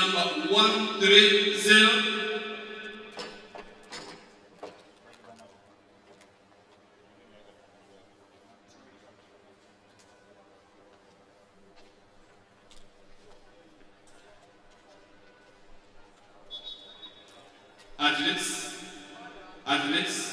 number 130. Athletes.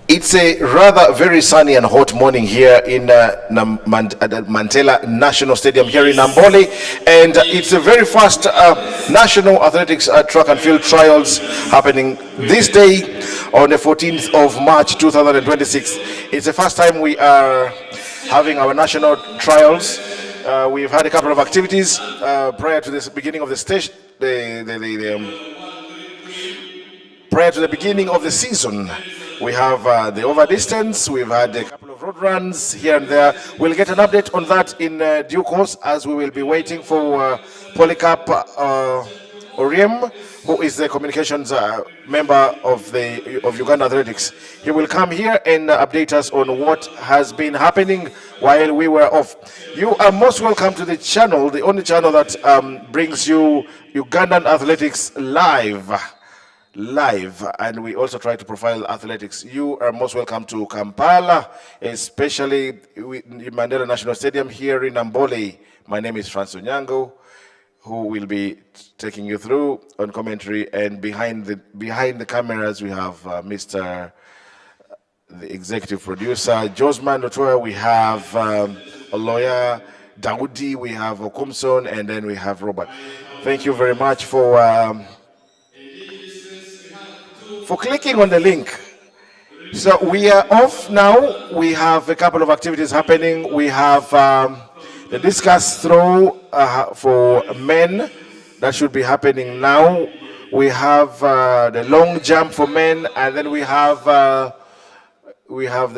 It's a rather very sunny and hot morning here in Mandela National Stadium here in Namboole, and it's a very first National Athletics Track and Field Trials happening this day on the 14th of March 2026. It's the first time we are having our national trials. We've had a couple of activities prior to this beginning of the stage, prior to the beginning of the season. We have the over distance, we've had a couple of road runs here and there. We'll get an update on that in due course, as we will be waiting for Polycarp Oriem, who is the communications member of Uganda Athletics. He will come here and update us on what has been happening while we were off. You are most welcome to the channel, the only channel that brings you Ugandan Athletics live, and we also try to profile athletics. You are most welcome to Kampala, especially in Mandela National Stadium here in Namboole. My name is Francis Onyango, who will be taking you through on commentary, and behind the cameras we have the executive producer Josman Otoya, we have a lawyer Daudi, we have Okumson, and then we have Robert. Thank you very much for clicking on the link. So we are off now. We have a couple of activities happening. We have the discus throw for men that should be happening now. We have the long jump for men, and then we have the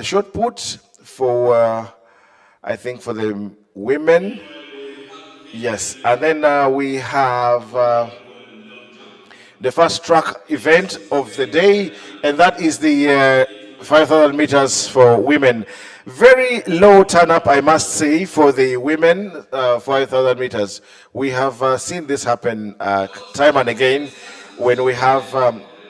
shot put for I think for the women. Yes, and then we have the first track event of the day, and that is the 5,000 meters for women. Very low turn up, I must say, for the women 5,000 meters. We have seen this happen time and again when we have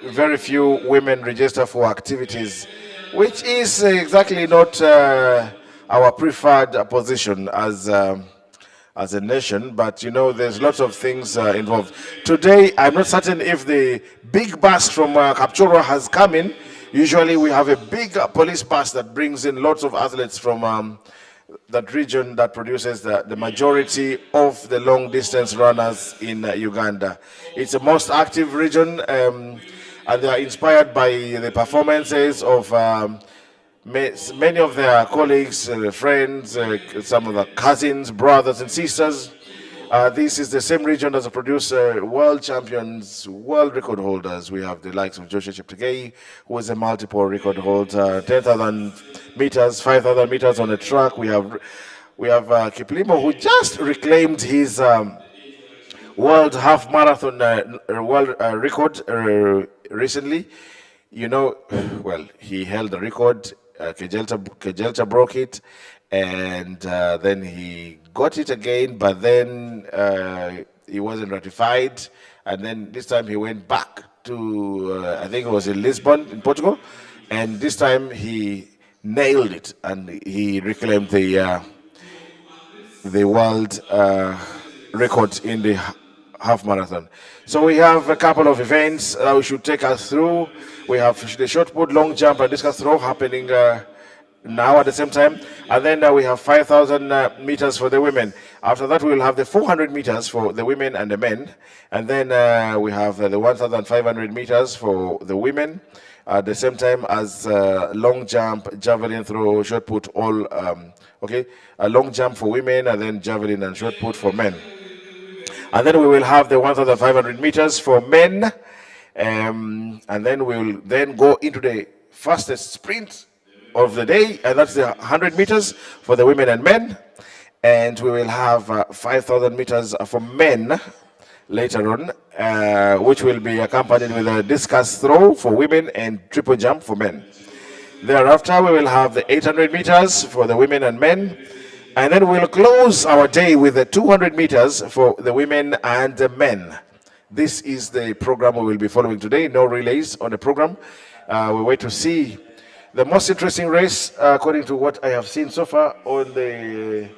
very few women register for activities, which is exactly not our preferred position as a nation, but you know, there's lots of things involved. Today, I'm not certain if the big bus from Kapchorwa has come in. Usually we have a big police bus that brings in lots of athletes from that region that produces the majority of the long distance runners in Uganda. It's the most active region, and they are inspired by the performances of many of their colleagues, friends, some of the cousins, brothers and sisters. This is the same region that produces world champions, world record holders. We have the likes of Joshua Cheptegei, who is a multiple record holder, 10,000 meters, 5,000 meters on the track. We have Kiplimo, who just reclaimed his world half marathon world record recently. You know, well, he held the record. Kejelcha broke it, and then he got it again, but then he wasn't ratified, and then this time he went back to I think it was in Lisbon in Portugal, and this time he nailed it and he reclaimed the world record in the half marathon. So we have a couple of events that we should take us through. We have the shot put, long jump, and discus throw happening now at the same time. And then we have 5,000 meters for the women. After that, we will have the 400 meters for the women and the men. And then we have the 1,500 meters for the women. At the same time as long jump, javelin throw, shot put, all, okay? A long jump for women, and then javelin and shot put for men. And then we will have the 1,500 meters for men. And then we'll then go into the fastest sprint of the day, and that's the 100 meters for the women and men. And we will have 5,000 meters for men later on, which will be accompanied with a discus throw for women and triple jump for men. Thereafter, we will have the 800 meters for the women and men. And then we'll close our day with the 200 meters for the women and the men. This is the program we will be following today. No relays on the program. We wait to see the most interesting race, according to what I have seen so far on the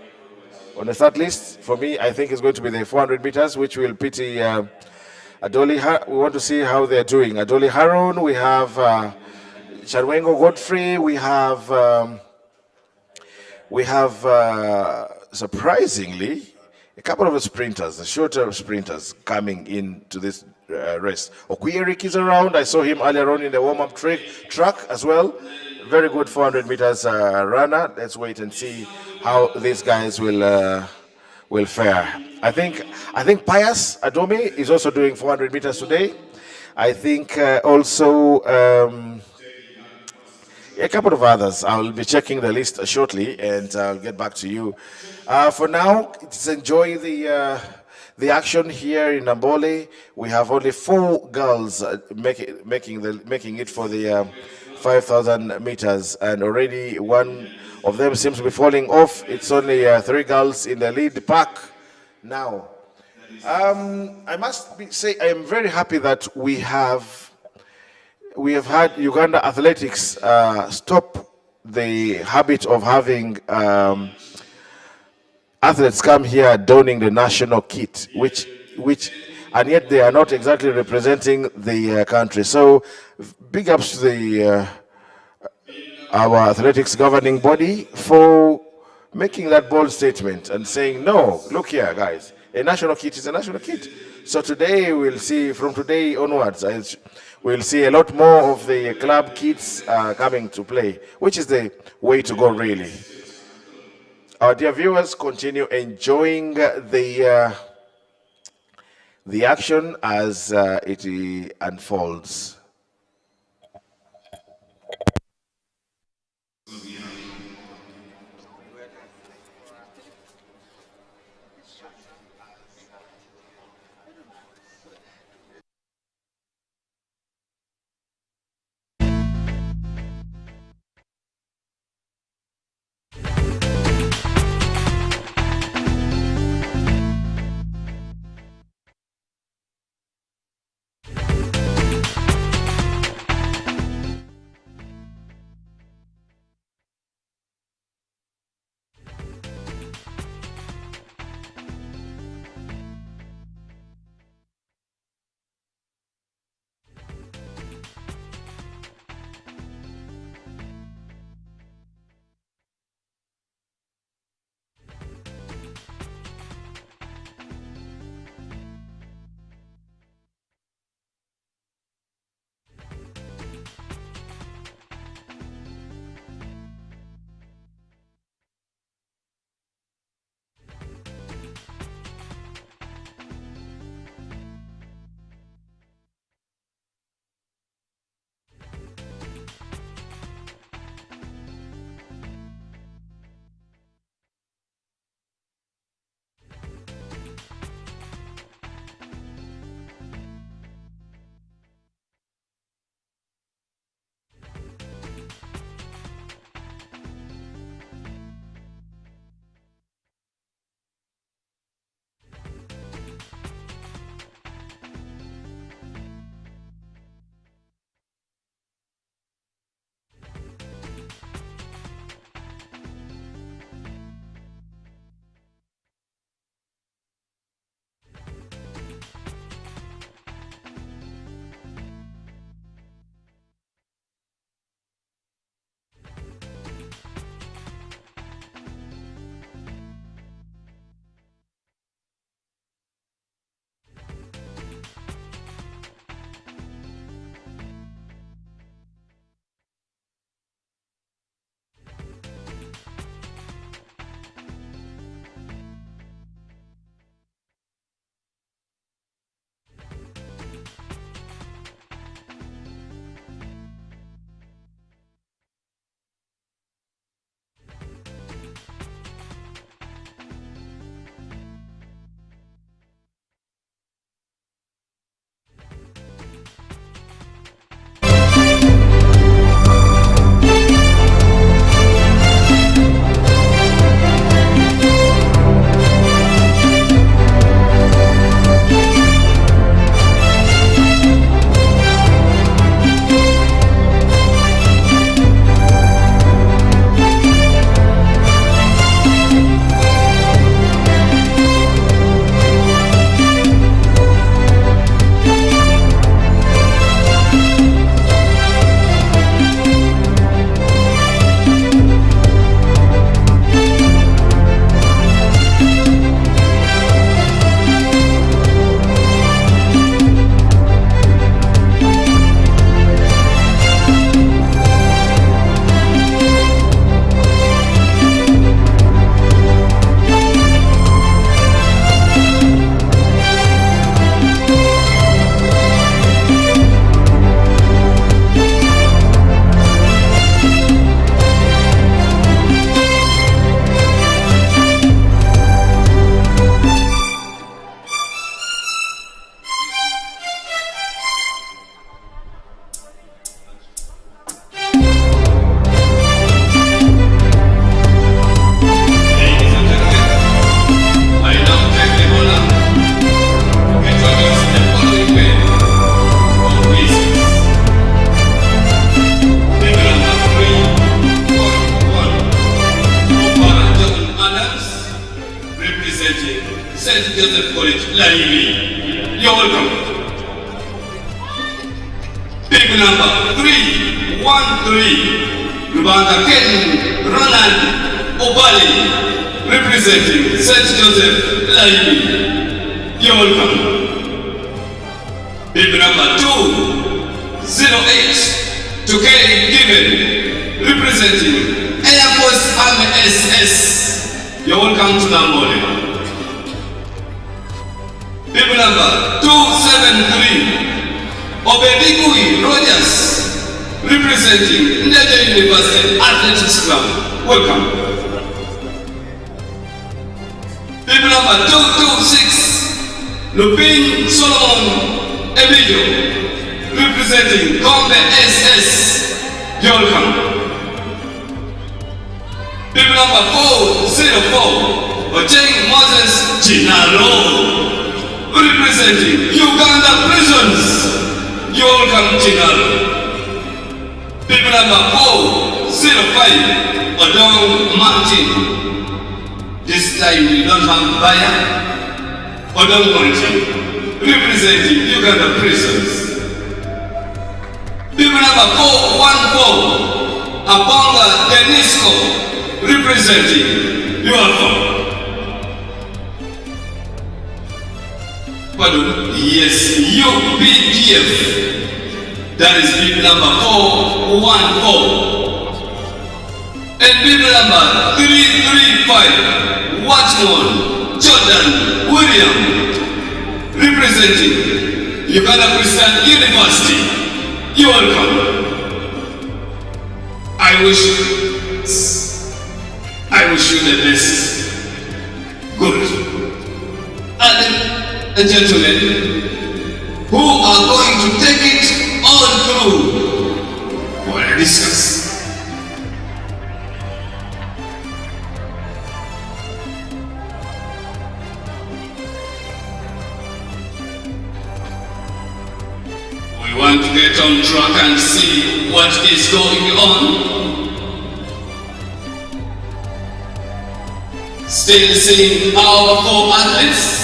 start list. For me, I think it's going to be the 400 meters, which will pity Adoli. We want to see how they're doing. Adoli Harun, we have Charwengo Godfrey, we have surprisingly a couple of sprinters, the shorter sprinters coming into this race. Okuyerick is around. I saw him earlier on in the warm-up track as well. Very good 400 meters runner. Let's wait and see how these guys will fare. I think Pius Adome is also doing 400 meters today. I think also a couple of others. I'll be checking the list shortly, and I'll get back to you. For now, let's enjoy the action here in Namboole. We have only 4 girls making it for the 5,000 meters, and already one of them seems to be falling off. It's only 3 girls in the lead pack now. I must say I am very happy that we have had UGathletix stop the habit of having athletes come here donning the national kit, which and yet they are not exactly representing the country. So big ups to our athletics governing body for making that bold statement and saying, no, look here, guys, a national kit is a national kit. So today we'll see, from today onwards, we'll see a lot more of the club kits coming to play, which is the way to go, really. Our dear viewers, continue enjoying the action as it unfolds. You're welcome. People number 313, Uganda Ken Ronald Obali, representing St. Joseph Laibi. You're welcome. People number 208, Tukei Given, representing Air Force Army SS. You're welcome to Namboole. People number 273, Obedikui Rogers, representing Ndege University Athletics Club. Welcome. People number 226, Lupin Solomon Emilio, representing Gombe SS. You're welcome. People number 404, Ojeng Moses Chinaro, representing Uganda prisons. You're welcome, Chinaro. People number 405, Odong Martin. This time we don't have buyer. Odong Martin, representing Uganda prisons. People number 414, Abonga Denisco, representing UFO. Pardon? Yes, UPDF. That is people number 414. And people number 335, Watchman Jordan William, representing Uganda Christian University. You're welcome. I wish you the best. Good. And gentlemen, who are going to take it all through for a discuss. We want to get on track and see what is going on. Still seeing our 4 athletes,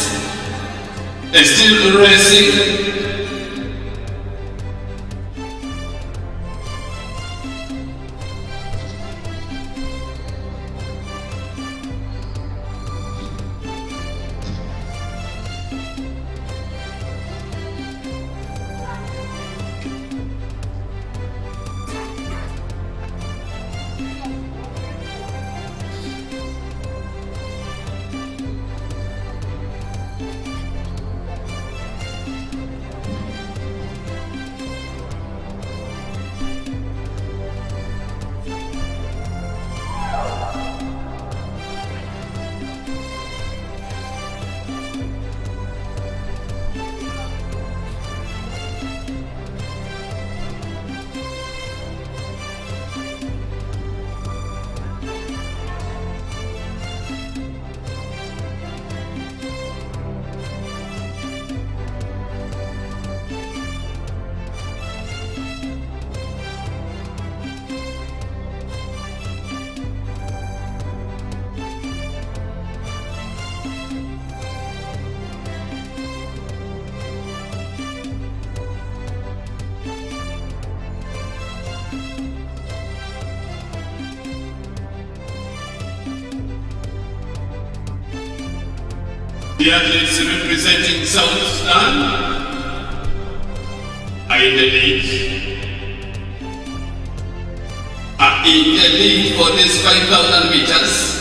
still racing. The athletes representing South Sudan are in the lead. For this 5,000 meters.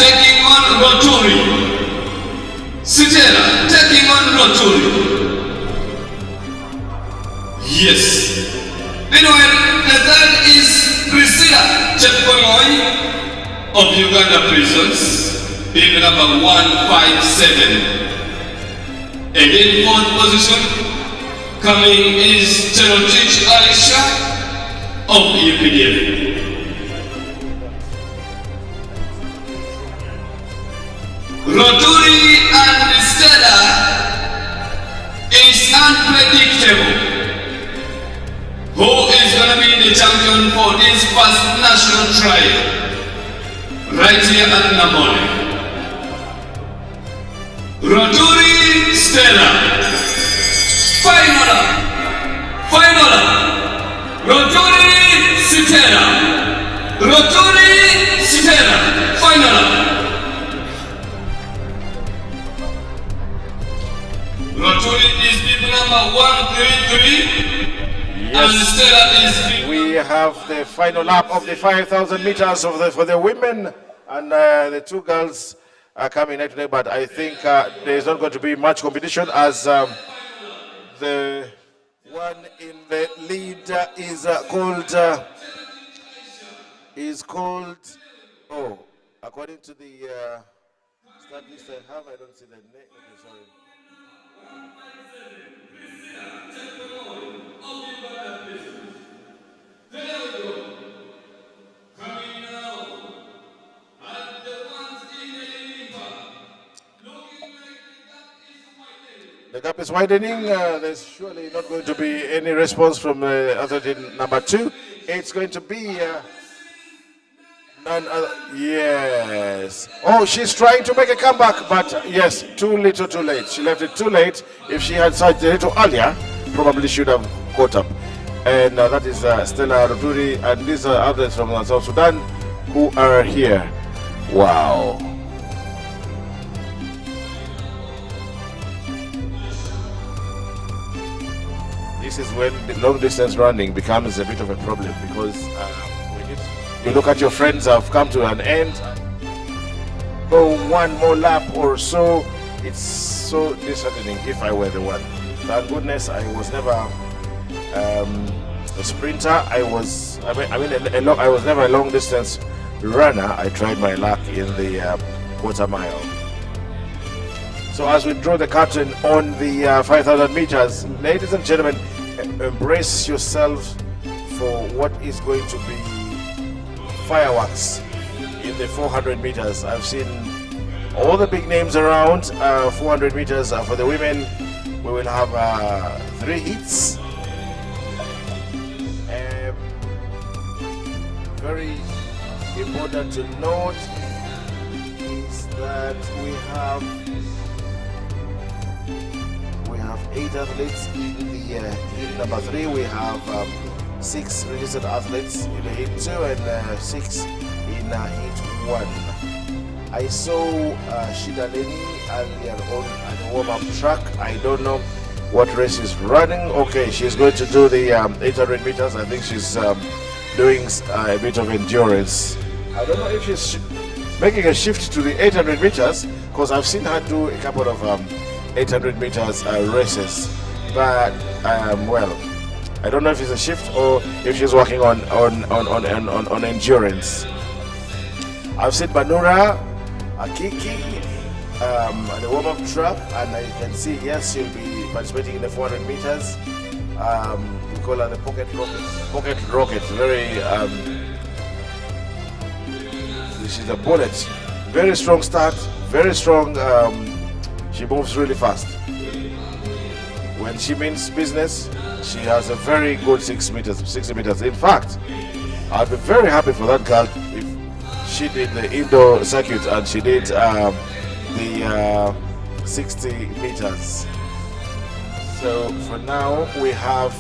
Taking on Roturi. Sitera taking on Roturi. Yes. Anyway, the third is Priscilla Chepkoloi of Uganda prisons. Baby number 157. And in fourth position, coming is Terotich Alisha of UPDF. Roturi and Stella is unpredictable. Who is going to be the champion for this first national trial? Right here at Namboole. Roturi Stella. Final. Roturi Stella. Roturi Stella. Final. Roturi is people number 133. Yes. And Stella is people. We have the final lap of the 5,000 meters for the women, and the two girls are coming out today, but I think there's not going to be much competition as the one in the lead is called, oh, according to the start list I have, I don't see the name. Okay, sorry. The gap is widening. There's surely not going to be any response from athlete number 2. It's going to be none other. Yes. Oh, she's trying to make a comeback, but yes, too little, too late. She left it too late. If she had started a little earlier, probably should have caught up. And that is Stella Roturi, and these are athletes from South Sudan who are here. Wow. This is when the long distance running becomes a bit of a problem, because when you look at your friends have come to an end, go one more lap or so, it's so disheartening. If I were the one, thank goodness I was never a sprinter. I was never a long distance runner. I tried my luck in the quarter mile. So as we draw the curtain on the 5,000 meters, ladies and gentlemen, embrace yourselves for what is going to be fireworks in the 400 meters. I've seen all the big names around. 400 meters for the women, we will have 3 heats. Very important to note is that we have 8 athletes in the heat number 3. We have 6 registered athletes in the heat 2 and 6 in heat 1. I saw Shida Leni earlier on at the warm-up track. I don't know what race she's running. Okay, she's going to do the 800 meters. I think she's doing a bit of endurance. I don't know if she's making a shift to the 800 meters, because I've seen her do a couple of 800 meters races, but well, I don't know if it's a shift or if she's working on endurance. I've seen Banura Akiki at the warm-up track, and I can see, yes, she'll be participating in the 400 meters. We call her the pocket rocket. Very she's a bullet. Very strong start, very strong. She moves really fast. When she means business, she has a very good 60 meters. In fact, I'd be very happy for that girl if she did the indoor circuit and she did the 60 meters. So for now, we have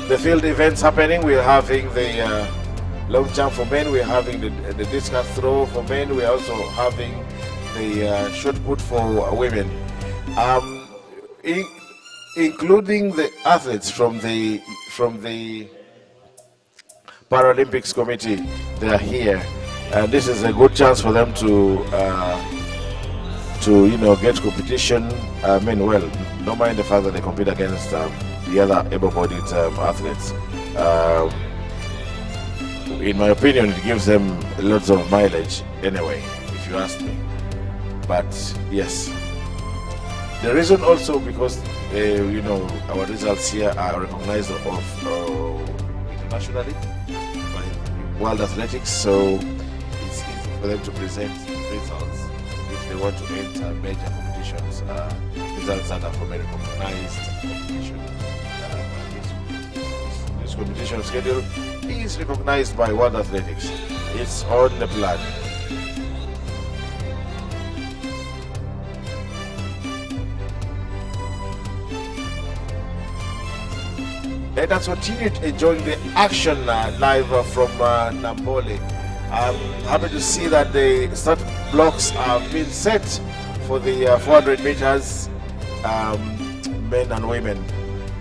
the field events happening. We're having the long jump for men. We're having the discus throw for men. We're also having the shot put for women, including the athletes from the Paralympics committee. They are here, and this is a good chance for them to get competition. I mean, well, don't mind the fact that they compete against the other able-bodied athletes. In my opinion, it gives them lots of mileage anyway, if you ask me. But yes, The reason also because you know, our results here are recognized internationally by World Athletics, so it's easy for them to present results if they want to enter major competitions. Results that are from a recognized competition. This competition schedule is recognized by World Athletics. It's on the plan. Let us continue enjoying the action live from Namboole. I'm happy to see that the start blocks have been set for the 400 meters, men and women.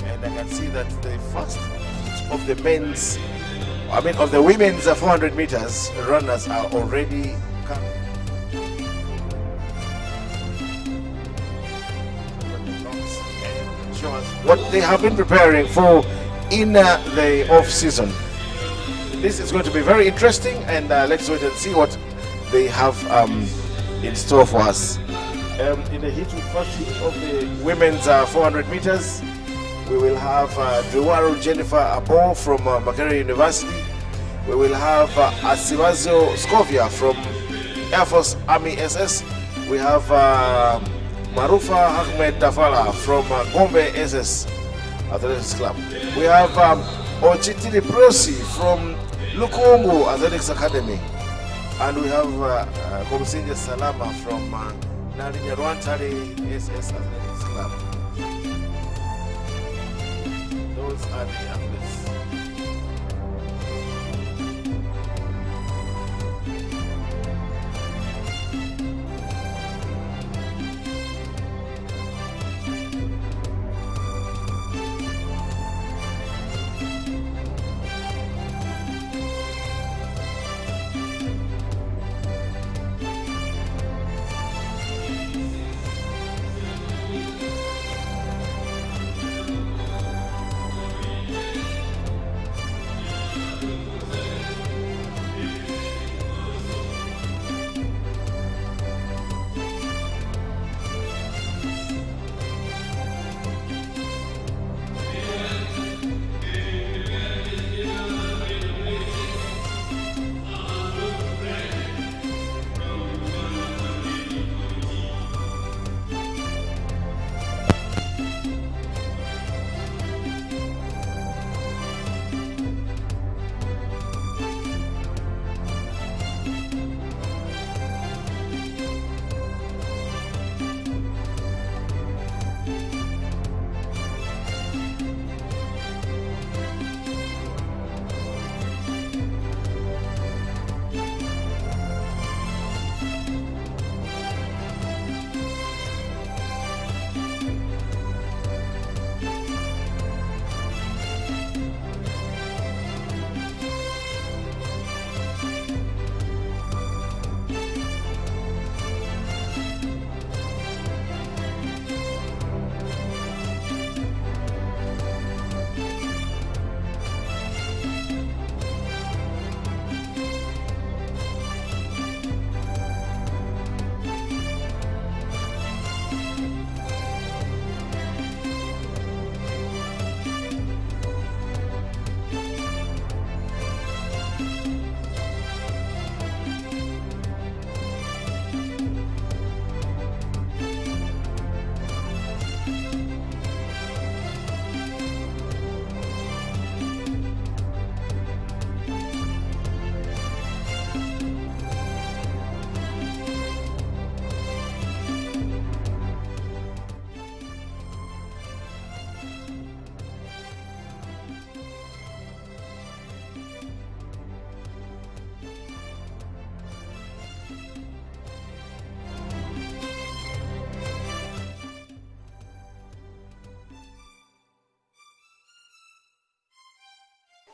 And I can see that the first of the of the women's 400 meters runners are already coming. Show us what they have been preparing for in the off season. This is going to be very interesting, and let's wait and see what they have in store for us. In the first heat of the women's 400 meters, we will have Duwaru Jennifer Abo from Makerere University. We will have Asivazio Scovia from Air Force Army SS. We have Marufa Ahmed Tafala from Gombe SS Athletics Club. We have Ochitili Prosi from Lukungu Athletics Academy. And we have Komsinje Salama from Narinyarwantari SS Athletics Club. Those are the athletes.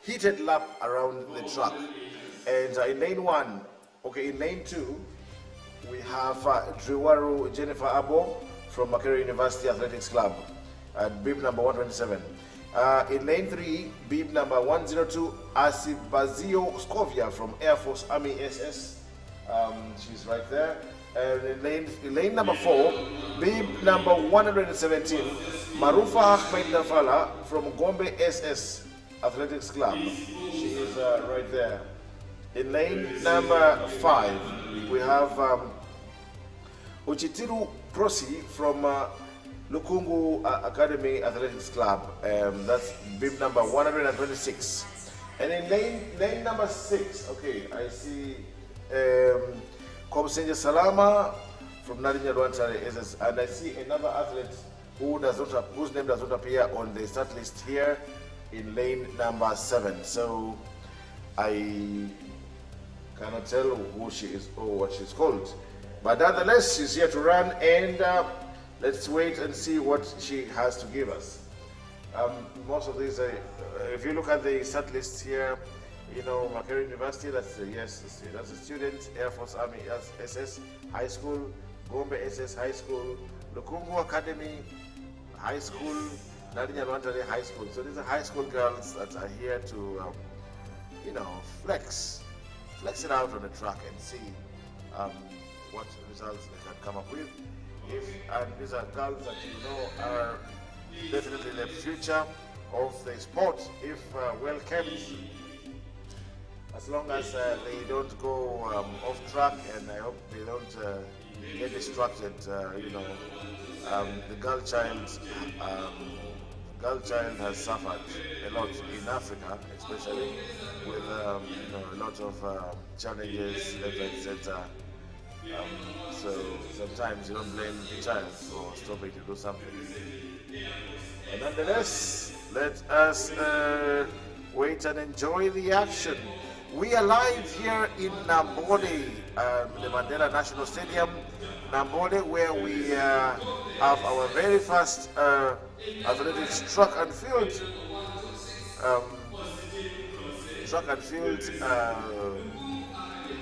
Heated lap around the track, and in lane 1, in lane 2 we have Duwaru Jennifer Abo from Makerere University Athletics Club at bib number 127. In lane 3, bib number 102, Asibazio Scovia from Air Force Army SS. She's right there. lane number 4, bib number 117, Marufa Ahmed Nafala from Gombe SS Athletics Club. She is right there. In lane number 5, we have Uchitiru Prosi from Lukungu Academy Athletics Club. That's bib number 126. And in lane number 6, okay, I see Komsenja Salama from Nadinya Rwantare SS, and I see another athlete whose name does not appear on the start list here in lane number 7. So I cannot tell who she is or what she's called. But nonetheless, she's here to run, and let's wait and see what she has to give us. Most of these, if you look at the start list here, you know, Makerere University, that's a student, Air Force Army SS High School, Gombe SS High School, Lukungu Academy High School, Nadinya Rwantare High School. So these are high school girls that are here to, you know, flex it out on the track and see what results they can come up with. And these are girls that you know are definitely the future of the sport if well kept. As long as they don't go off track, and I hope they don't get distracted. You know, the girl child has suffered a lot in Africa, especially with you know, a lot of challenges, left, right, center. So sometimes you don't blame the child for stopping to do something. But nonetheless, let us wait and enjoy the action. We are live here in Namboole, the Mandela National Stadium, Namboole, where we have our very first athletics track and field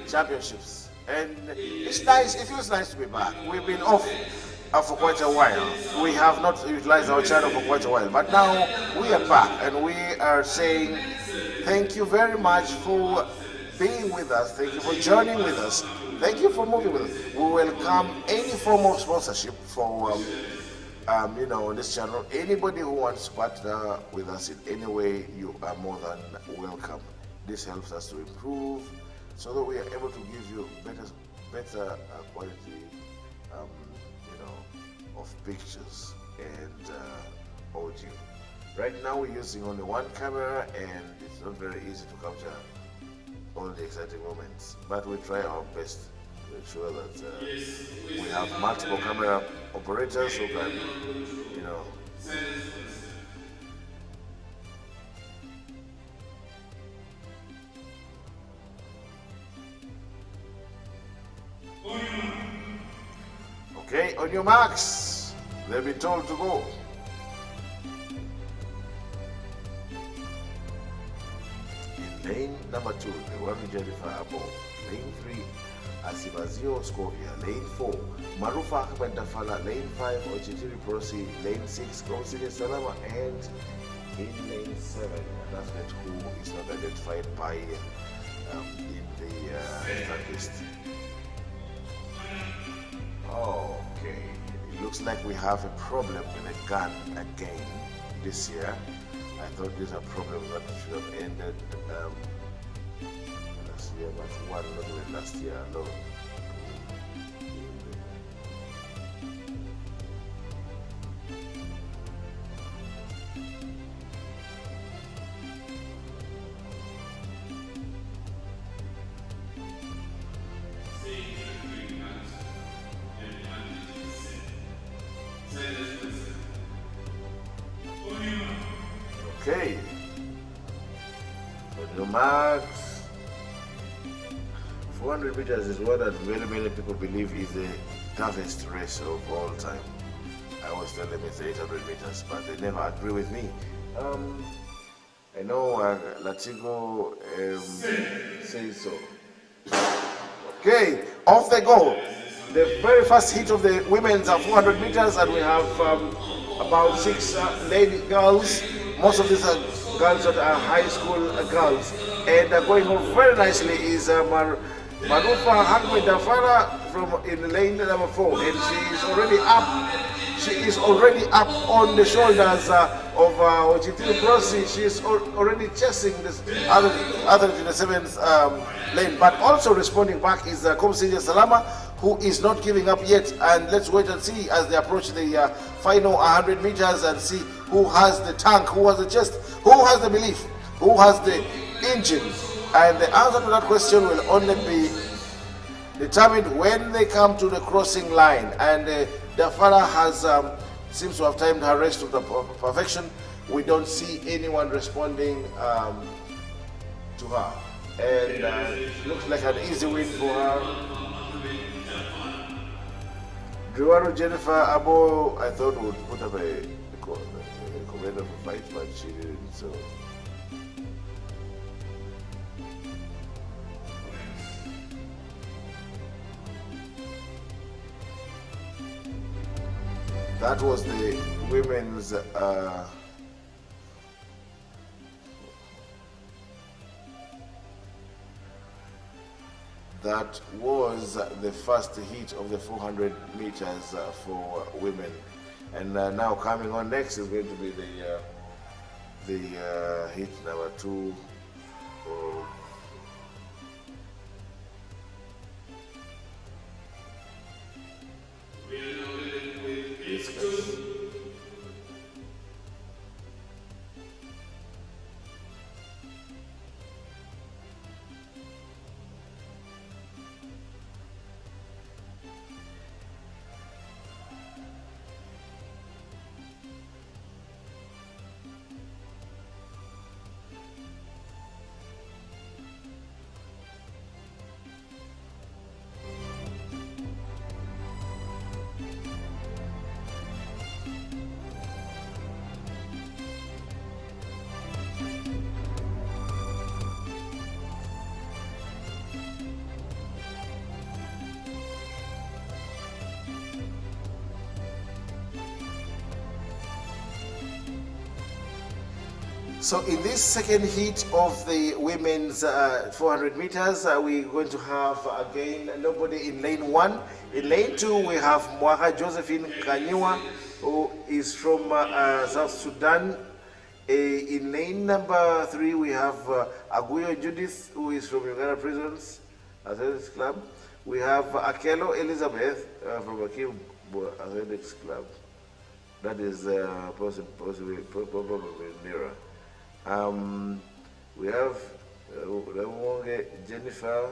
championships. And it's nice, it feels nice to be back. We've been off for quite a while. We have not utilized our channel for quite a while, but now we are back, and we are saying thank you very much for being with us. Thank you for joining with us. Thank you for moving with us. We welcome any form of sponsorship for you know, on this channel. Anybody who wants to partner with us in any way, you are more than welcome. This helps us to improve so that we are able to give you better quality you know, of pictures and audio. Right now we're using only one camera, and it's not very easy to capture all the exciting moments, but we try our best to ensure that we have multiple camera operators who can, you know, okay, on your marks, they'll be told to go. Lane number 2, the one we Jennifer above. Lane 3, Asibazio Scovia. Lane 4, Marufa Ahmed Dafala. Lane 5, Ochitiri Prosi. Lane 6, Komsenja Salama. And in lane 7, an athlete who is not identified by in the start list. Okay, it looks like we have a problem with a gun again this year. I thought these are problems that should have ended last year, but one not even last year alone. Okay, on your marks, 400 meters is one that very many people believe is the toughest race of all time. I always tell them it's 800 meters, but they never agree with me. I know Latigo says so. Okay, off they go. The very first heat of the women's 400 meters, and we have about 6 lady girls. Most of these are girls that are high school girls, and going on very nicely is Marufa Ahmed Dafara from in lane number 4, and she is already up. She is already up on the shoulders of Ochitiri Prosi. She is already chasing this other in the 7th lane, but also responding back is Komsija Salama, who is not giving up yet. And let's wait and see as they approach the final 100 meters and see who has the tank, who has the chest, who has the belief, who has the engine. And the answer to that question will only be determined when they come to the crossing line. And Dafara has seems to have timed her race to the perfection. We don't see anyone responding to her, and looks like an easy win for her. Druaru Jennifer Abo, I thought would put up a comment of a fight, but she didn't. So. That was the women's that was the first heat of the 400 meters for women, and now coming on next is going to be the heat number 2. So in this second heat of the women's 400 meters, we're going to have again nobody in lane 1. In lane 2, we have Mwaha Josephine Kanyiwa, who is from South Sudan. In lane number 3, we have Aguyo Judith, who is from Uganda Prisons Athletics Club. We have Akelo Elizabeth from Akim Athletics Club. That is possibly nearer. We have Jennifer,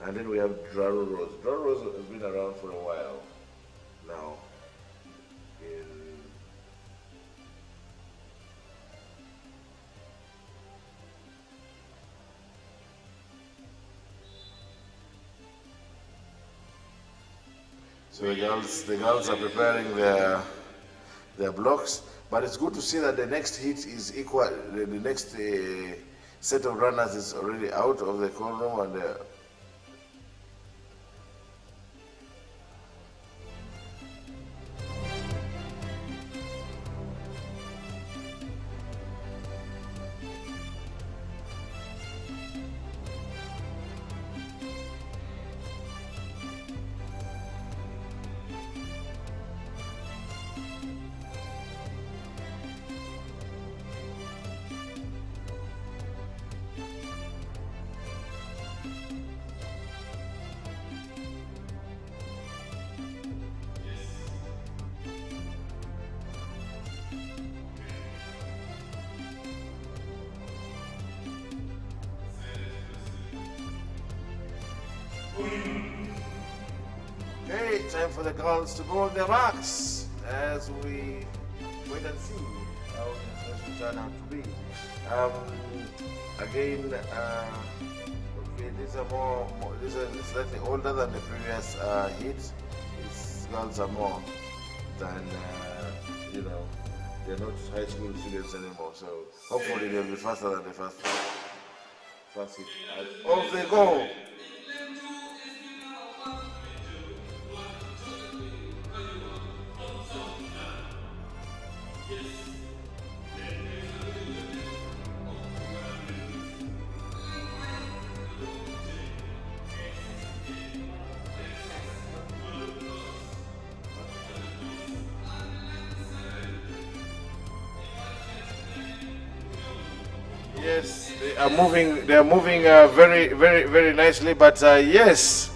and then we have Draru Rose. Draru Rose has been around for a while now. So the girls are preparing their blocks, but it's good to see that the next heat is equal. The next set of runners is already out of the call room, and okay, time for the girls to go on their marks as we wait and see how this will turn out to be. Again, okay, these are slightly older than the previous hits. These girls are more than they're not high school students anymore. So hopefully they'll be faster than the first hit. Off they go. Yes, they are moving. They are moving very nicely. But yes,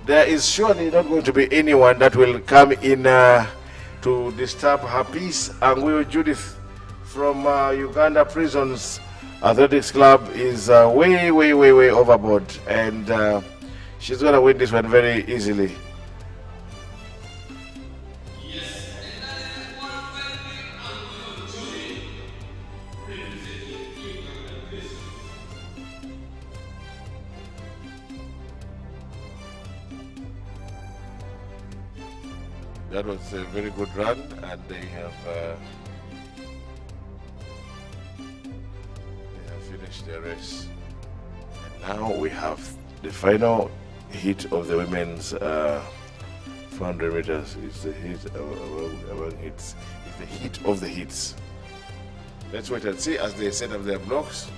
there is surely not going to be anyone that will come in to disturb her peace. Anguyo Judith from Uganda Prisons Athletics Club is way overboard, and she's gonna win this one very easily. That was a very good run, and they have finished their race. And now we have the final heat of the women's 400 meters. It's the heat among hits. It's the heat of the hits. Let's wait and see as they set up their blocks.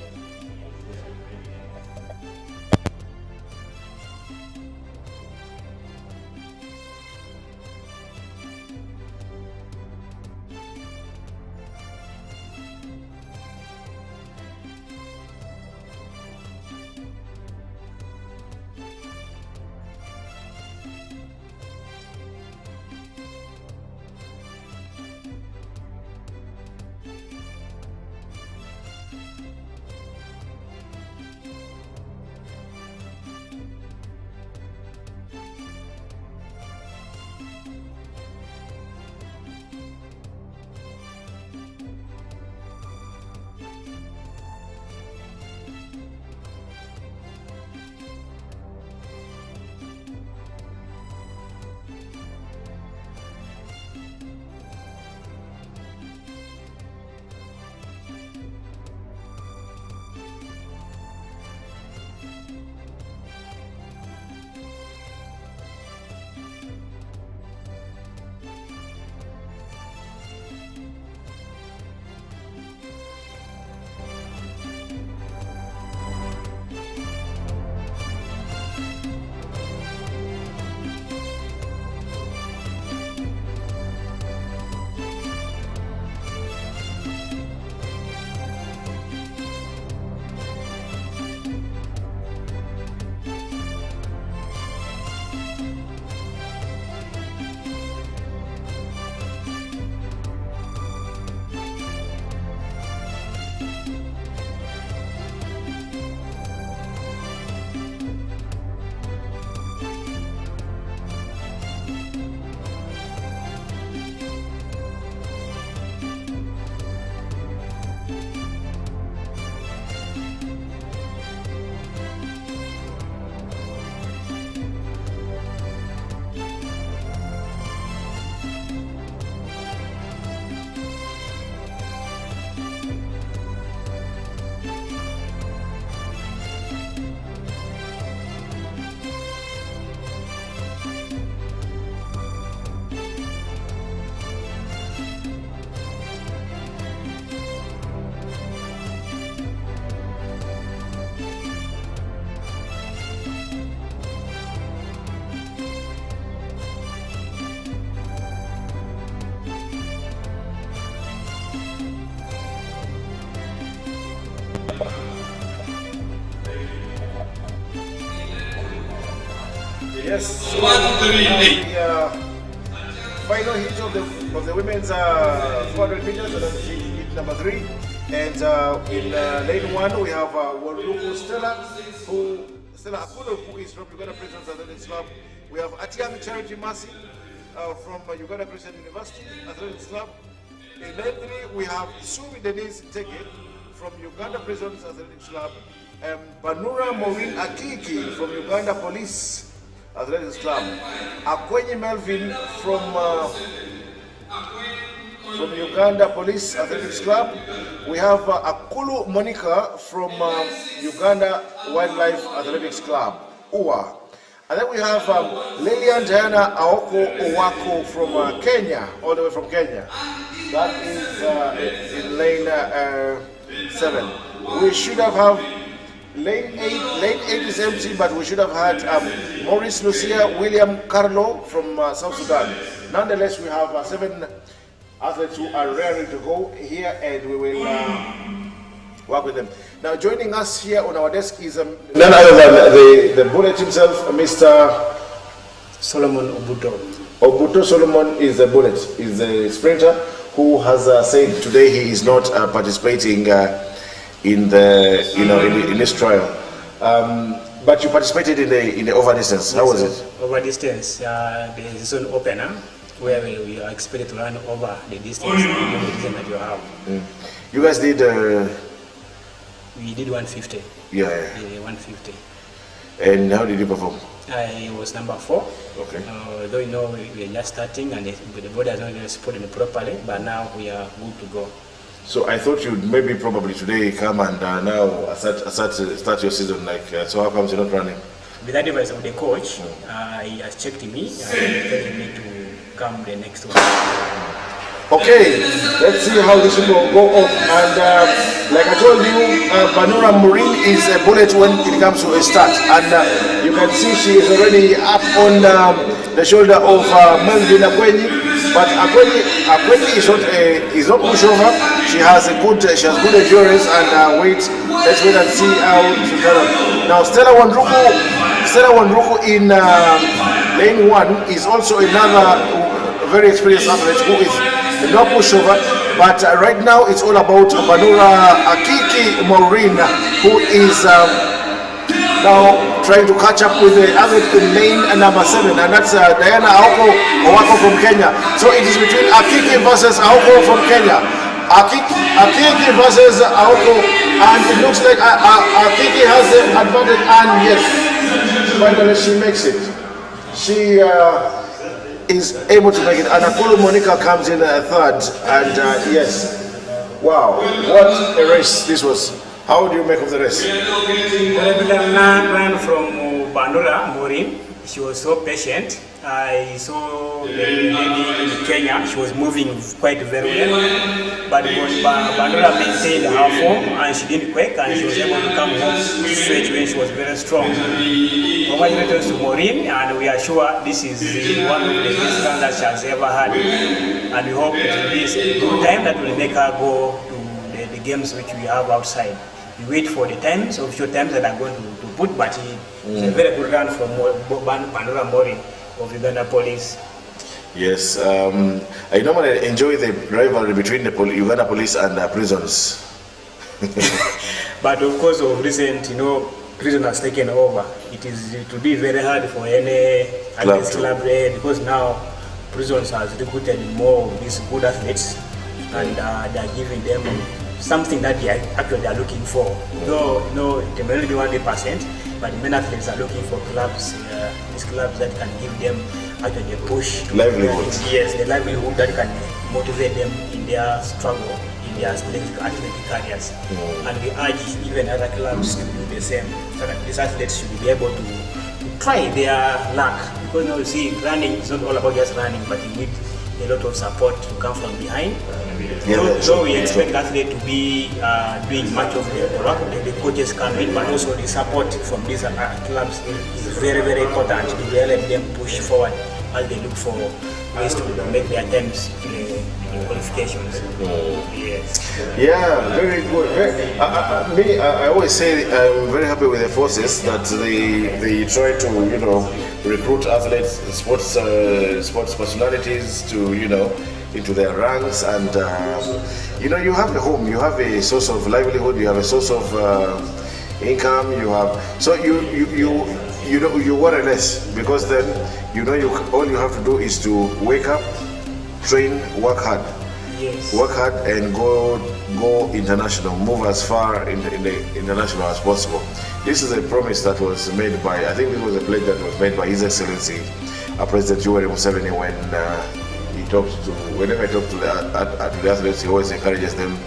Yes. 138. The final hit of the women's 400 meters, and that's heat number 3. And in lane 1 we have Stella Akulu, who is from Uganda Prisons Athletics Club. We have Atiami Charity Masi from Uganda Christian University Athletics Club. In lane 3 we have Sumi Denise Teke from Uganda Prisons Athletics Club. Banura Maureen Akiki from Uganda Police Athletics Club. Akwenye Melvin from Uganda Police Athletics Club. We have Akulu Monica from Uganda Wildlife Athletics Club, UWA. And then we have Lilian Diana Aoko Owako from Kenya, all the way from Kenya. That is in lane 7. We should have lane 8 is empty, but we should have had Maurice Lucia William Carlo from South Sudan. Nonetheless, we have 7 athletes who are ready to go here, and we will work with them. Now, Now joining us here on our desk is none other than the bullet himself, Mr. Solomon Obuto. Obuto Solomon is the bullet, is the sprinter who has said today he is not participating in the in this trial. But you participated in the over distance. How was it? Over distance, the season opener where we are expected to run over the distance that you have. You guys did. We did 150. Yeah. 150. And how did you perform? I was number 4. Okay. Though we are just starting and the body has not really supported it properly, but now we are good to go. So I thought you'd maybe probably today come and now start your season like. So how comes you're not running? With the advice of the coach, he has checked me and told me to come the next one. Okay, let's see how this will go off. And like I told you, Banura Maureen is a bullet when it comes to a start. And you can see she is already up on the shoulder of Melvin Akwenyi. But Akwenyi is not pushover. She has good endurance and let's wait and see how she turns out. Now Stella Wanruku in lane 1 is also another very experienced athlete who is no pushover, but right now it's all about Banura Akiki Maureen, who is now trying to catch up with the athlete in lane number 7, and that's Diana Owako from Kenya. So it is between Akiki versus Aoko from Kenya. Akiki versus Aoko, and it looks like Akiki has the advantage, and yes, finally she makes it. She is able to make it, and Akulu Monica comes in 3rd, and yes, wow, what a race this was. How do you make of the race? Ran from Banura Maureen. She was so patient. I saw the lady in Kenya. She was moving quite very well, but Bandura maintained her form and she didn't quake, and she was able to come home straight when she was very strong. Congratulations to Maureen, and we are sure this is one of the best runs that she has ever had, and we hope it will be a good time that will make her go to the games which we have outside. We wait for the times, official times that are going to put, but it's a very good run from Bandura Maureen of Uganda Police. Yes, I normally enjoy the rivalry between the Uganda Police and prisons. But of course, of recent, prison has taken over. It will be very hard for any club because now prisons has recruited more of these good athletes, and they are giving them something that they are looking for. Though it may not be 100%, but many athletes are looking for clubs, these clubs that can give them actually a push. Livelihood. Yes, the livelihood that can motivate them in their struggle, in their athletic careers. And we urge even other clubs to do the same, so that these athletes should be able to try their luck. Because you see, running is not all about just running, but you need a lot of support to come from behind. So we expect athletes to be doing much of the work, the coaches come in, but also the support from these clubs is very, very important to help them push forward as they look for ways to make their attempts to the qualifications. Yes. Yeah, very good. I always say I'm very happy with the forces that they try to recruit athletes, sports personalities to into their ranks, and you have a home, you have a source of livelihood, you have a source of income, you have you worry less, because then all you have to do is to wake up, train, work hard. Yes. Work hard and go international, move as far in the international as possible. This is a promise that was made by, I think this was a pledge that was made by His Excellency President Yoweri Museveni whenever he talks to the athletes, he always encourages them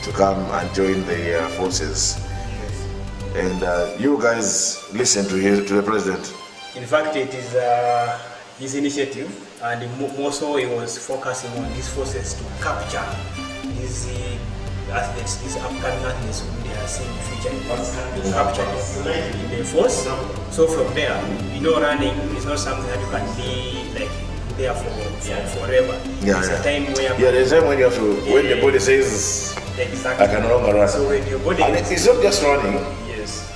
to come and join the forces. And you guys listen to the president. In fact, it is his initiative, and more so he was focusing on these forces to capture these athletes, these upcoming athletes who they are seeing future in capture them in the force. So from there, running is not something that you can be like there for forever. Yeah, There's a time where there's a time when you have to, when the body says Exactly. I can no longer run. So when your body... And it's not just running. Yes.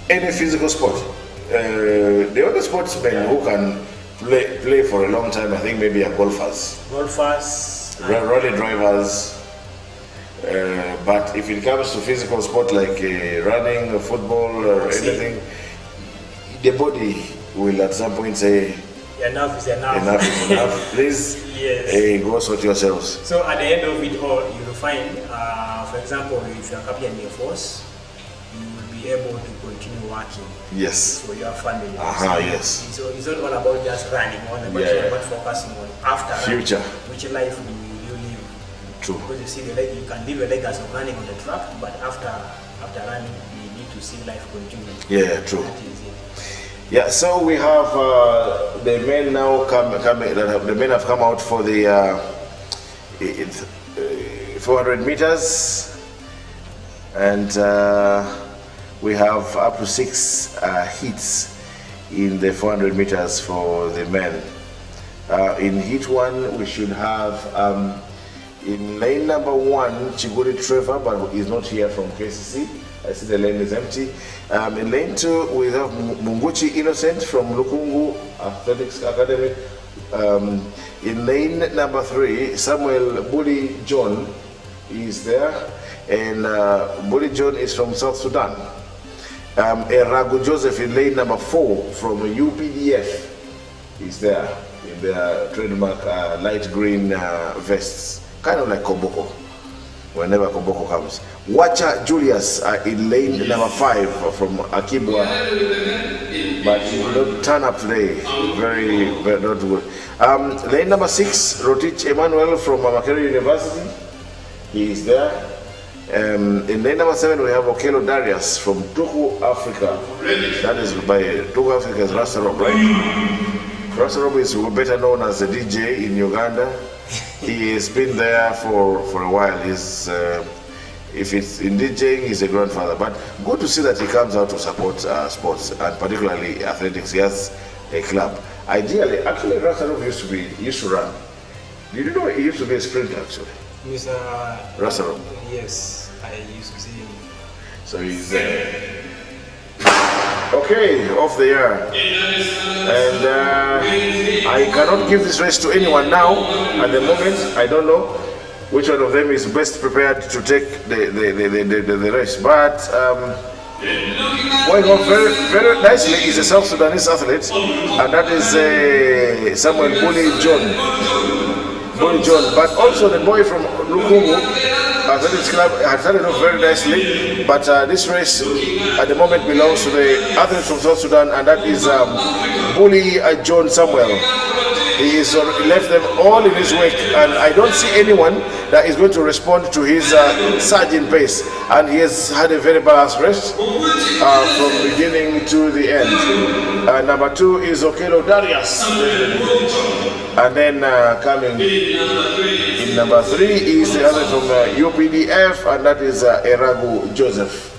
Any physical sport. The other sportsmen who can play for a long time, I think maybe are golfers. Rally drivers. But if it comes to physical sport like running, or football, or anything, the body will at some point say, enough is enough. Enough is enough. Please, go sort yourselves. So at the end of it all, you will find, for example, if you are captured in the force, you will be able to continue working. Yes. For your family. Yes. So it's not all about just running, but focusing on after future. Running, which life will you live? True. Because you see, you can live a legacy of running on the track, but after running, you need to see life continue. Yeah, true. Yeah, so we have the men now the men have come out for the 400 meters, and we have up to 6 heats in the 400 meters for the men. In heat 1, we should have in lane number 1 Chiguri Trevor, but he's not here from KCC. I see the lane is empty. In lane 2, we have Munguchi Innocent from Lukungu Athletics Academy. In lane number 3, Samuel Bully John is there, and Bully John is from South Sudan. Eragu Joseph in lane number 4 from UPDF is there in their trademark light green vests, kind of like Koboko. Whenever Koboko comes. Wacha Julius in lane number 5 from Akibwa, but he will not turn up today. Very not good. Lane number 6, Rotich Emmanuel from Makere University. He is there. In lane number 7, we have Okelo Darius from Tuku Africa. That is by Tuku Africa's Rastarob, right? Rastarob is better known as a DJ in Uganda. He has been there for a while. He's if it's in DJing, he's a grandfather. But good to see that he comes out to support sports, and particularly athletics. He has a club. Ideally, actually, Rasarov used to run. Did you know he used to be a sprinter actually? Mr. Rasarov. Yes, I used to see him. So he's okay, off the air. And I cannot give this race to anyone now. At the moment, I don't know which one of them is best prepared to take the race. But going on very nicely is a South Sudanese athlete, and that is Samuel Bully John. But also the boy from Lukungu Athletics Club had started off very nicely, but this race at the moment belongs to the athlete from South Sudan, and that is Bully John Samuel. He left them all in his wake, and I don't see anyone that is going to respond to his surge in pace. And he has had a very balanced race from beginning to the end. Number 2 is Okelo Darius, and then coming in number 3 is the other from UPDF, and that is Eragu Joseph.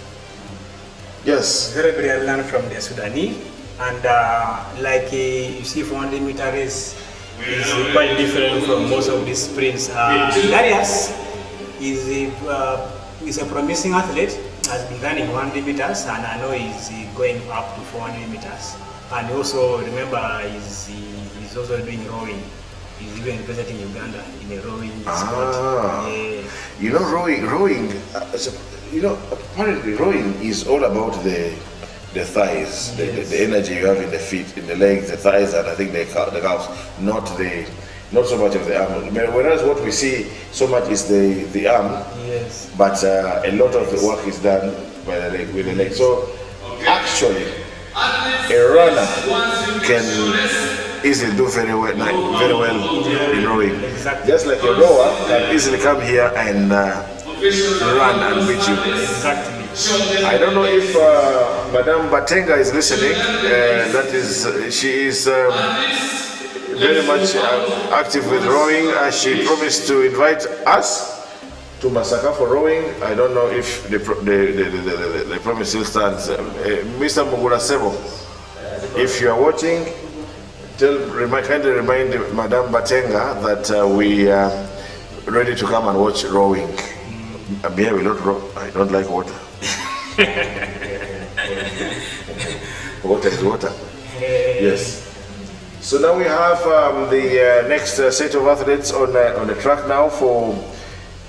Yes. Very brilliant learn from the Sudanese, and like you see, 400 meter race is quite different from most of these sprints. Darius is a promising athlete, has been running 100 meters, and I know he's going up to 400 meters. And also remember, he's also doing rowing. He's even representing Uganda in a rowing sport. Yeah. You know, rowing. Apparently rowing is all about the thighs, yes. the energy you have in the feet, in the legs, the thighs, and I think the calves, not so much of the arm. Whereas what we see so much is the arm, yes. But a lot of the work is done by the leg, with the leg. So actually, a runner can easily do very well in rowing. Exactly. Just like a rower can easily come here and run and beat you. Exactly. I don't know if Madame Batenga is listening. She is very much active with rowing. She promised to invite us to Masaka for rowing. I don't know if the promise still stands. Mr. Mugura Sebo, if you are watching, kindly remind Madame Batenga that we are ready to come and watch rowing. Beer will not rock. I don't like water. Water is water. Yes. So now we have the next set of athletes on the track now for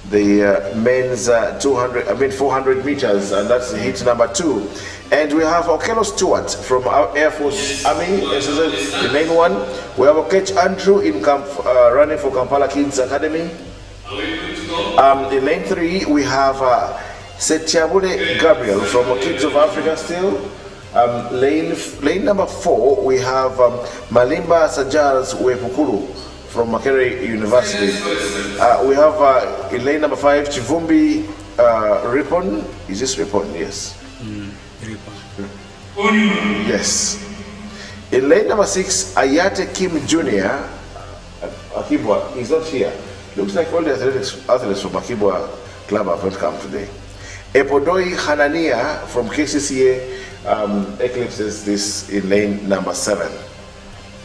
the men's 400 meters, and that's heat number 2. And we have Okello Stewart from our Air Force Army, the main one. We have Okech Andrew in running for Kampala Kids Academy. In lane 3, we have Setiabule Gabriel from Kids of Africa still. Lane number 4, we have Malimba Sajars Wepukulu from Makerere University. We have in lane number 5, Chivumbi Ripon. Is this Ripon? Yes. Ripon. Yes. In lane number 6, Ayate Kim Jr. Akibwa is not here. Looks like all the athletes from Akibwa Club have not come today. Epodoi Hanania from KCCA eclipses this in lane number 7.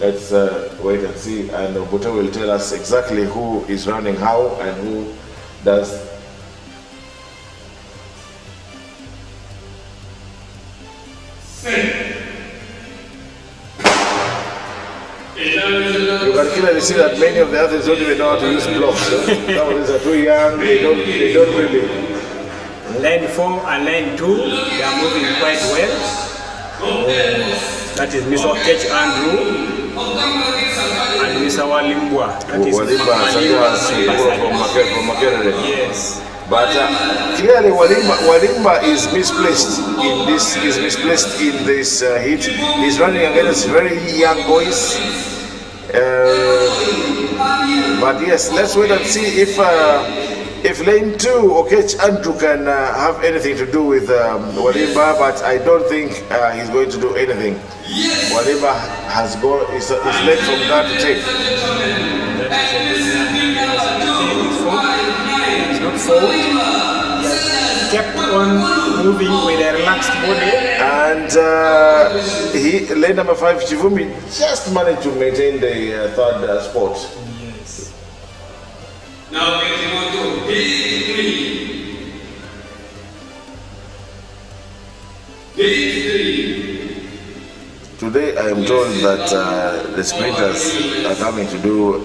Let's wait and see, and Obuto will tell us exactly who is running how and who does. You can clearly see that many of the others don't even know how to use blocks. Some of these are too young, they don't really. Lane 4 and lane 2, they are moving quite well. That is Mr. Okech Andrew and Mr. Walimbwa. That is from Makerere. Yes. But clearly Walimba is misplaced in this. Is misplaced in this heat. He's running against very young boys. But yes, let's wait and see if lane 2 Okech Andrew can have anything to do with Walimba, but I don't think he's going to do anything. Walimba has is led from that to take. He's not forward. He has kept on moving with a relaxed body. And lane number 5 Chivumbi just managed to maintain the third spot. Yes. Now getting on to gate 3. Gate 3. Today I am told that the sprinters are coming to do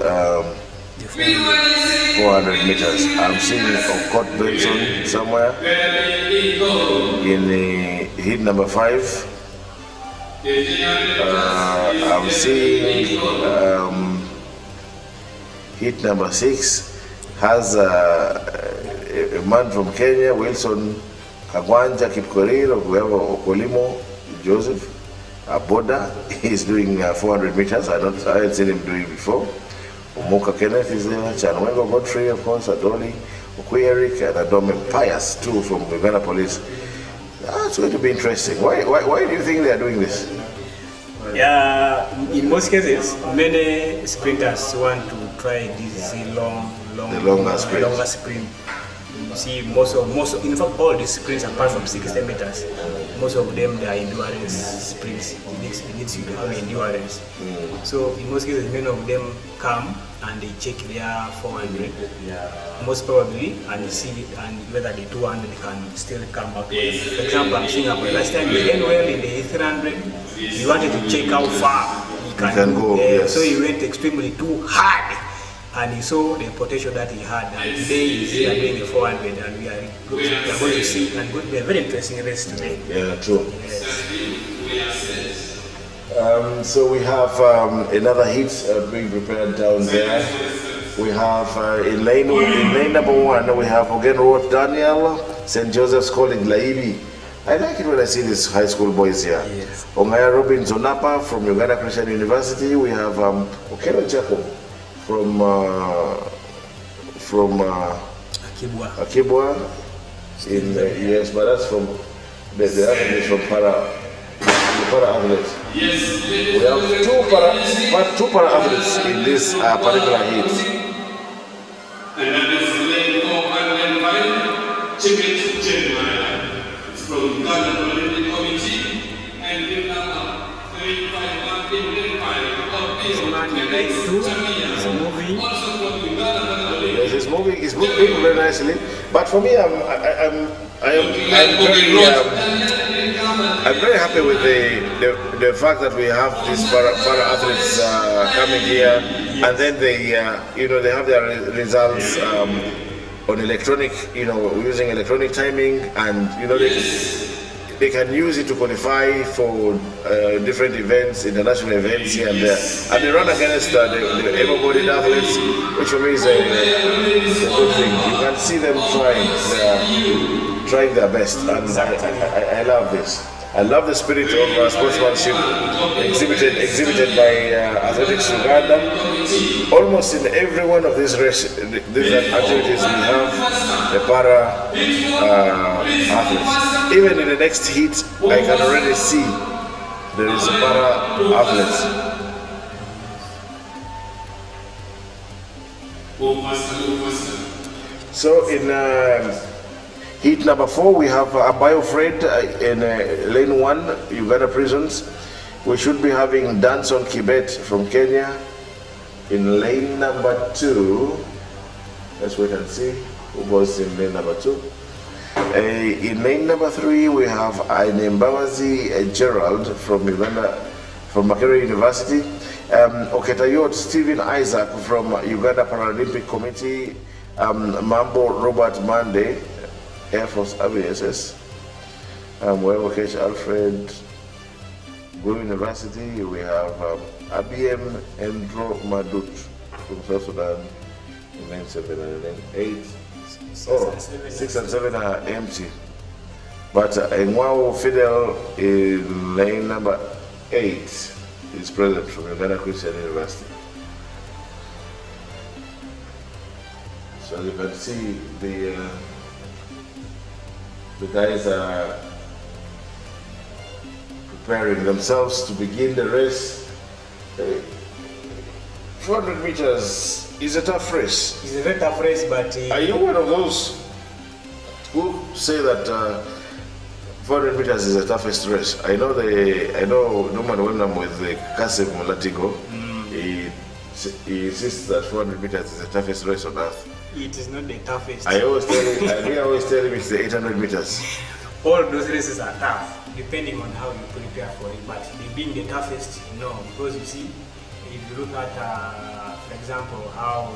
400 meters. I'm seeing Okot Benson somewhere in the heat number 5. I'm seeing heat number 6 has a man from Kenya, Wilson Kagwanja Kipkorir, or whoever, Okolimo Joseph Aboda. He's doing 400 meters. I hadn't seen him doing before. Omoka Kenneth is there, Chanwengo Godfrey, of course, Adoli, Okuyerik, and Adome Pius, too, from Uganda Police. It's going to be interesting. Why do you think they are doing this? Yeah, in most cases, many sprinters want to try this longer sprint. You see, most of, in fact, all these sprints, apart from 60 meters, most of them they are endurance sprints. It needs you to have endurance. So in most cases, many of them come and they check their 400, most probably, and see whether the 200 can still come out. For example, I'm seeing last time he ran well in the 300. He wanted to check how far he can go. Yes. So he went extremely too hard. And he saw the potential that he had, and today he's here doing the 400, and we are going to see, and going to be a very interesting race today. Yeah, true. Yes. So we have another heat being prepared down there. We have in lane number 1, we have again Roth Daniel, St. Joseph's College Laibi. I like it when I see these high school boys here. Yes. Ongaya Robin Zonapa from Uganda Christian University. We have Okelo Jacob from Akibwa in yes, but that's from the athletes from para athletes. Yes. We have two para athletes in this particular heat. And that is lane 4 and lane 5, Chibet General. It's from Uganda Olympic Committee and the number 351 in lane 5 of this man in lane 2 is moving. Also from Uganda Olympic Yes, it's moving very nicely. But for me, I'm very happy with the fact that we have these para athletes coming here, and then they they have their results on electronic, using electronic timing, and they can use it to qualify for different events, international events here and there. And they run against the able-bodied athletes, which for me is a good thing. You can see them trying their best, and I love this. I love the spirit of sportsmanship exhibited by Athletics Uganda. Almost in every one of these activities, we have the para athletes. Even in the next heat, I can already see there is a para athletes. So in heat number 4, we have Abayo Fred in lane 1, Uganda Prisons. We should be having Danson Kibet from Kenya in lane number 2. Let's wait and see who goes in lane number 2. In lane number 3, we have Namboole Gerald from Uganda, from Makerere University. Oketayot Stephen Isaac from Uganda Paralympic Committee. Mambo Robert Mande, Air Force Army SS. Wewokesh Alfred, Go University. We have ABM Endro Madut from South Sudan in lane 7 and lane 8. 6 and 7 are empty. But Nwao Fidel in lane number 8 is present from Uganda Christian University. So as you can see, the guys are preparing themselves to begin the race. 400 meters is a tough race. It's a very tough race, but... Are you one of those who say that 400 meters is the toughest race? I know Norman when I'm with Kasim Mulatigo, he insists that 400 meters is the toughest race on earth. It is not the toughest. I always tell him it's the 800 meters. All those races are tough, depending on how you prepare for it. But they being the toughest, no, because you see, if you look at, for example, how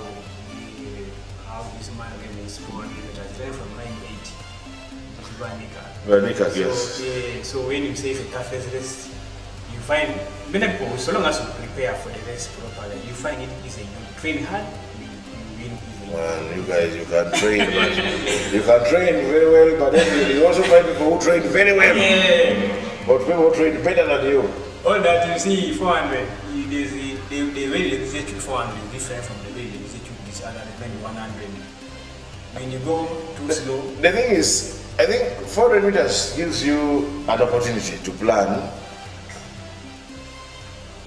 this man is 400 meters, then from 980 to Vanika, yes. So when you say it's the toughest race, you find many people, so long as you prepare for the race properly, you find it easy. You train hard, you win easily. Man, you guys, you can train, man. You can train very well, but then you also find people who train very well. Yeah. But people who train better than you. All that you see, 400, the way they execute 400 is different from the way they execute this other event 100. When you go too slow. The thing is, I think 400 meters gives you an opportunity to plan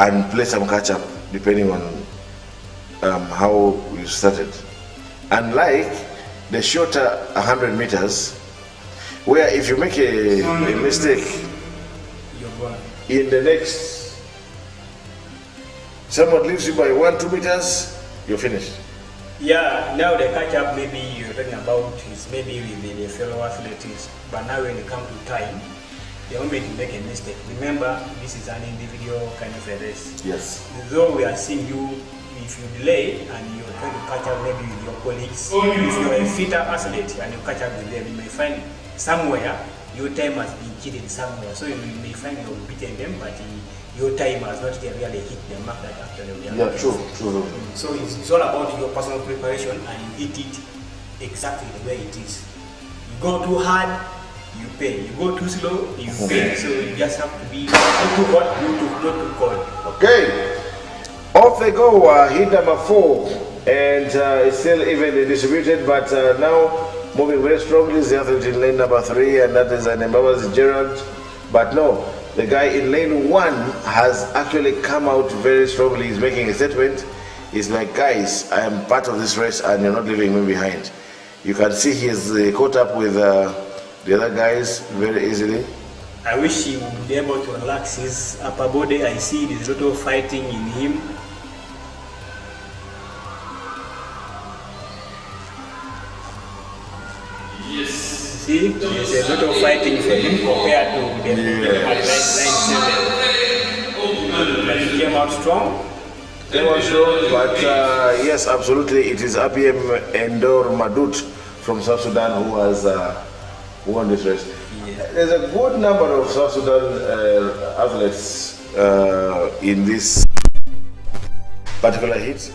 and play some catch up depending on how you started. Unlike the shorter 100 meters, where if you make a mistake in the next, someone leaves you by 1-2 meters, you're finished. Yeah, now the catch up maybe you're talking about is maybe with the fellow athletes, but now when it comes to time, the moment you make a mistake, remember this is an individual kind of a race. Yes. Though we are seeing you, if you delay and you're trying to catch up maybe with your colleagues, if you're a fitter athlete and you catch up with them, you may find somewhere your time has been cheated somewhere. So you may find you're beating them, but your time has not really hit the mark that actually we are. Yeah, true. So it's all about your personal preparation and you hit it exactly the way it is. You go too hard, you pay. You go too slow, you pay. So you just have to be not too hot, not too cold. Okay, off they go. Hit number 4, and it's still evenly distributed, but now moving very strongly is the athlete in lane number 3, and that is Namboole Gerald. But no, the guy in lane 1 has actually come out very strongly. He's making a statement. He's like, guys, I am part of this race and you're not leaving me behind. You can see he's caught up with the other guys very easily. I wish he would be able to relax his upper body. I see there's a lot of fighting in him. See, there's a lot of fighting for him compared to the at line 7. But he came out strong. They were strong, but yes, absolutely, it is ABM Endor Madut from South Sudan who has won this race. Yeah. There's a good number of South Sudan athletes in this particular heat.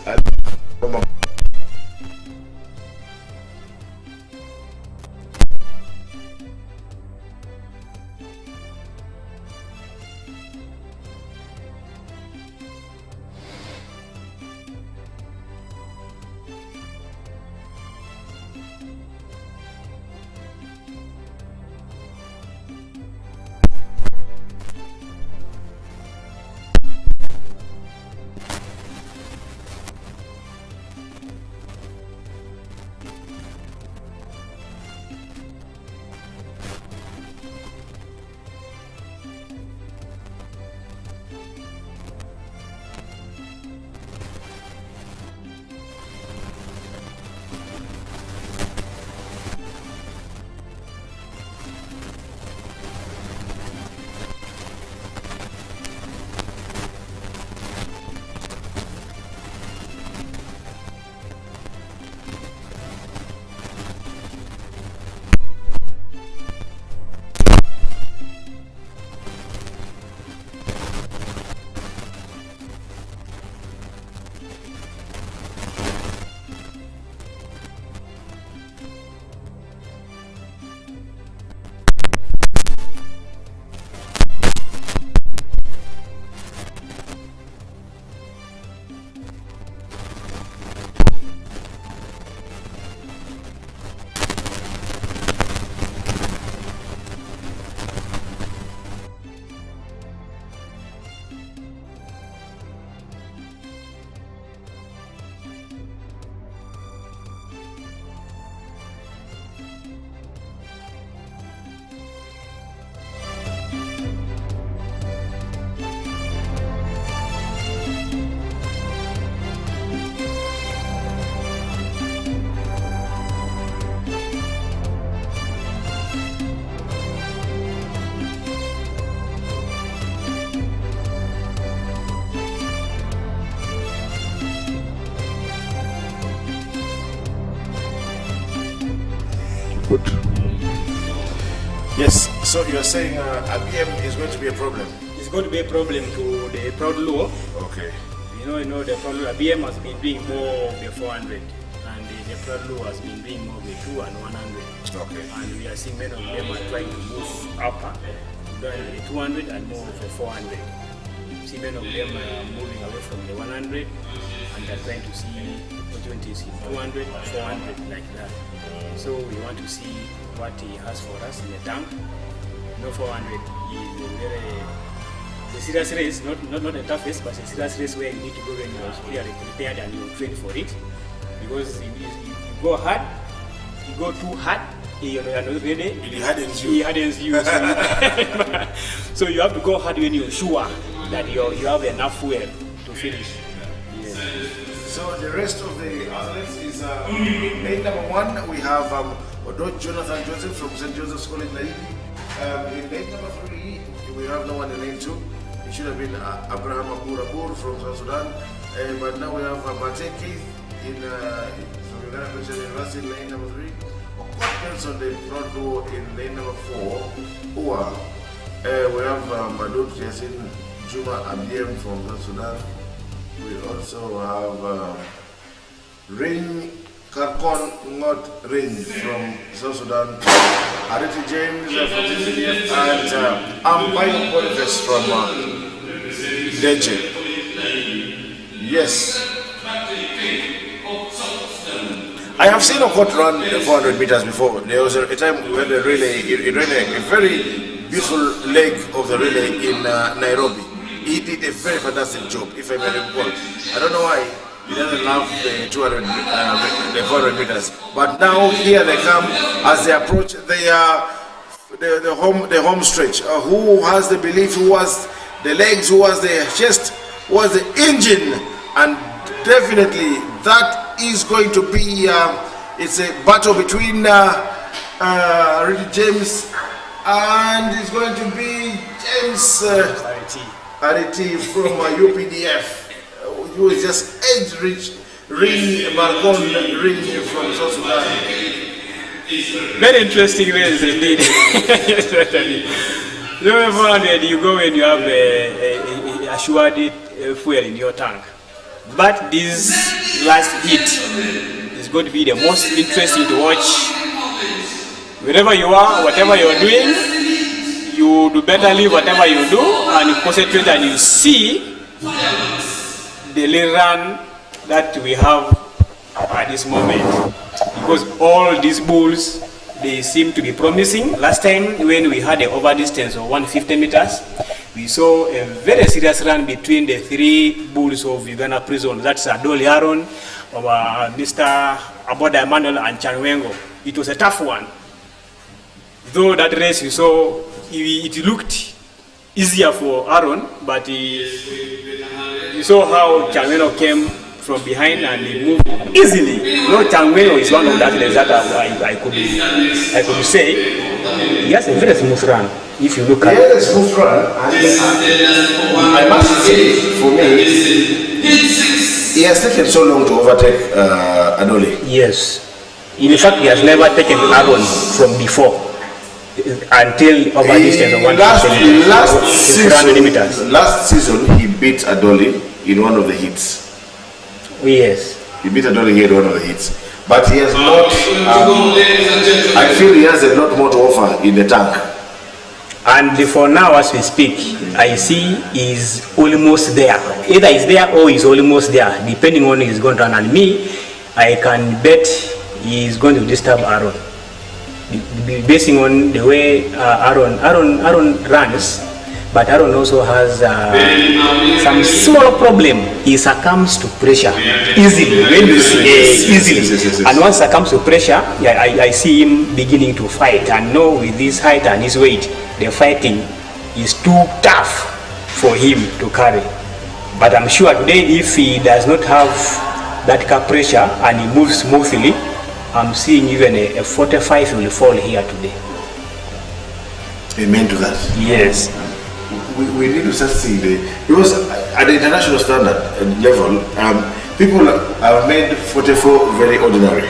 Good. Yes, so you're saying ABM is going to be a problem? It's going to be a problem to the Proud Luo. Okay. You know the Proud Luo, ABM has been doing more of the 400 and the Proud Luo has been doing more of the 2 and 100. Okay. And we are seeing many of them are trying to move up the 200 and more of the 400. See many of them are moving away from the 100 and they're trying to see opportunities in 200 or 400 like that. So we want to see what he has for us in the tank. No 400 is a very serious race, not the toughest, but a serious race where you need to go when you're prepared and you're trained for it. Because you go hard, you go too hard, you're not ready. He hardens you. So you have to go hard when you're sure that you have enough fuel to finish. Yes. So the rest of the athletes is lane number 1. We have Jonathan Joseph from St. Joseph's College, Nairobi. In lane number 3, we have no one in lane 2. It should have been Abraham Abur from South Sudan. But now we have Mate Keith from Uganda Christian University in lane number 3. Nelson the front row in lane number 4. Ua. We have Madut Jasin Juma Abdiem from South Sudan. We also have Ring Karkon Ngot Ring from South Sudan, Ariti James from the BDF, and Ambayo Boniface from Deje. Yes. I have seen Okot run the 400 meters before. There was a time when the relay, it ran a very beautiful leg of the relay in Nairobi. He did a very fantastic job, if I may recall. I don't know why he doesn't love the 200, the 400 meters. But now here they come as they approach the home stretch. Who has the belief? Who has the legs? Who has the chest? Who has the engine? And definitely that is going to be. It's a battle between James, and it's going to be James Ariti from UPDF, who is just age-rich, Marcon Ring from South Sudan. Very interesting race indeed. You go and you have a assured fuel in your tank. But this last hit is going to be the most interesting to watch. Wherever you are, whatever you're doing, you do better leave whatever you do and you concentrate and you see the lead run that we have at this moment. Because all these bulls, they seem to be promising. Last time when we had an over distance of 150 meters, we saw a very serious run between the three bulls of Uganda prison. That's Adoli Aaron, Mr. Aboda Emmanuel and Chanwengo. It was a tough one. Though that race you saw, it looked easier for Aaron, but you saw how Chanwengo came from behind and he moved easily. No, Chanwengo is one of the athletes that I could say he has a very smooth run. If you look at a smooth run, and I must say, for me, he has taken so long to overtake Adoli. Yes. In fact, he has never taken Aaron from before until over distance of 150 meters. Last season, he beat Adoli in one of the heats. Yes. He beat Adoli here in one of the heats. But he has not, I feel he has a lot more to offer in the tank. And for now, as we speak, I see he's almost there. Either he's there or he's almost there, depending on his going to run. And me, I can bet he's going to disturb Aaron. Basing on the way Aaron runs, but Aaron also has some small problem. He succumbs to pressure easily. When you see easily, and once succumbs to pressure, I see him beginning to fight. And now with his height and his weight, the fighting is too tough for him to carry. But I'm sure today, if he does not have that car pressure and he moves smoothly, I'm seeing even a 45 will fall here today. Amen to that. Yes. We need to start seeing because at the international standard level, people have made 44 very ordinary.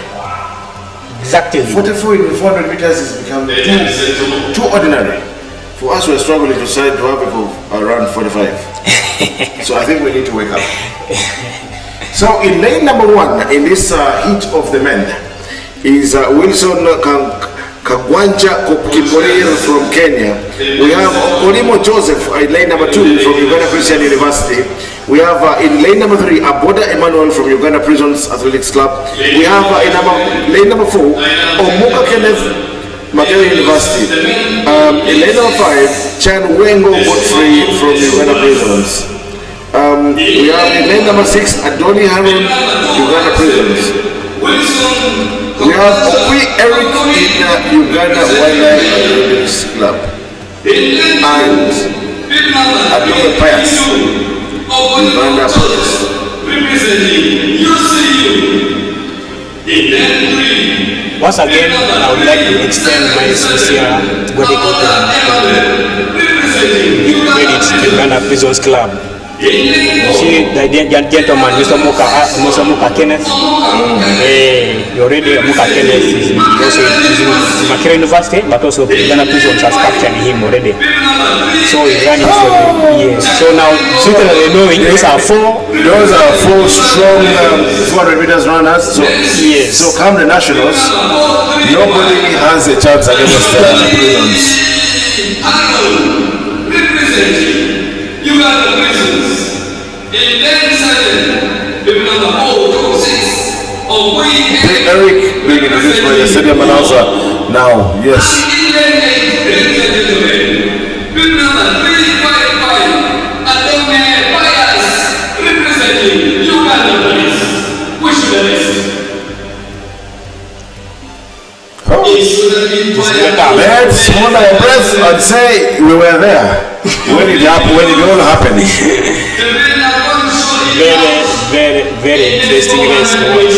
Exactly. 44 in 400 meters has become too ordinary. For us, we're struggling to decide to have people around 45. So I think we need to wake up. So in lane number 1 in this heat of the men is Wilson Kagwanja Kiporir from Kenya. We have Okolimo Joseph in lane number 2 from Uganda Christian University. We have in lane number 3 Aboda Emmanuel from Uganda Prisons Athletics Club. We have in lane number 4 Omuka Kenneth Mandela University. In lane number 5 Chanwengo Godfrey from Uganda Prisons. We have in lane number 6 Adoni Haron, Uganda Prisons. We have Okwi Eric in Uganda Wildlife Athletics Club. And Adoni Pius, Uganda Police. Once again, I would like to extend my sincere gratitude to Uganda Prisons Club. You see the gentleman, Mr. Muka Kenneth. Already Muka Kenneth is also in Makere University, but also Uganda Prisons has captured him already. So he's running for the years. So now, certainly knowing those are four strong 400 meters runners. So, yes. So come the nationals, nobody has a chance against the Prisons. Representing Uganda Prisons in lane 7, with number 426 of Eric being introduced by the stadium announcer now, yes. In lane 8, ladies and gentlemen, with number 355, Adome Pius, representing Uganda Police. Wish you the best. Let's hold our breath and say we were there when it happened, when it all happened. Very interesting race to watch.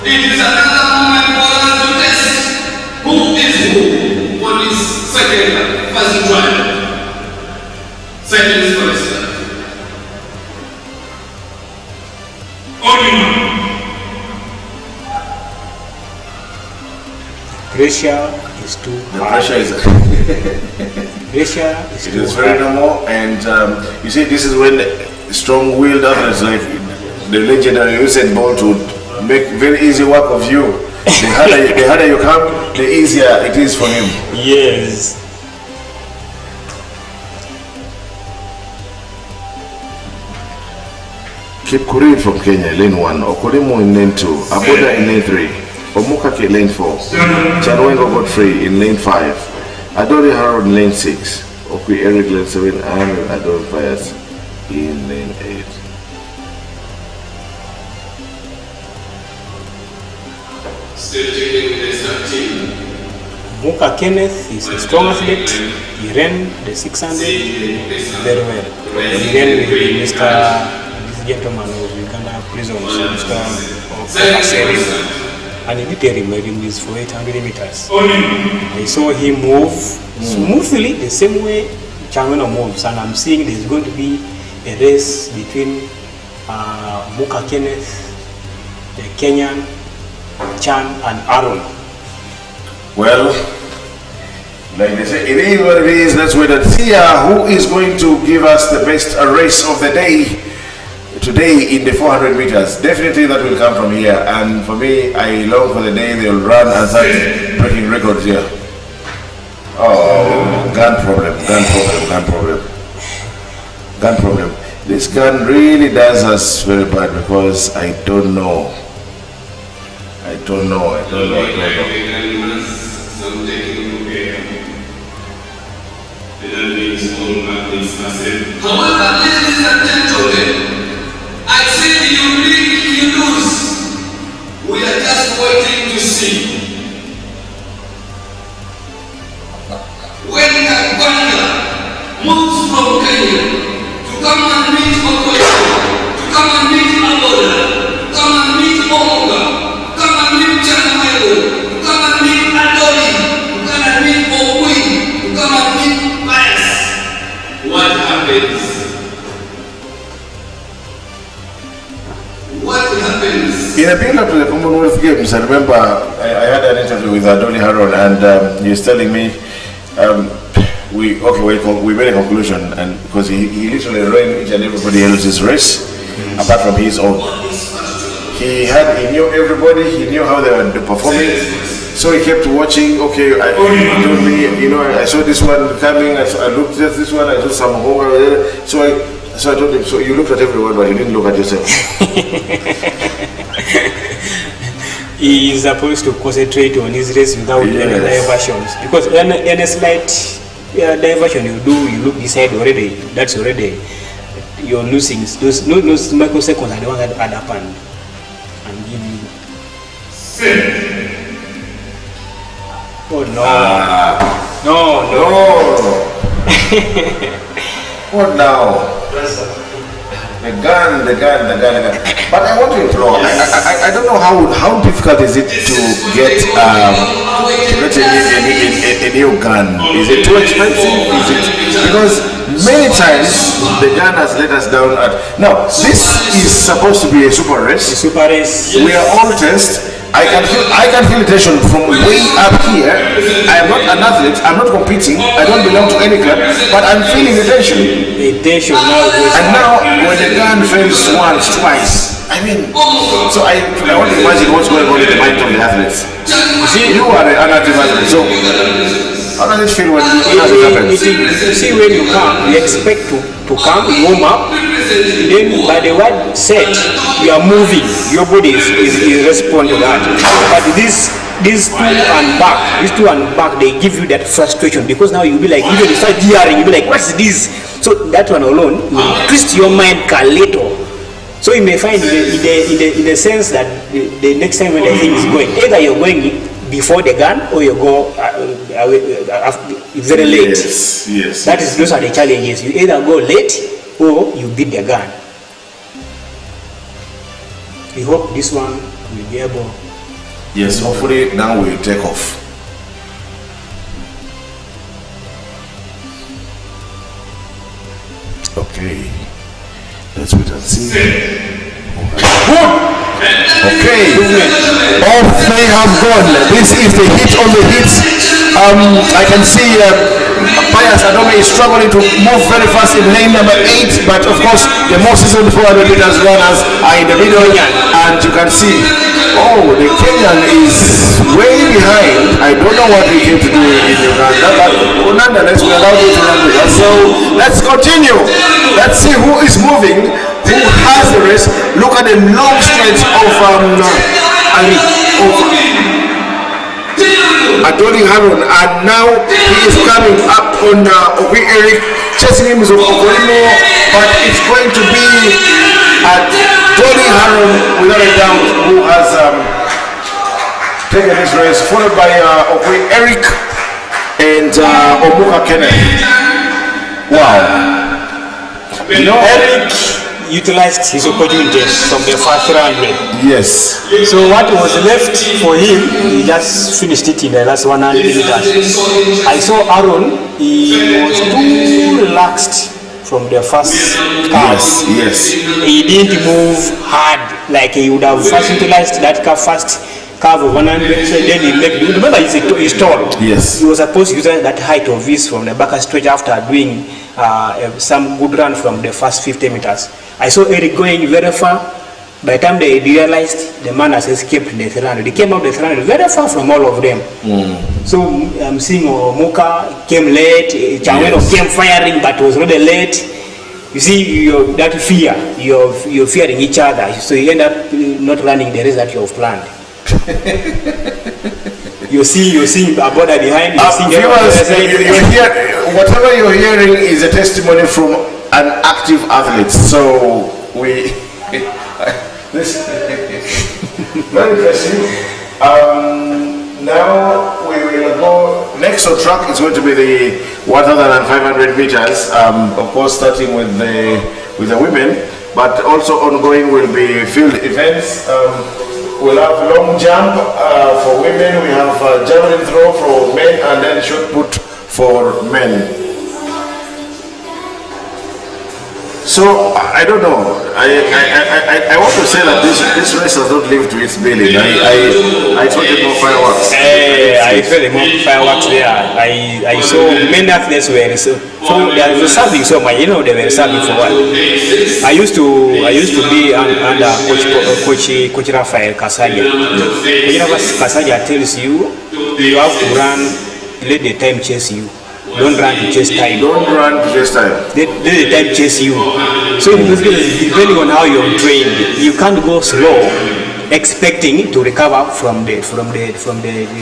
It is another moment for us to test who Pressure is too The high. pressure is. Pressure is It too is very high. normal, and you see, this is when strong-willed athletes like the legendary Usain Bolt would make very easy work of you. The harder you come, the easier it is for him. Yes. Kipkurui from Kenya, lane 1. Okolimo in lane 2. Aboda in lane 3. Omukake lane 4. Chanwengo Godfrey in lane 5. Adori Harold in lane 6. Okwi Eric lane 7 and Adori Pius in lane 8. Still checking with the start team. Muka Kenneth is a strong athlete. He ran the 600 very well. He ran with this gentleman of Uganda prisons, Mr. Okaseri, and he beat him with for 800 meters. I saw him move smoothly the same way Chanweno moves, and I'm seeing there's going to be a race between Muka Kenneth, the Kenyan, Chan, and Aaron. Well, like they say, it is what it is. Let's wait and see who is going to give us the best race of the day today in the 400 meters. Definitely that will come from here. And for me, I long for the day they'll run and start breaking records here. Oh, gun problem. This gun really does us very bad because I don't know. Some taking care. And that means all athletes are safe. However, ladies and gentlemen, I said you win, you lose. We are just waiting to see. When Uganda moves from Kenya to come and meet Okoye, to come and meet Namboole, to come and meet Omoga, to come and meet Chanwego, to come and meet Adori, to come and meet Okwi, to come and meet Pius, what happens? What happens? In a build-up to the Commonwealth Games, I remember I had an interview with Adoli Haron, and he was telling me we made a conclusion, and because he literally ran each and everybody else's race apart from his own. He knew everybody, he knew how they were performing, so he kept watching. Okay, he told me, I saw this one coming, I looked at this one, I saw some home, so I told him, so you looked at everyone, but you didn't look at yourself. He is supposed to concentrate on his race without any diversions, because any slight diversion you do, you look beside already, that's already you're losing. Those microseconds are the ones that add up and give you. Oh no. What now? The gun. But I want to implore. I don't know how difficult is it to get a new gun. Is it too expensive? Because many times the gun has let us down. Now this is supposed to be a super race. We are all tests. I can feel the tension from way up here. I am not an athlete, I'm not competing, I don't belong to any club, but I'm feeling the tension. And now when the gun fails once, twice, I mean, so I want to imagine what's going on in the mind of the athletes. You are an active athlete, so how does it feel when it happens? You see, when you come, you expect to come, warm up, then by the word set, you are moving, your body is responding to that. But these two and back, they give you that frustration, because now you'll be like, even if you start hearing, you'll be like, what's this? So that one alone will twist your mind a little. So you may find in the sense that the next time when the thing is going, either you're going before the gun or you go very late. Yes. Those are the challenges. You either go late or you beat the gun. We hope this one will be able. Yes, hopefully now we'll take off. Okay, let's wait and see. Okay, off they have gone. This is the hit on the hits. I can see Pius Adome is struggling to move very fast in lane number 8, but of course the more seasoned 400 meters runners are in the middle, and you can see, oh, the Kenyan is way behind. I don't know what he came to do in Uganda, but nonetheless we allow you to run with us. So let's continue. Let's see who is moving, who has the race. Look at the long stretch of Adoni Harun, and now he is coming up on Obi Eric, chasing him is Okolimo, but it's going to be Adoni Harun without a doubt who has taken this race, followed by Obi Eric and Omuka Kenneth. Wow. You know, Eric utilized his opportunities from the first 300. Yes. So what was left for him, he just finished it in the last 100 meters. I saw Aaron, he was too relaxed from the first curve. Yes. He didn't move hard like he would have first utilized that first curve of 100, so then he left. Remember, he's tall. Yes. He was supposed to utilize that height of his from the back stretch after doing some good run from the first 50 meters. I saw Eric going very far. By the time they realized the man has escaped the 300, he came up the 300 very far from all of them. So I'm seeing Muka came late, Chaweno came firing but was really late. You see, that fear, you're fearing each other, so you end up not running the race that you have planned. You're seeing a border behind you. Whatever you're hearing is a testimony from an active athlete. So we this very interesting. Now we will go next on track. Is going to be the 1,500 meters. Of course, starting with the women, but also ongoing will be field events. We'll have long jump for women, we have javelin throw for men, and then shot put for men. So I don't know. I want to say that this race has not lived to its billing. I expected more fireworks. I expected more fireworks there. I saw many athletes were so they were serving so much. You know, they were serving for what? I used to be under Coach Rafael Kasaja. Coach Kasaja tells you have to run, let the time chase you. Don't run to chase time. Don't run to chase time. Let the time chase you. So depending on how you're trained, you can't go slow expecting to recover from the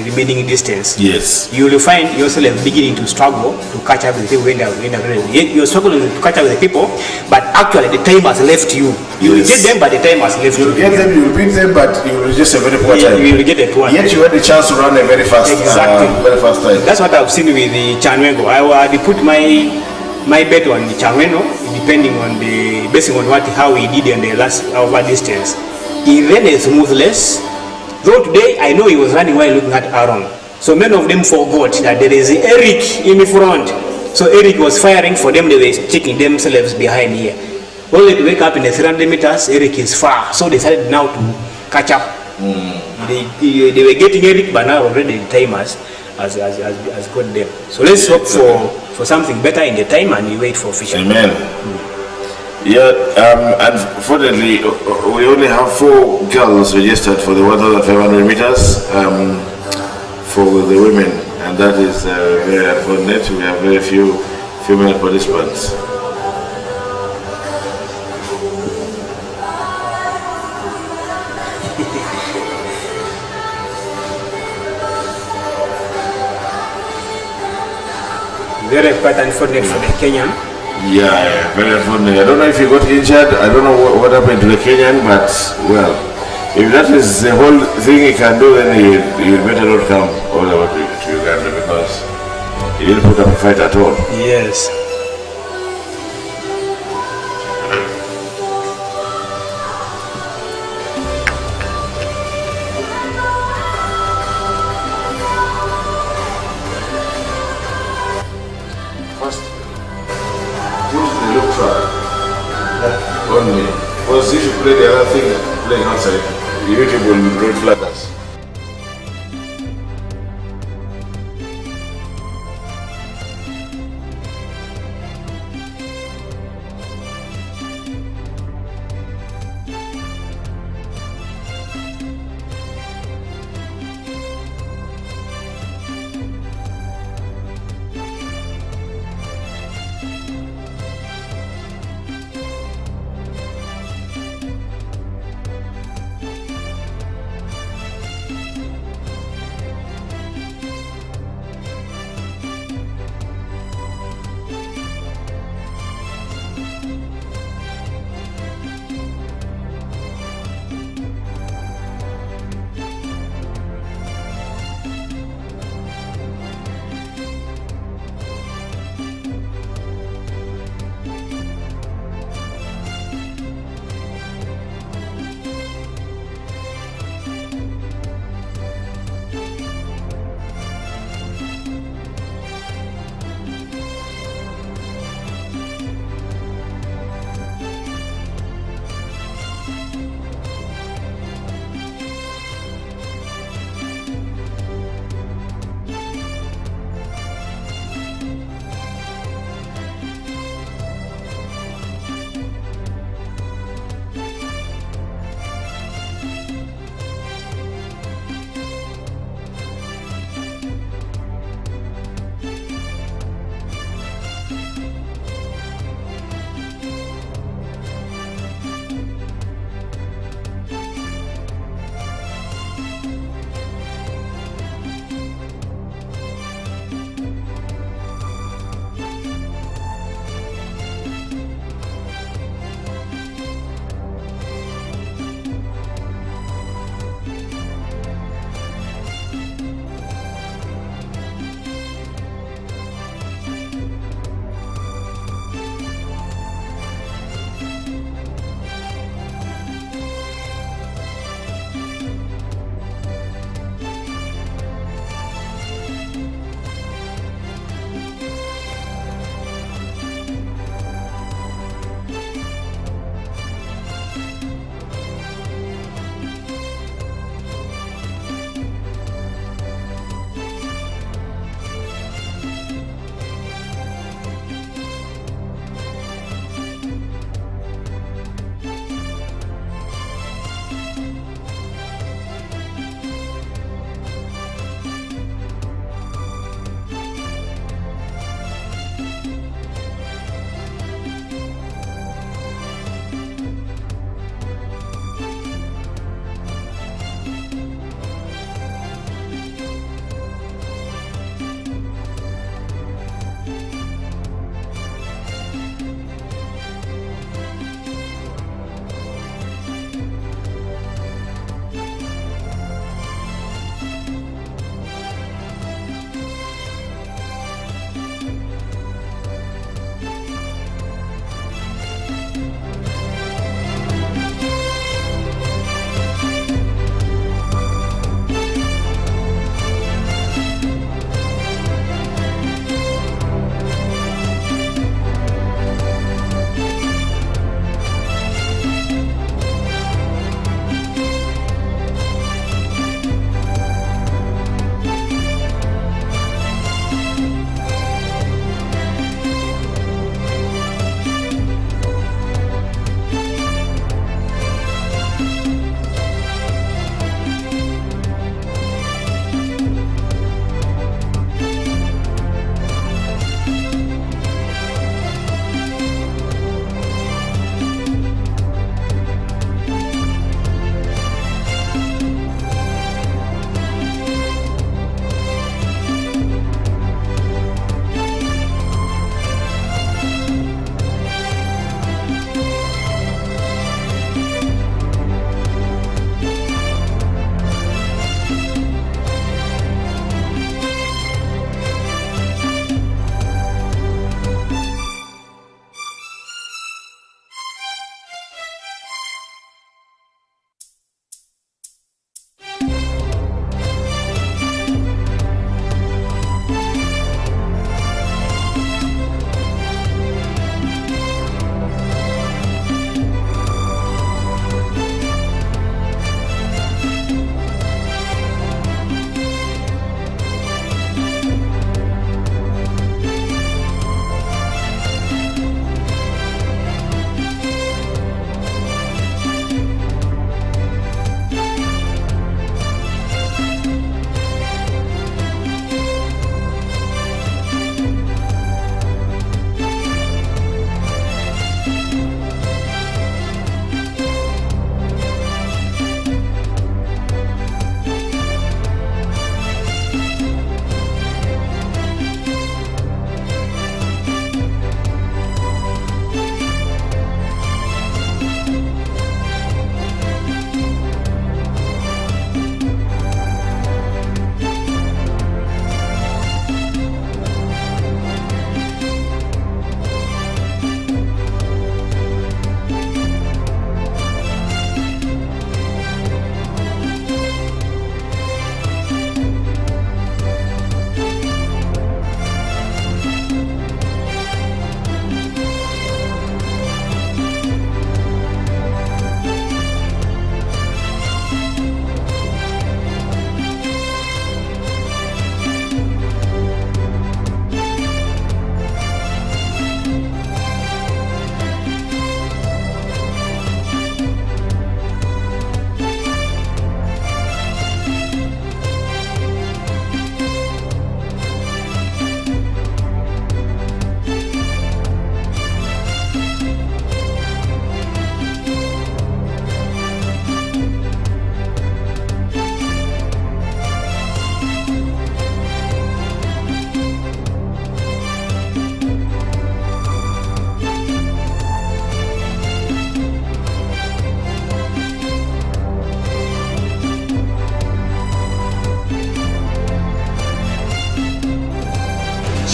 remaining distance. Yes. You will find yourself beginning to struggle to catch up with the people you're struggling to catch up with the people, but actually the time has left you. You will get them, but the time has left you. You will get them, you will beat them, but you will just a very poor time. You will get a poor time. Yet you had the chance to run a very fast, very fast time. That's what I've seen with the Chanwengo. I put my bet on the Chanwengo, depending on based on how he did in the last over distance. He ran a smoothless, though today I know he was running while looking at Aaron. So many of them forgot that there is Eric in the front. So Eric was firing for them, they were checking themselves behind here. Only to wake up in the 300 meters, Eric is far. So they decided now to catch up. They were getting Eric, but now already the time has got them. So let's hope for something better in the time, and we wait for Fisher. Amen. Yeah, unfortunately, we only have 4 girls registered for the 1,500 meters for the women, and that is very unfortunate. We have very few female participants. Very quite unfortunate for the Kenyan. Yeah, very unfortunate. I don't know if he got injured. I don't know what happened to the Kenyan, but well, if that is the whole thing he can do, then he better not come all the way to Uganda, because he didn't put up a fight at all. Yes. Only. Because if you play the other thing, playing outside, YouTube will red flag us.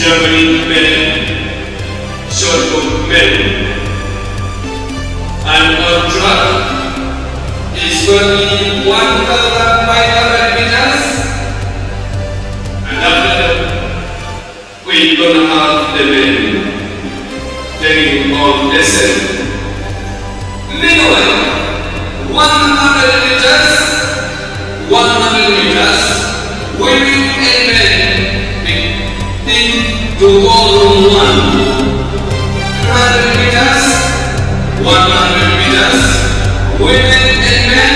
Germany men, short of men. And our track is going to be 1,500 meters. And after that, we're going to have the men taking on descent. Meanwhile, 100 meters, women and men begin to go from 100 meters, 100 meters, women and men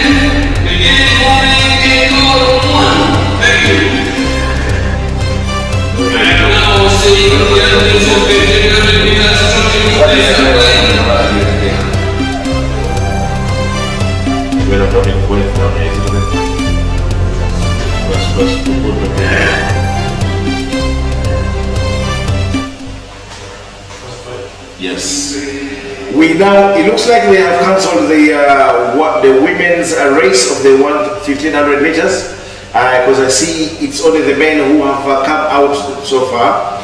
begin moving and go from 1. Thank you. And now seeing the enemies of 1,500 meters starting with the Pero no me encuentro Yes. We now, it looks like they have cancelled the women's race of the 1,500 meters because I see it's only the men who have come out so far.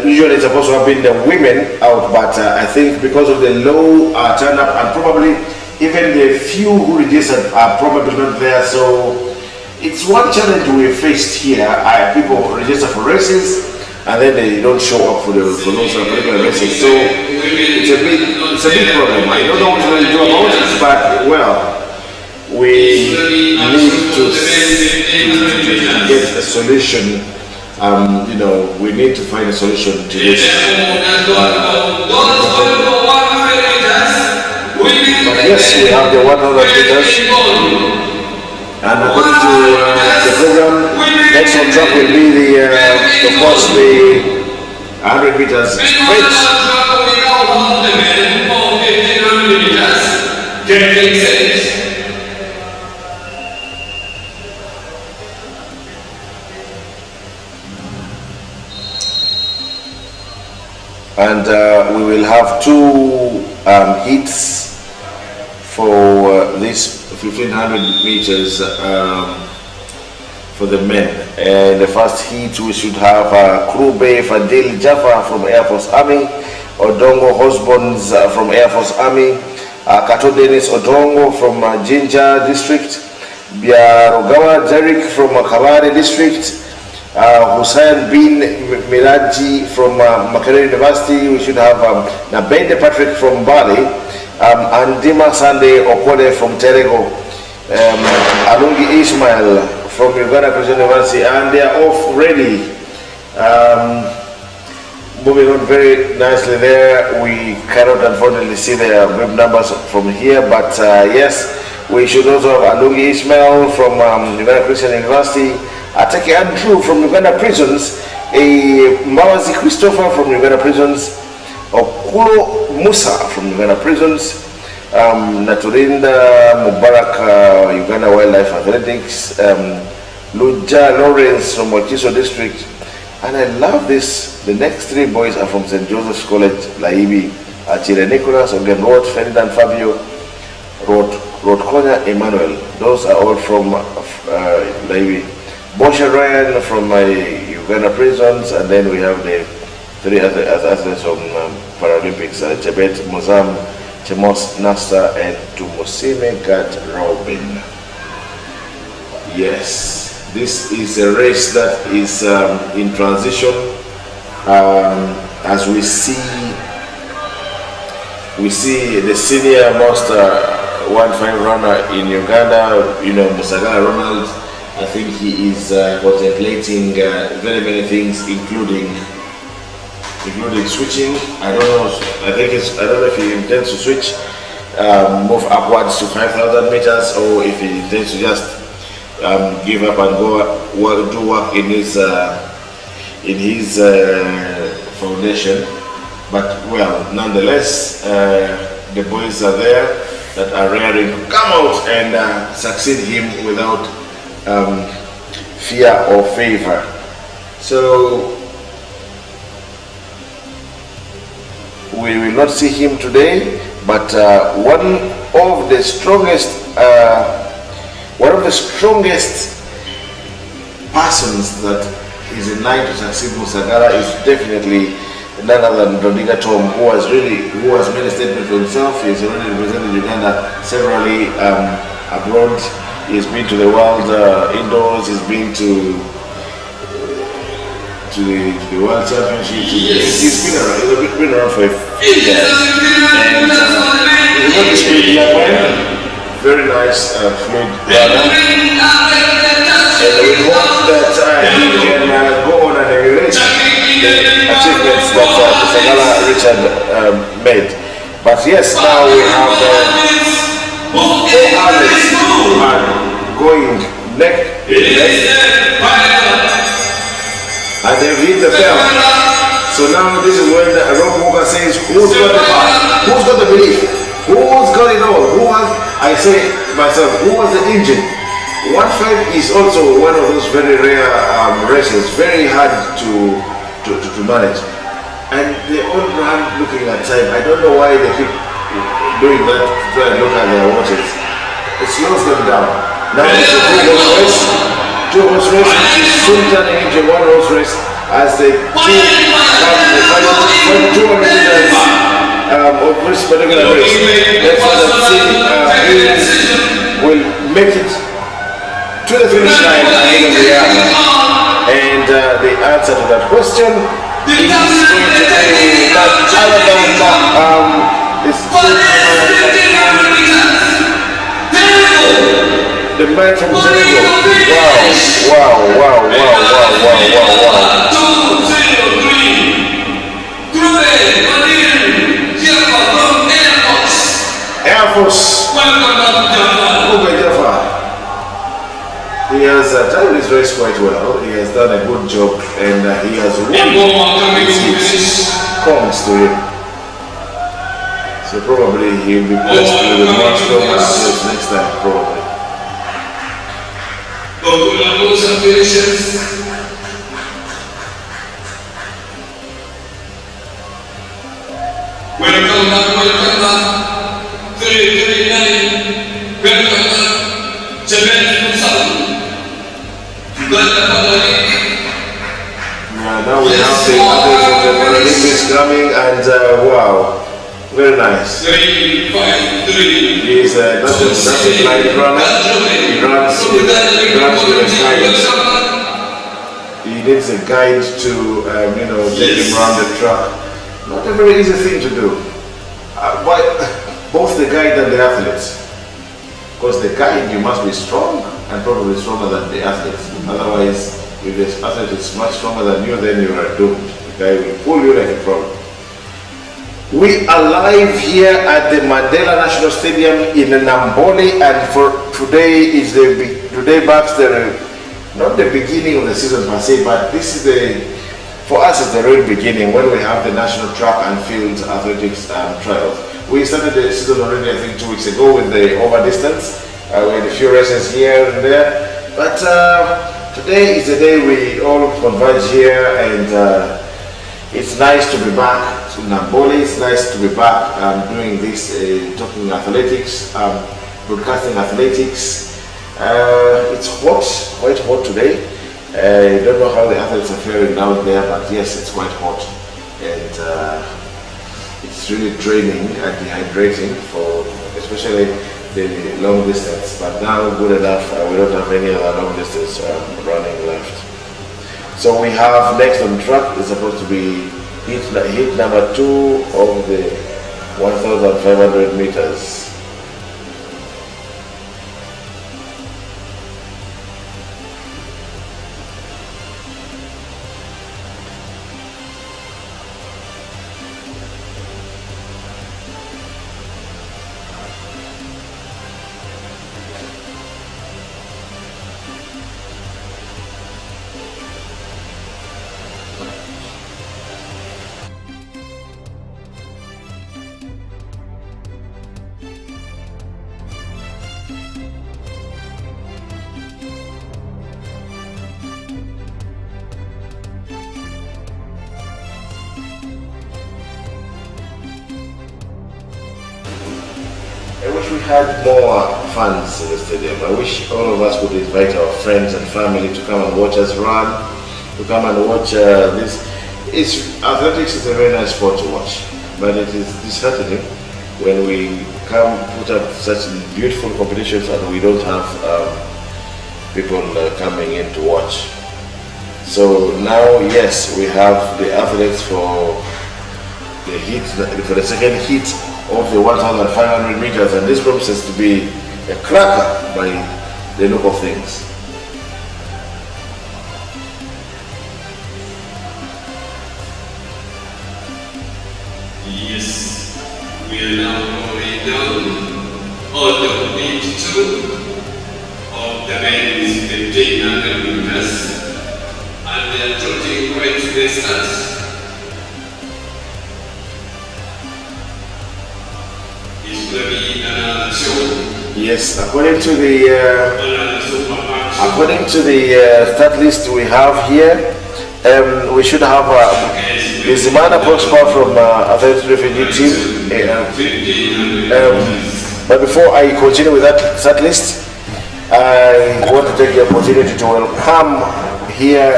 Usually it's supposed to have been the women out, but I think because of the low turn up and probably even the few who registered are probably not there, so it's one challenge we faced here. People register for races and then they don't show up for those particular races, so it's a big problem. I don't know what to do about it, but well, we need to get a solution. We need to find a solution to this. But yes, we have the 100 meters, and according to the program, next on track will be of course, the 100 meters sprint. And we will have two heats for this 1,500 meters for the men. And the first heat we should have Krube Fadil Jaffa from Air Force Army, Odongo Hosbons from Air Force Army, Kato Dennis Odongo from Jinja District, Biarogawa Derek from Kabare District, Hussein bin Miraji from Makerere University. We should have Nabende Patrick from Bali, and Dima Sunday Okode from Terego, Alungi Ismail from Uganda Christian University, and they are off ready. Moving on very nicely there. We cannot unfortunately see their web numbers from here, but yes, we should also have Alungi Ismail from Uganda Christian University, Ateke Andrew from Uganda Prisons, Mawazi Christopher from Uganda Prisons, Okulo Musa from Uganda Prisons, Naturinda Mubarak, Uganda Wildlife Athletics, Luja Lawrence from Wakiso District, and I love this. The next three boys are from St. Joseph's College, Laibi, Achille Nicholas, Ogen Roth, Ferdinand Fabio, Rodkonya Emmanuel. Those are all from Laibi. Bosha Ryan from Uganda Prisons, and then we have the three other athletes from Paralympics, Chebet Mozam, Chemos Nasta, and Tumusime Gat Robin. Yes, this is a race that is in transition. As we see the senior most 1-5 runner in Uganda, Musagala Ronald. I think he is contemplating very many things, including switching. I don't know if he intends to switch, move upwards to 5,000 meters, or if he intends to just give up and go do work in his foundation. But well, nonetheless, the boys are there that are raring to come out and succeed him without fear or favor. So we will not see him today, but one of the strongest persons that is in line to succeed Musagara is definitely none other than Rodiga Tom, who has made a statement for himself. He's already represented Uganda severally abroad. He's been to the world indoors. He's been to the World Championship. He's been around for a few years. And he's not disputing young man. Very nice, fluid brother. And we hope that he can go on and emulate the achievements that Sagala Richard made. But yes, now we have 4 athletes going neck to neck. And they've hit the bell. So now this is when Rob Walker says, who's got the power? Who's got the belief? Who's got it all? Who has, I say myself, who was the engine? 1-5 is also one of those very rare races, very hard to manage. And they all run looking at time. I don't know why they keep doing that, try and look at their watches. It slows them down. Now it's a 2-horse race, soon turning into a 1-horse race as they come the final 200 meters of this particular race. Let's see who will make it to the finish line ahead of the other. And the answer to that question is going to be none other than the man from Senegal. Wow. 203. Air Force. He has timed his race quite well. He has done a good job, and he has won his comes to him. So probably he'll be blessed with a much stronger athletes next time, probably. Welcome back. 339. Welcome back. Now we have the others of the Paralympics coming, and wow, very nice. 353. He is not a blind runner. He runs with a guide. He needs a guide to take him around the track. Not a very easy thing to do. Both the guide and the athletes. Because the guide, you must be strong and probably stronger than the athlete. Otherwise, if the athlete is much stronger than you, then you are doomed. The guy will pull you like a problem. We are live here at the Mandela National Stadium in Namboole, and for today today marks not the beginning of the season per se, but this is for us it's the real beginning when we have the national track and field athletics trials. We started the season already, I think 2 weeks ago, with the over distance. We had a few races here and there, but today is the day we all converge here, and it's nice to be back to Namboole. It's nice to be back doing this, talking athletics, broadcasting athletics. It's hot, quite hot today. I don't know how the athletes are faring out there, but yes, it's quite hot, and it's really draining and dehydrating for especially the long distance. But now, good enough, we don't have any other long distance running left. So we have next on track is supposed to be hit number 2 of the 1,500 meters. I wish we had more fans in the stadium. I wish all of us would invite our friends and family to come and watch us run. to come and watch this. Athletics is a very nice sport to watch, but it is disheartening when we come put up such beautiful competitions and we don't have people coming in to watch. So now, yes, we have the athletes for the heat, for the second heat of the 1,500 meters, and this promises to be a cracker by the look of things. Yes, we are now going down on the beat 2 of the men's 1,500 meters, and they are trotting right to the start. It's going to be another show. Yes, according to the start list we have here, we should have Bizimana Prosper from Athletic Refugee Team. But before I continue with that start list, I want to take the opportunity to welcome here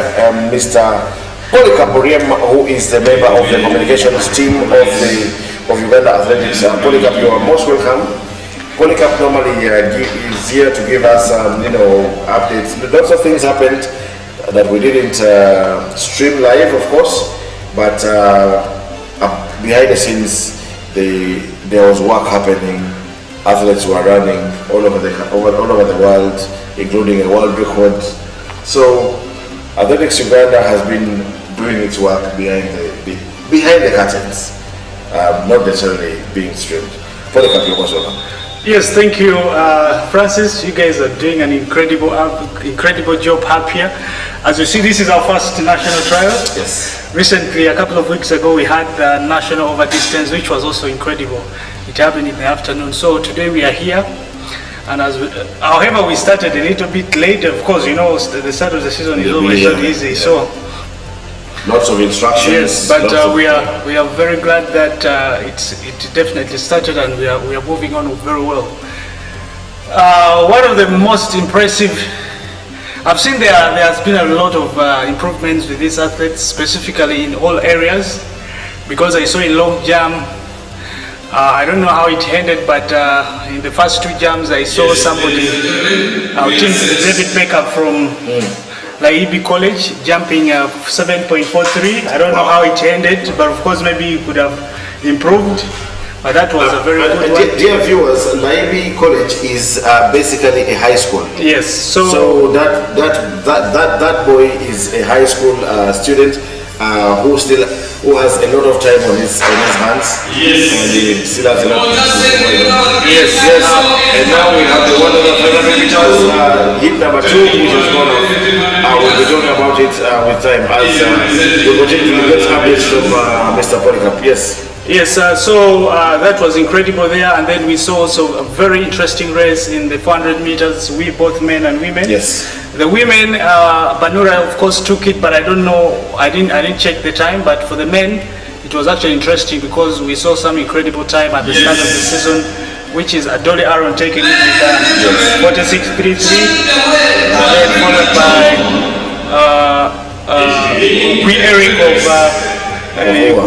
Mr. Polycarp Oriem, who is the member of the communications team of Uganda Athletics. Polycarp, you are most welcome. Polycarp normally is here to give us updates. Lots of things happened that we didn't stream live, of course, but behind the scenes there was work happening. Athletes were running all over the world, including a world record. So Athletics Uganda has been doing its work behind the curtains, not necessarily being streamed. Polycarp, you're most welcome. Yes, thank you, Francis. You guys are doing an incredible job up here. As you see, this is our first national trial. Yes. Recently, a couple of weeks ago, we had the national over distance, which was also incredible. It happened in the afternoon. So today we are here, and however, we started a little bit late. Of course, you know, the start of the season is always not easy. Yeah. So lots of instructions. Yes, but we are very glad that it definitely started, and we are moving on very well. One of the most impressive, I've seen there has been a lot of improvements with these athletes, specifically in all areas, because I saw in long jump, I don't know how it ended, but in the first 2 jumps I saw somebody, our team, David Baker from Laibi College, jumping 7.43. I don't know how it ended, but of course maybe you could have improved. But that was a very good one. Dear viewers, Laibi College is basically a high school. Yes. So that boy is a high school student who has a lot of time on his hands. Yes. And he still has a lot of time. Yes. And now we have the 1,500 meters hit number 2, which is going on. We'll be talking about it with time as we continue to get updates from Mr. Polycarp. Yes. Yes, so that was incredible there, and then we saw also a very interesting race in the 400 meters, both men and women. Yes. The women, Banura of course took it, but I don't know, I didn't check the time, but for the men, it was actually interesting because we saw some incredible time at the start of the season, which is Adole Aaron taking it with 46.33, and then followed by Eric of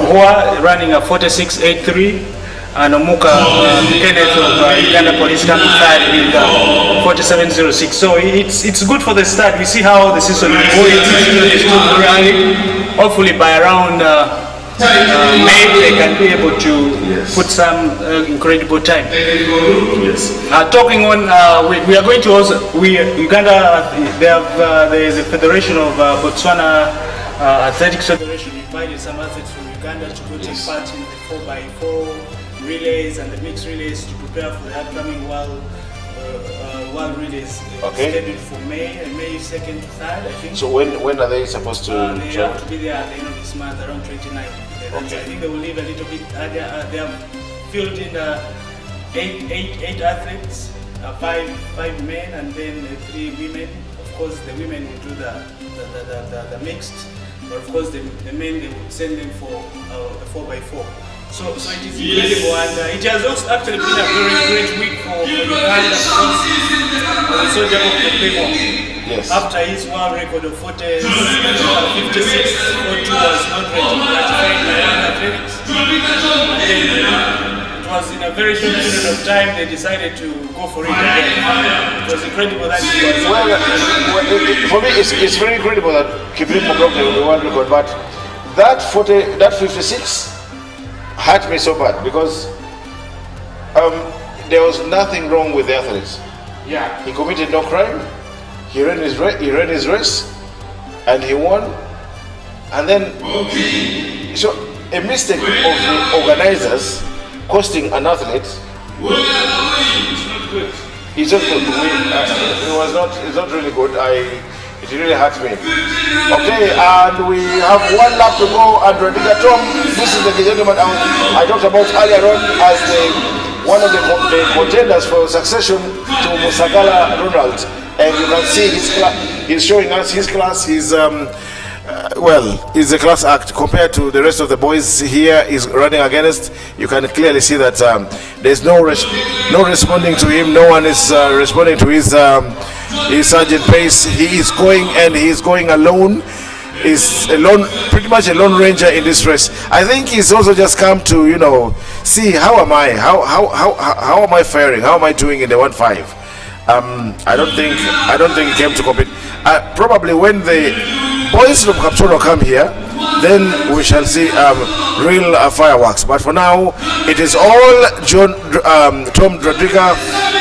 Hoa running a 46.83, and Omuka Kenneth of Uganda Police coming third with 47.06. So it's good for the start. We see how the season is going. It's still running. Hopefully by around May they can be able to put some incredible time. Yes. Talking on, we are going to also Uganda. They have there is a federation of Botswana Athletics Federation invited some athletes from Uganda to go take part in the 4x4 relays and the mixed relays to prepare for the upcoming world relays scheduled for May 2nd to 3rd, I think. So when are they supposed to they have to be there at the end of this month, around 29th. Okay. I think they will leave a little bit earlier. They have filled in 8 athletes, 5 men and then 3 women. Of course the women will do the mixed, but of course the men, they will send them for the 4x4. So it is incredible, and it has also actually been a very great week for Uganda because we saw Jacob Kepemo Yes. After his world record of 56, 42 was not ratified by UGathletix. It was in a very short period of time they decided to go for it again. It was incredible that it was. For me, it's very incredible that Kiplimo broke the world record, but that 56 hurt me so bad because there was nothing wrong with the athlete. Yeah. He committed no crime. He ran his race, and he won. And then, so a mistake of the organizers costing an athlete. It's not good. It's not good. It's not really good. It really hurt me. Okay, and we have one lap to go. And Rodiga Tom, this is the gentleman I talked about earlier on as one of the contenders for succession to Musagala Ronald. And you can see he's showing us his class. He's he's a class act compared to the rest of the boys here. He's running against. You can clearly see that there's no responding to him. No one is responding to his sergeant pace. He is going, and he is going alone. He's pretty much a lone ranger in this race. I think he's also just come to see how am I, how am I faring, how am I doing in the 1-5. I don't think he came to compete. Probably when the boys from Kapcholo come here, then we shall see real fireworks. But for now, it is all Tom Drodrika,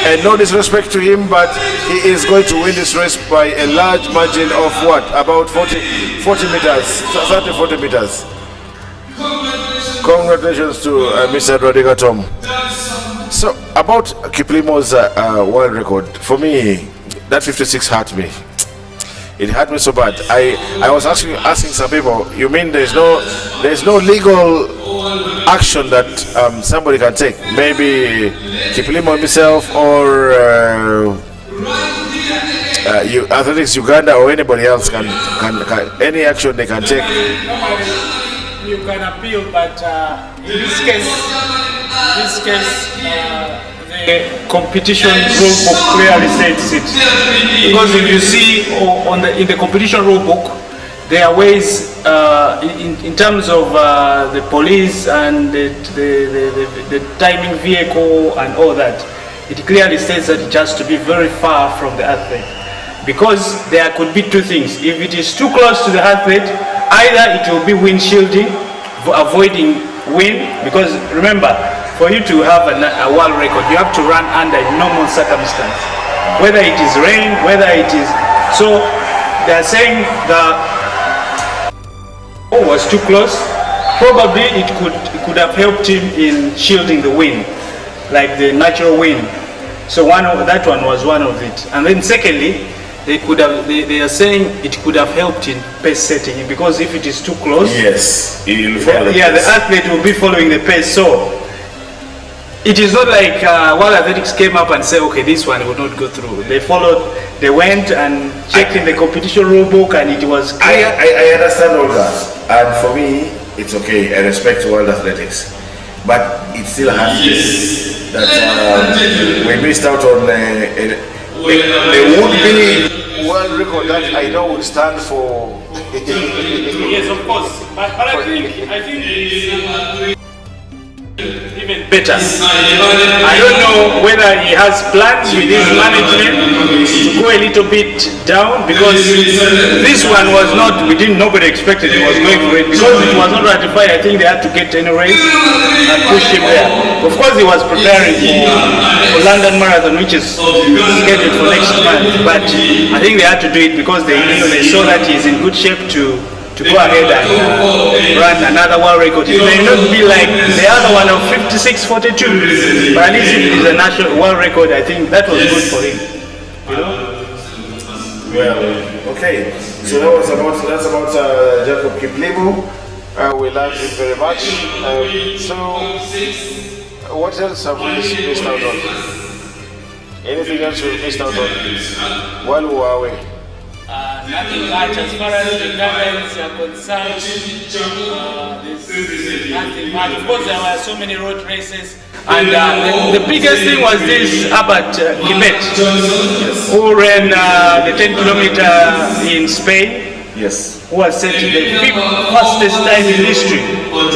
and no disrespect to him, but he is going to win this race by a large margin of what? About 40 meters, 30-40 meters. Congratulations to Mr. Drodrika Tom. So about Kiplimo's world record, for me, that 56 hurt me. It hurt me so bad. I was asking some people. You mean there's no legal action that somebody can take? Maybe Kiplimo himself or Athletics Uganda or anybody else can any action they can take. You can appeal, but in this case, the competition rule book clearly states it. Because if you see in the competition rule book, there are ways in terms of the police and the timing vehicle and all that. It clearly states that it has to be very far from the athlete. Because there could be two things. If it is too close to the athlete, either it will be wind shielding, avoiding wind, because remember, for you to have a world record, you have to run under normal circumstance. Whether it is rain, whether it is... So, they are saying the was too close. Probably it could have helped him in shielding the wind, like the natural wind. So that one was one of it. And then secondly, they are saying it could have helped in pace setting, because if it is too close, yes, the athlete will be following the pace. So it is not like World Athletics came up and said, okay, this one will not go through. They they went and checked in the competition rule book, and it was clear. I understand all that, and for me, it's okay. I respect World Athletics, but it still has that we missed out on the would-be world record that I know would stand for. Yes, of course, but I think even better. I don't know whether he has plans with his management to go a little bit down, because this one was not, nobody expected he was going for it, because it was not ratified. I think they had to get any race and push him there. Of course, he was preparing for London Marathon, which is scheduled for next month, but I think they had to do it because they saw that he's in good shape to go ahead and run another world record. It may not be like the other one of 56:42, but at least if it is a national world record, I think that was good for him. Well, okay. So that's about Jacob Kiplimo. We love him very much. So, what else have we missed out on? Anything else we missed out on while we were away? Nothing much as far as the guidelines are concerned. There's nothing much. Of course, there were so many road races. And the biggest thing was this Abat Kibet, who ran the 10-kilometer in Spain. Yes. Who was set to the 5th fastest time in history of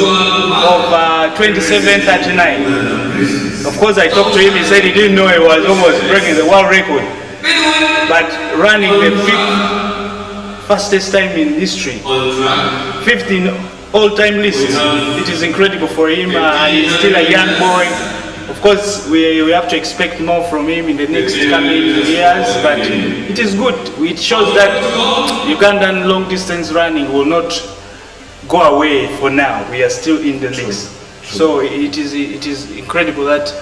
27:39. Of course, I talked to him. He said he didn't know he was almost breaking the world record, but running the 5th fastest time in history, 5th in all-time list. It is incredible for him. He's still a young boy. Of course, we have to expect more from him in the next coming years, but it is good. It shows that Ugandan long-distance running will not go away for now. We are still in the list. So it is incredible that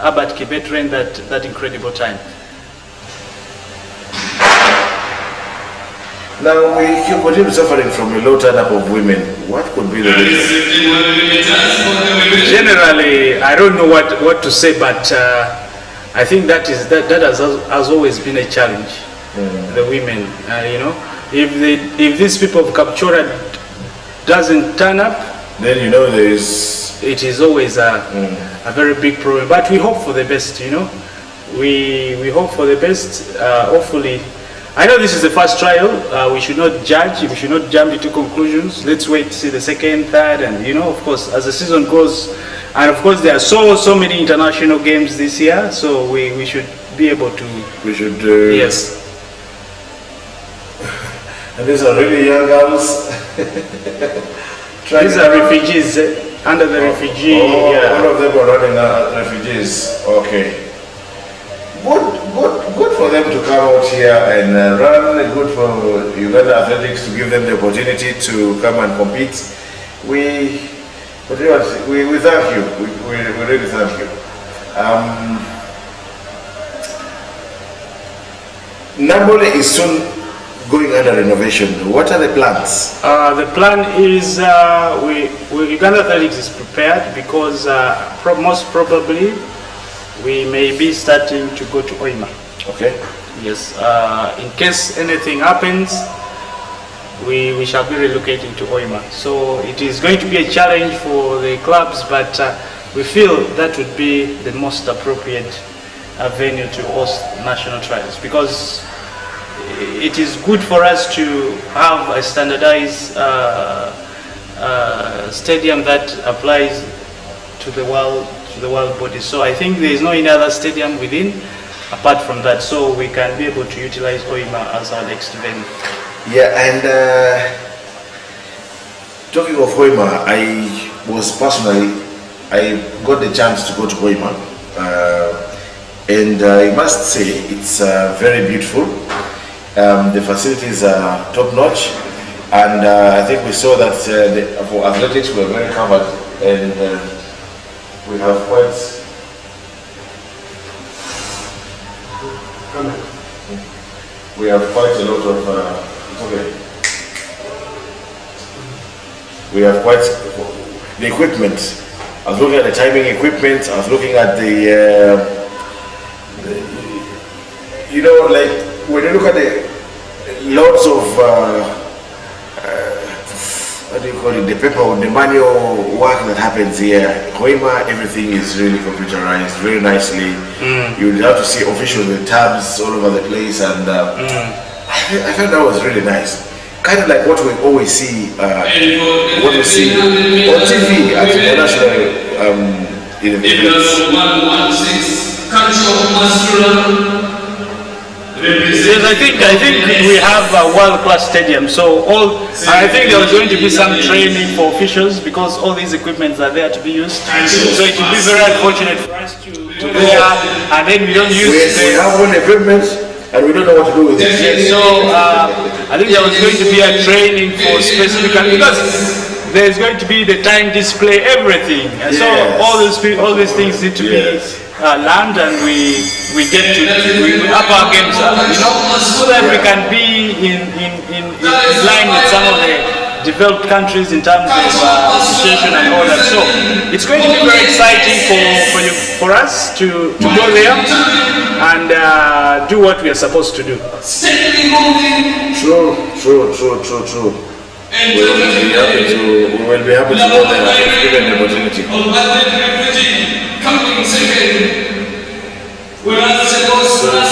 Abat Kibet ran that incredible time. Now, if you continue suffering from a low turn-up of women, what could be the reason? Generally, I don't know what to say, but I think that has always been a challenge. The women, if these people of Kapchora doesn't turn up, then it is always a very big problem. But we hope for the best. We hope for the best. Hopefully. I know this is the first trial. We should not judge. We should not jump into conclusions. Let's wait to see the second, third, and of course, as the season goes, and of course, there are so many international games this year. So we should be able to. We should. Yes. And these are really young girls. These are refugees under the refugee. All of them are running refugees. Okay. Good for them to come out here and run. Good for UGathletix to give them the opportunity to come and compete. We thank you. We really thank you. Namboole is soon going under renovation. What are the plans? The plan is UGathletix is prepared because most probably we may be starting to go to Oima. Okay. Yes. In case anything happens, we shall be relocating to Oima. So it is going to be a challenge for the clubs, but we feel that would be the most appropriate venue to host national trials, because it is good for us to have a standardized stadium that applies to the world body. So I think there is no any other stadium within apart from that, so we can be able to utilize Oima as our next venue. Yeah, and talking of Oima, I got the chance to go to Oima, and I must say it's very beautiful. The facilities are top notch, and I think we saw that for athletics we are very covered, and we have quite a lot of we have quite the equipment. I was looking at the timing equipment. I was looking at the like when you look at the lots of what do you call it, the paper or the manual work that happens here. Hoima, everything is really computerized very nicely. You would have to see officials with tabs all over the place, and I felt that was really nice. Kind of like what we always see, what we see on TV at international events. Yes, I think we have a world-class stadium. So I think there was going to be some training for officials, because all these equipments are there to be used. So it would be very unfortunate for us to go there and then we don't use we have all the equipment and we don't know what to do with it. Yes, so I think there was going to be a training for specific, because there's going to be the time display, everything, and so all these things need to be learned, and we up our games, so that we can be in line with some of the developed countries in terms of association and all that. So it's going to be very exciting for us to go there and do what we are supposed to do. True. and we will be happy to go there if given the opportunity. of athlete refugee coming second. Whereas So the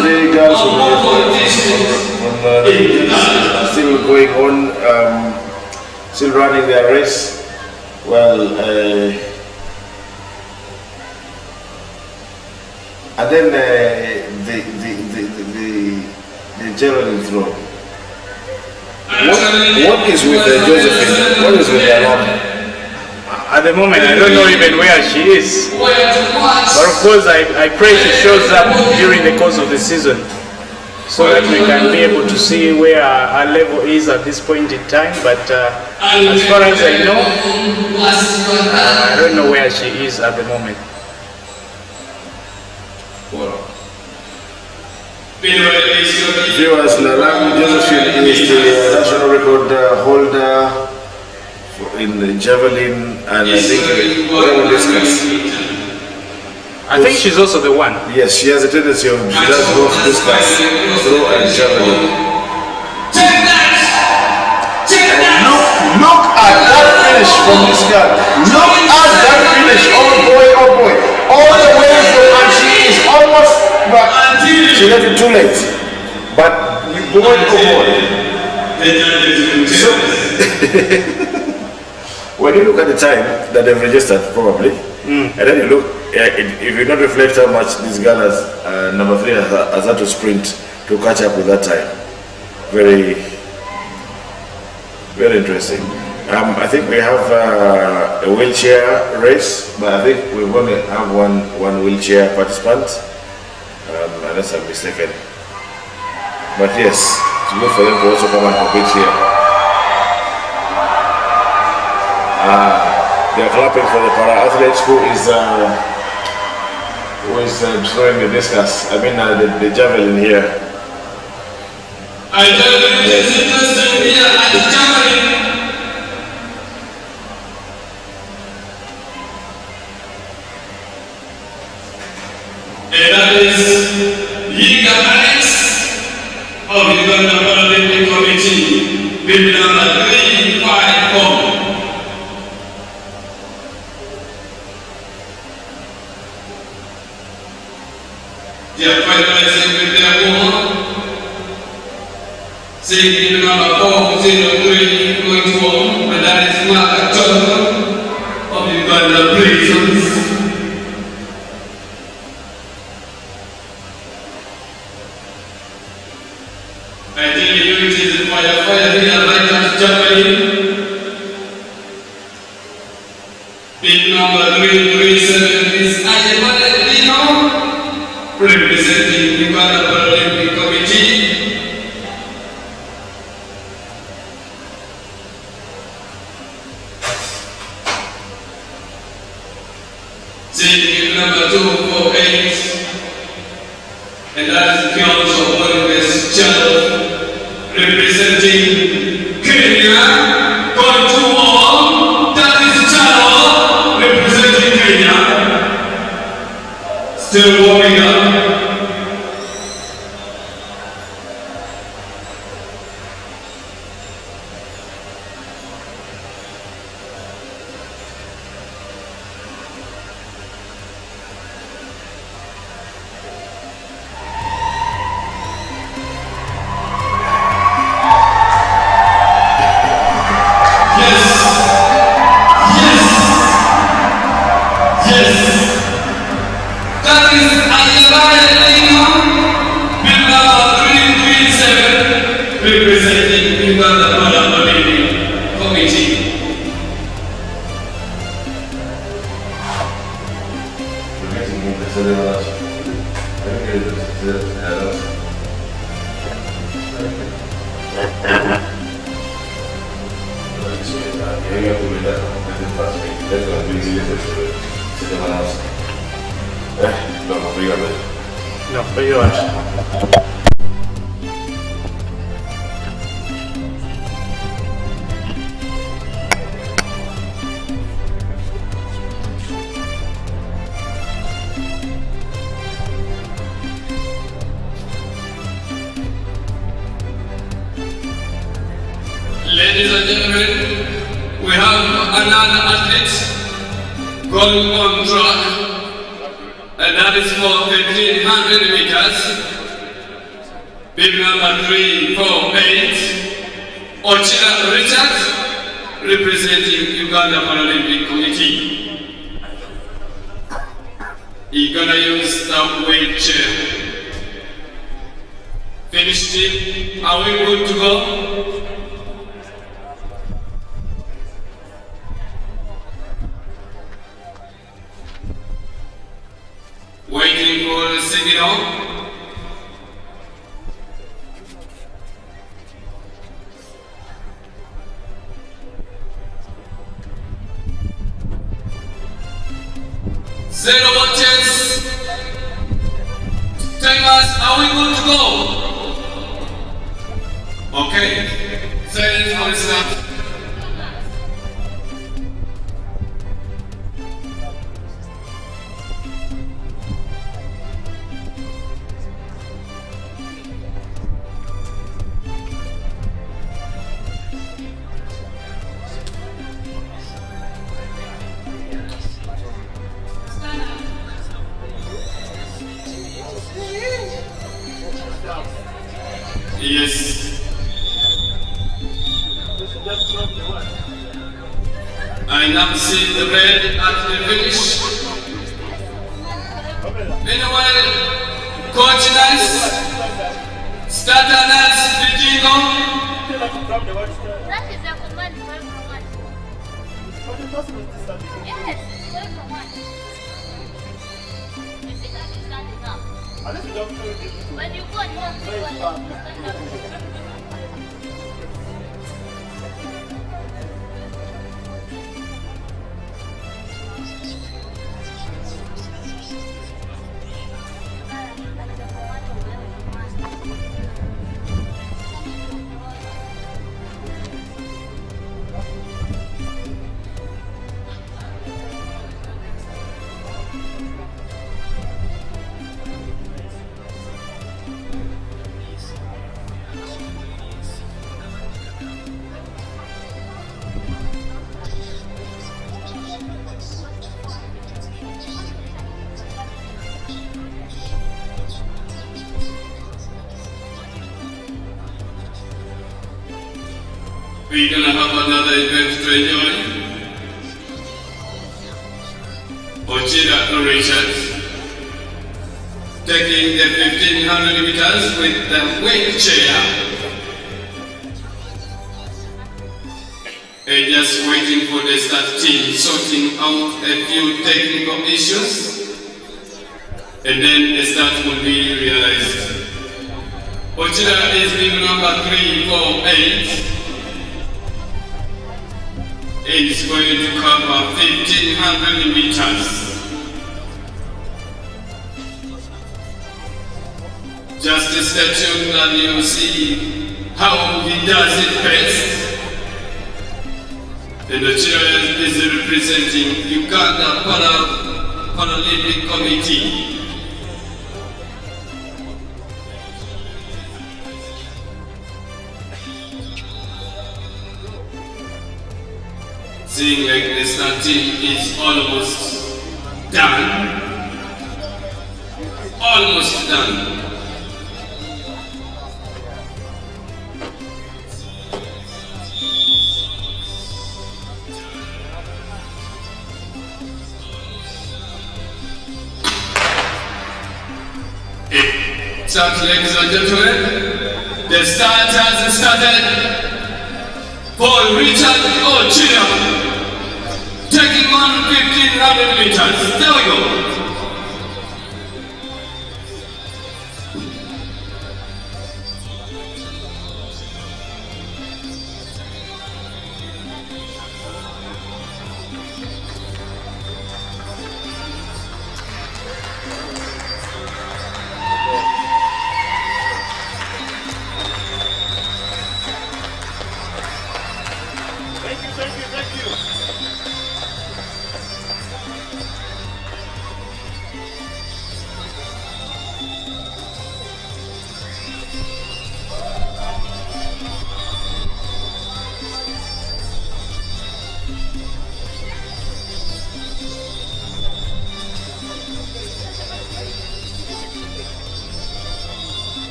three girls from still going on, still running their race. Well, and then the javelin throw. What is with Josephine? What is with the alarm? At the moment, I don't know even where she is. But of course, I pray she shows up during the course of the season so that we can be able to see where our level is at this point in time. But as far as I know, I don't know where she is at the moment. Viewers, Lalang Josephine is the national record holder in the javelin, and I think we will discuss. I think she's also the one. Yes, she has a tendency of, she does both discuss, throw and javelin. Look at that finish from this girl. Look at that finish. Oh boy, oh boy. All the way from, and she is almost, but she left it too late. But boy, oh boy. So, when you look at the time that they've registered, probably, and then you look, if you don't reflect how much this girl has, number 3 has had to sprint to catch up with that time. Very, very interesting. I think we have a wheelchair race, but I think we only have one wheelchair participant, unless I'm mistaken. But yes, it's good for them to also come and compete here. They are clapping for the para-athletes who is throwing the discus. I mean the javelin here. I tell you, it is interesting here at the javelin. And that is UGathletix of the Uganda Paralympic Committee, with number 354. They are finalizing with their woman, saying in number 403 going to home, and that is Mark Johnson of the Uganda prisons. I tell you, it is fire here, like that javelin. Big number 337 is Ayemane Lino, representing the Uganda Paralympic Committee. Taking number 248, and that is Girls of Oliver's Child, representing Kenya. Going to all, that is Channel, representing Kenya. Still warming up. Representing Uganda Paralympic Committee. No, but yours. Let Ladies and gentlemen, we have another athlete going on track, and that is for 1500 meters. Bib number 348, Ochila Richard, representing Uganda Paralympic Committee. He's gonna use the weight chair. Finished it. Are we good to go? Waiting for the signal. Zero watches. Timers, are we good to go? Okay. Silence for the start. Yes. I now see the red at the finish. Meanwhile, coach nice. Starter nice, the jingle. That is a command for everyone. Yes, for everyone. You see that is standing up. When you go and walk, you stand up. We're gonna have another event to enjoy. Ochila Richard taking the 1500 meters with the weight chair. And just waiting for the start team sorting out a few technical issues. And then the start will be realized. Ochila is bib number 348. It's going to cover 1500 meters. Just stay tuned and you'll see how he does it best. And the chair is representing Uganda Paralympic Committee. Seeing like the starting is almost done. Almost done. Start, ladies and gentlemen. The start has started. For Richard Ochila, taking on 1500 meters. There we go.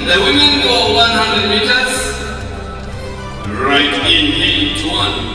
The women for 100 meters, right in heat 1.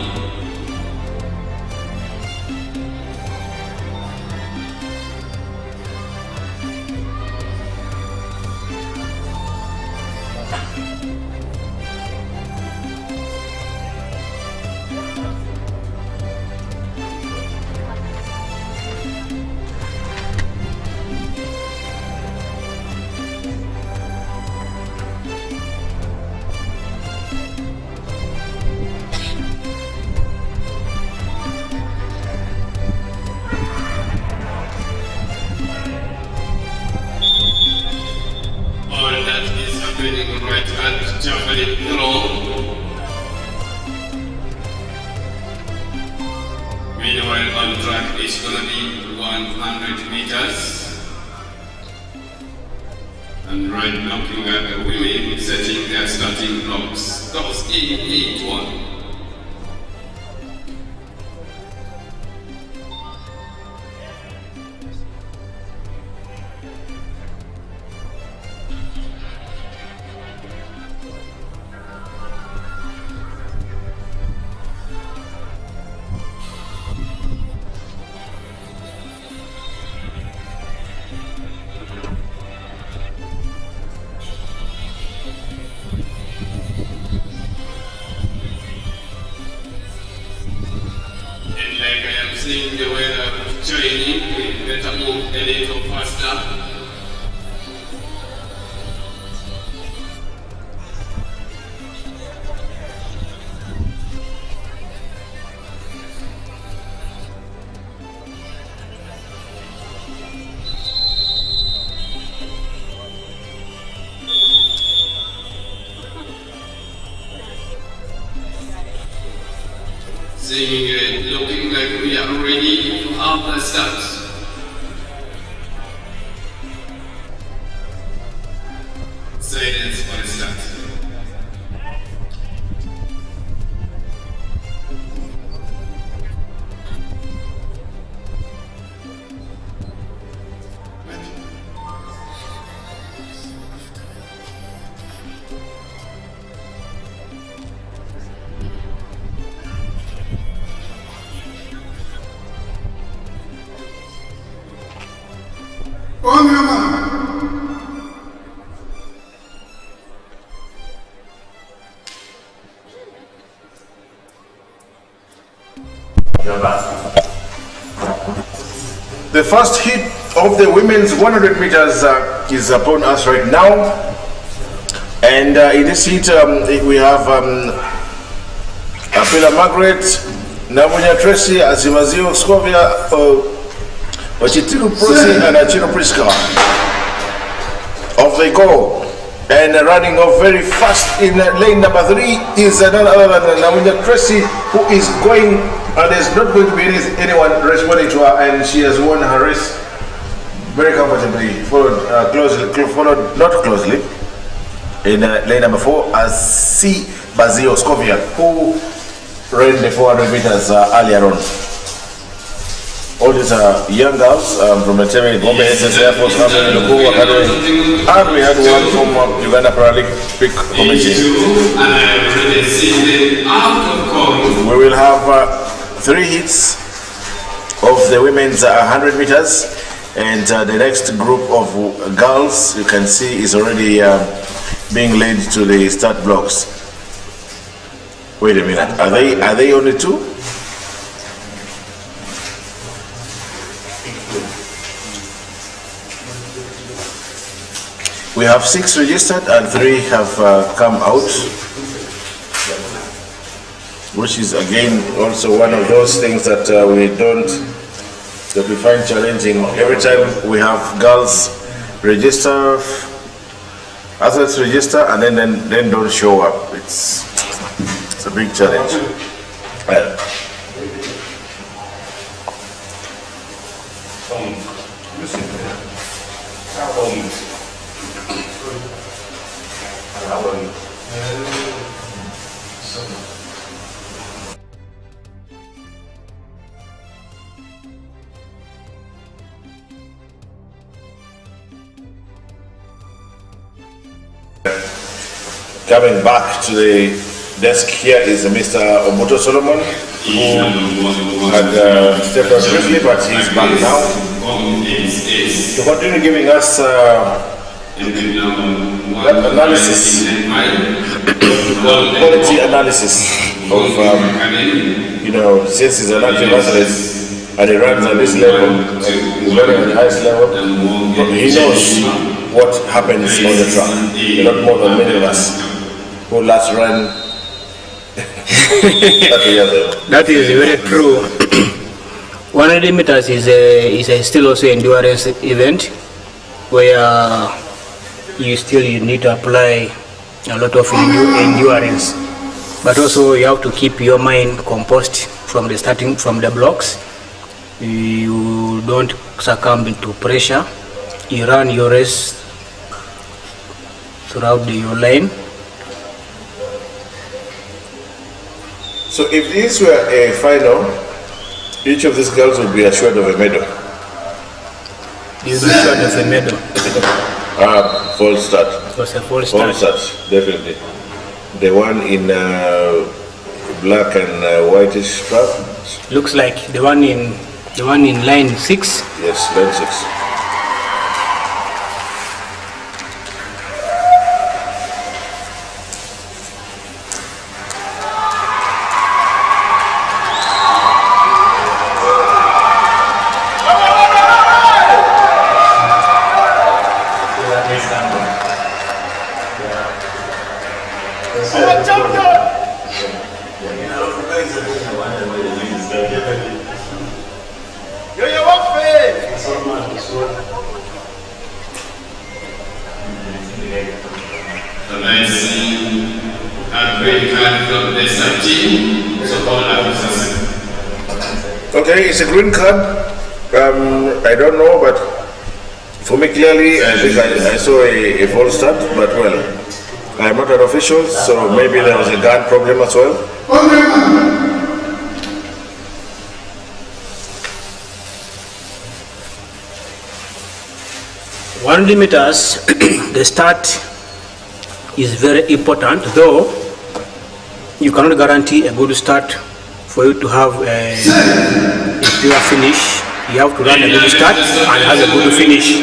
Right at javelin throw. Meanwhile, on track is going to be 100 meters. And right looking at the women setting their starting blocks. Goes in 8-1. Seeing the weather changing, we better move a little faster. Seemingly looking like we are ready to have the start. Silence for the start. The first hit of the women's 100 meters is upon us right now. And in this heat, we have Apila Margaret, Namunya Tracy, Azimazio Scovia, Ochitiru Prosi, and Achino Priska. Off they go. And running off very fast in lane number 3 is none other than Namunya Tracy, who is going. And there's not going to be anyone responding to her, and she has won her race very comfortably. Followed not closely in lane number 4 as C. Bazio Scovia, who ran the 400 meters earlier on. All these are young girls from the Temi Gombe SS Air Force Academy, and we had one from Uganda Paralympic Committee. We will have 3 hits of the women's 100 meters, and the next group of girls you can see is already being led to the start blocks. Wait a minute, are they only 2? We have 6 registered and 3 have come out, which is again also one of those things that we find challenging. Every time we have girls register, athletes register, and then don't show up. It's a big challenge. Coming back to the desk here is Mr. Obuto Solomon, who had stepped out briefly, but he's back now to continue giving us analysis, quality analysis of, since he's an active athlete and he runs at this level, he's running at the highest level, he knows what happens on the track, a lot more than many of us who last run. That is very true. 100 meters is still also endurance event where you need to apply a lot of endurance, but also you have to keep your mind composed from the blocks. You don't succumb to pressure. You run your race throughout your lane. So if this were a final, each of these girls would be assured of a medal. You'll be assured of a medal. False start. It was a false start. False start, definitely. The one in black and whitish strap. Looks like the one in line 6. Yes, line 6. Okay, it's a green card. I don't know, but for me clearly, I think I saw a false start, but well, I'm not an official, so maybe there was a guard problem as well. 100 meters, the start is very important, though you cannot guarantee a good start for you to have a pure finish. You have to run a good start and have a good finish.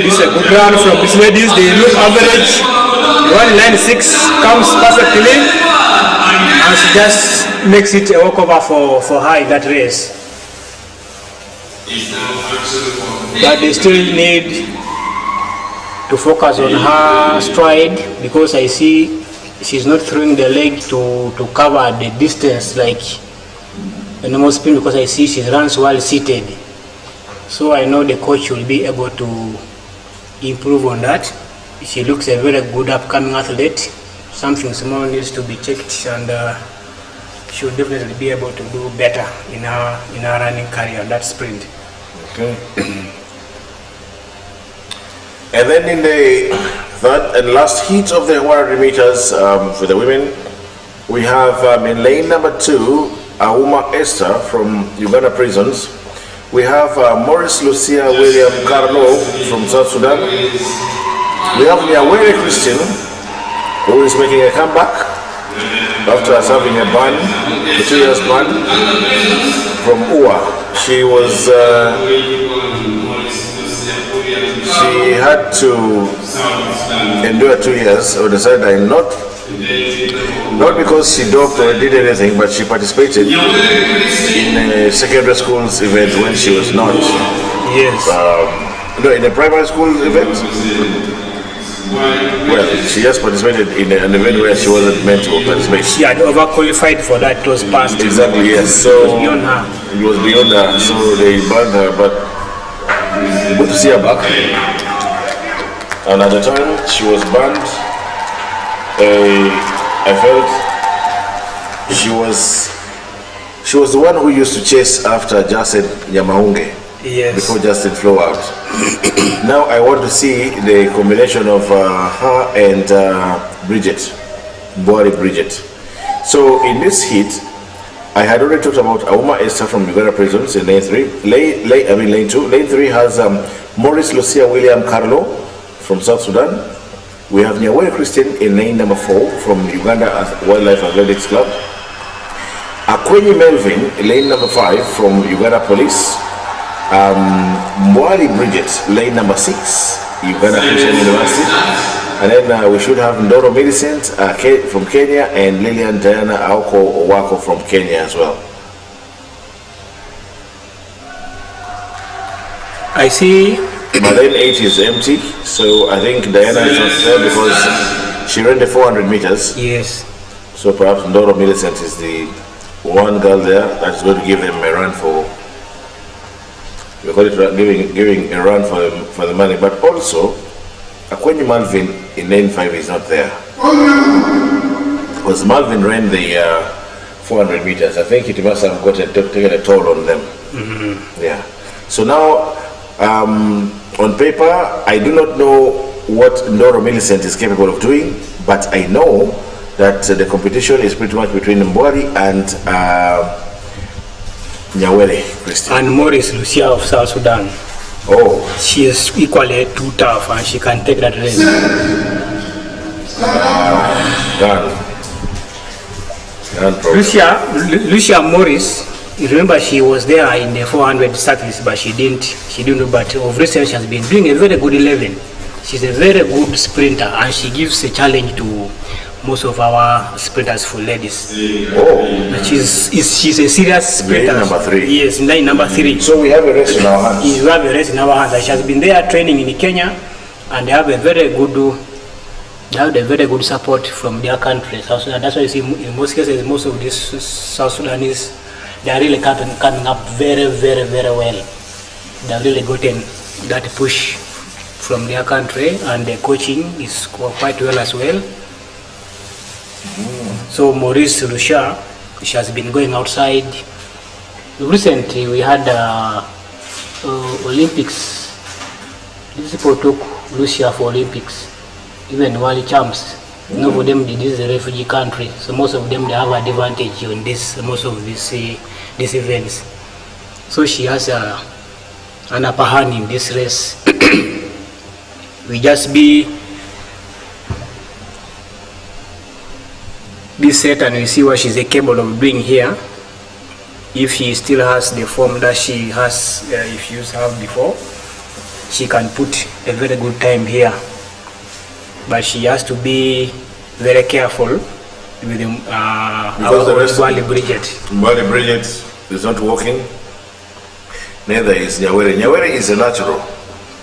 This is a good run from these ladies. They look average. The one in line 6 comes perfectly and she just makes it a walkover for her in that race. But they still need to focus on her stride, because I see she's not throwing the leg to cover the distance like a normal spin, because I see she runs while seated. So I know the coach will be able to improve on that. She looks a very good upcoming athlete. Something small needs to be checked, and she will definitely be able to do better in her running career, that sprint. Okay. And then in the third and last heat of the 100 meters for the women, we have in lane number 2, Auma Esther from Uganda prisons. We have Maurice Lucia William Carlo from South Sudan. We have Nyawere Christian, who is making a comeback after serving a ban, a 2 years ban from UA. She was she had to endure 2 years or decided not because she doped or did anything, but she participated in a secondary school's event when she was not. Yes. No, in a primary school event. Well, she just participated in an event where she wasn't meant to participate. She had overqualified for that. It was past. Exactly, yes. So it was beyond her. It was beyond her, so they banned her, but good to see her back. And at the time she was banned, I felt she was the one who used to chase after Justin Nyamaunge. Yes. Before Justin flew out. Now I want to see the combination of her and Bridget, Bridget. So in this heat, I had already talked about Auma Esther from Uganda prisons in lane 3. Lane 2. Lane 3 has Maurice Lucia William Carlo from South Sudan. We have Nyawere Christian in lane number 4 from Uganda Wildlife Athletics Club. Akwenyi Melvin, lane number 5 from Uganda Police. Mwali Bridget, lane number 6, Uganda Christian University. And then we should have Ndoro Millicent from Kenya and Lillian Diana Aoko Owako from Kenya as well. I see. But lane 8 is empty, so I think Diana is not there because she ran the 400 meters. Yes. So perhaps Ndoro Millicent is the one girl there that's going to give them a run for, we call it giving a run for the money. But also, Akwenyi Malvin in lane 5 is not there. Because Malvin ran the 400 meters. I think it must have taken a toll on them. Mm-hmm. Yeah. So now, on paper, I do not know what Ndoro Millicent is capable of doing, but I know that the competition is pretty much between Mbwari and Nyawere Christian. And Maurice Lucia of South Sudan. Oh. She is equally too tough and she can take that race. Lucia Morris, remember she was there in the 400 status, but she didn't, but of recent she has been doing a very good 11. She's a very good sprinter and she gives a challenge to most of our sprinters for ladies. Oh. She's a serious sprinter. Lane number 3. Yes, line number 3. So we have a race in our hands. We have a race in our hands. She has been there training in Kenya and they have a very good support from their country. South Sudan. That's why you see in most cases, most of these South Sudanese, they are really coming up very well. They have really gotten that push from their country and the coaching is quite well as well. So Maurice Lucia, she has been going outside. Recently we had Olympics. These people took Lucia for Olympics, even world champs. None of them, this is a refugee country, so most of them they have advantage on this, most of these events. So she has an upper hand in this race. We just be set and we see what she's capable of doing here. If she still has the form that she has, if she used to have before, she can put a very good time here. But she has to be very careful with because the rest Mbwali Bridget. Mbwali Bridget is not working. Neither is Nyawere. Nyawere is a natural.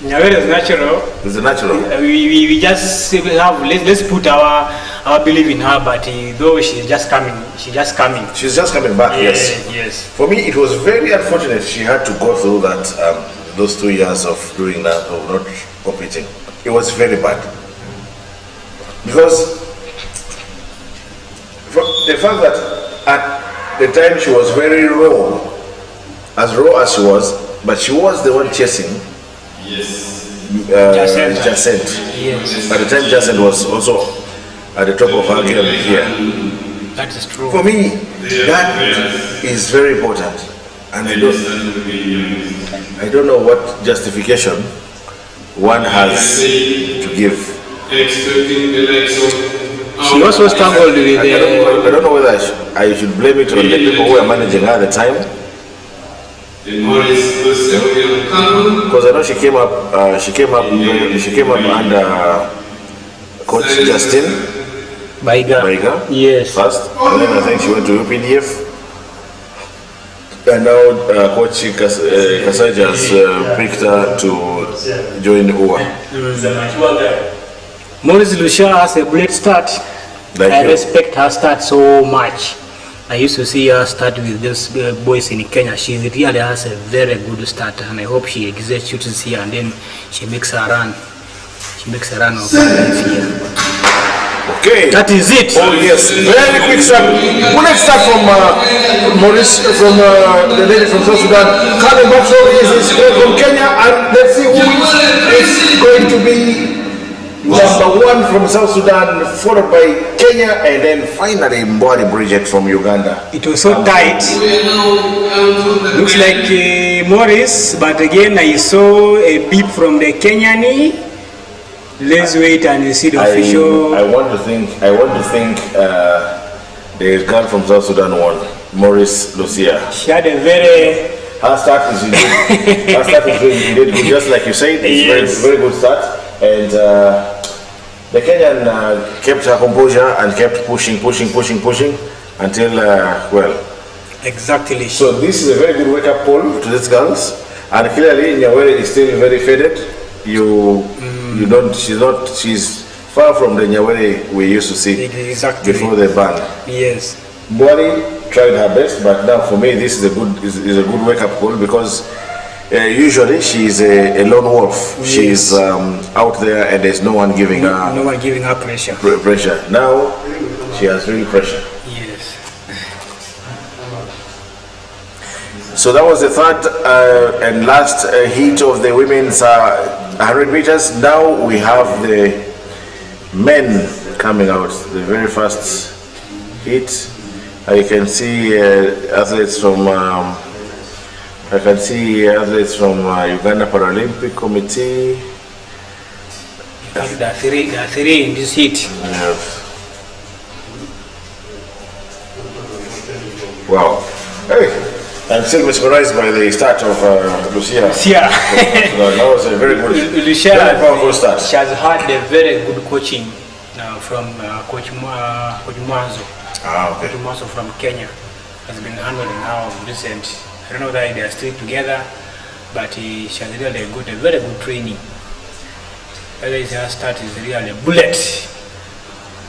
Nyawere is natural. It's a natural. We just have, let's put our belief in her, but though she's just coming. She's just coming back, yes. For me, it was very unfortunate she had to go through that, those 2 years of doing that, of not competing. It was very bad. Because the fact that at the time she was very raw as she was, but she was the one chasing Jacent. Yes. At the time, Jacent was also at the top of her game here. That is true. For me, that is very important, and I don't know what justification one has to give. She also struggled with I don't know whether I should blame it on the people who were managing her at the time. Because I know she came up under Coach Justin Baiga. Yes. First, and then I think she went to UPDF. And now Coach Kasaja has picked her to join UA. Maurice Lucia has a great start. I respect her start so much. I used to see her start with those boys in Kenya. She really has a very good start, and I hope she executes here and then she makes a run. She makes a run of her life here. Okay. That is it. Oh yes, very quick start. Well, let's start from Maurice, from the lady from South Sudan. Coming back is from Kenya, and let's see who is going to be number 1 from South Sudan, followed by Kenya, and then finally Mbwali Bridget from Uganda. It was so tight. Looks like Maurice, but again I saw a beep from the Kenyan. Let's wait and see the official. I want to think the girl from South Sudan won, Maurice Lucia. She had a very. Her start is indeed good, just like you said. It's Yes. very good start, and the Kenyan kept her composure and kept pushing until well. Exactly. So this is a very good wake-up call to these girls, and clearly Nyawere is still very faded. She's far from the Nyawere we used to see Exactly. before the ban. Yes. Mbwari tried her best, but now for me this is a good wake-up call, because usually she's a lone wolf. Yes. She's out there and there's no one giving her No one giving her pressure. pressure. Now she has real pressure. Yes. So that was the third and last heat of the women's 100 meters. Now we have the men coming out, the very first heat. I can see athletes from Uganda Paralympic Committee. There are three in this heat. Yes. Wow. Hey, I'm still mesmerized by the start of Lucia. Yeah. That was a very good, Lucia, very powerful start. she has had a very good coaching from Coach Mwanzo. Okay. Coach Mwanzo from Kenya has been handling now recent. I don't know that they are still together, but she has really got a very good training. Her start is really a bullet.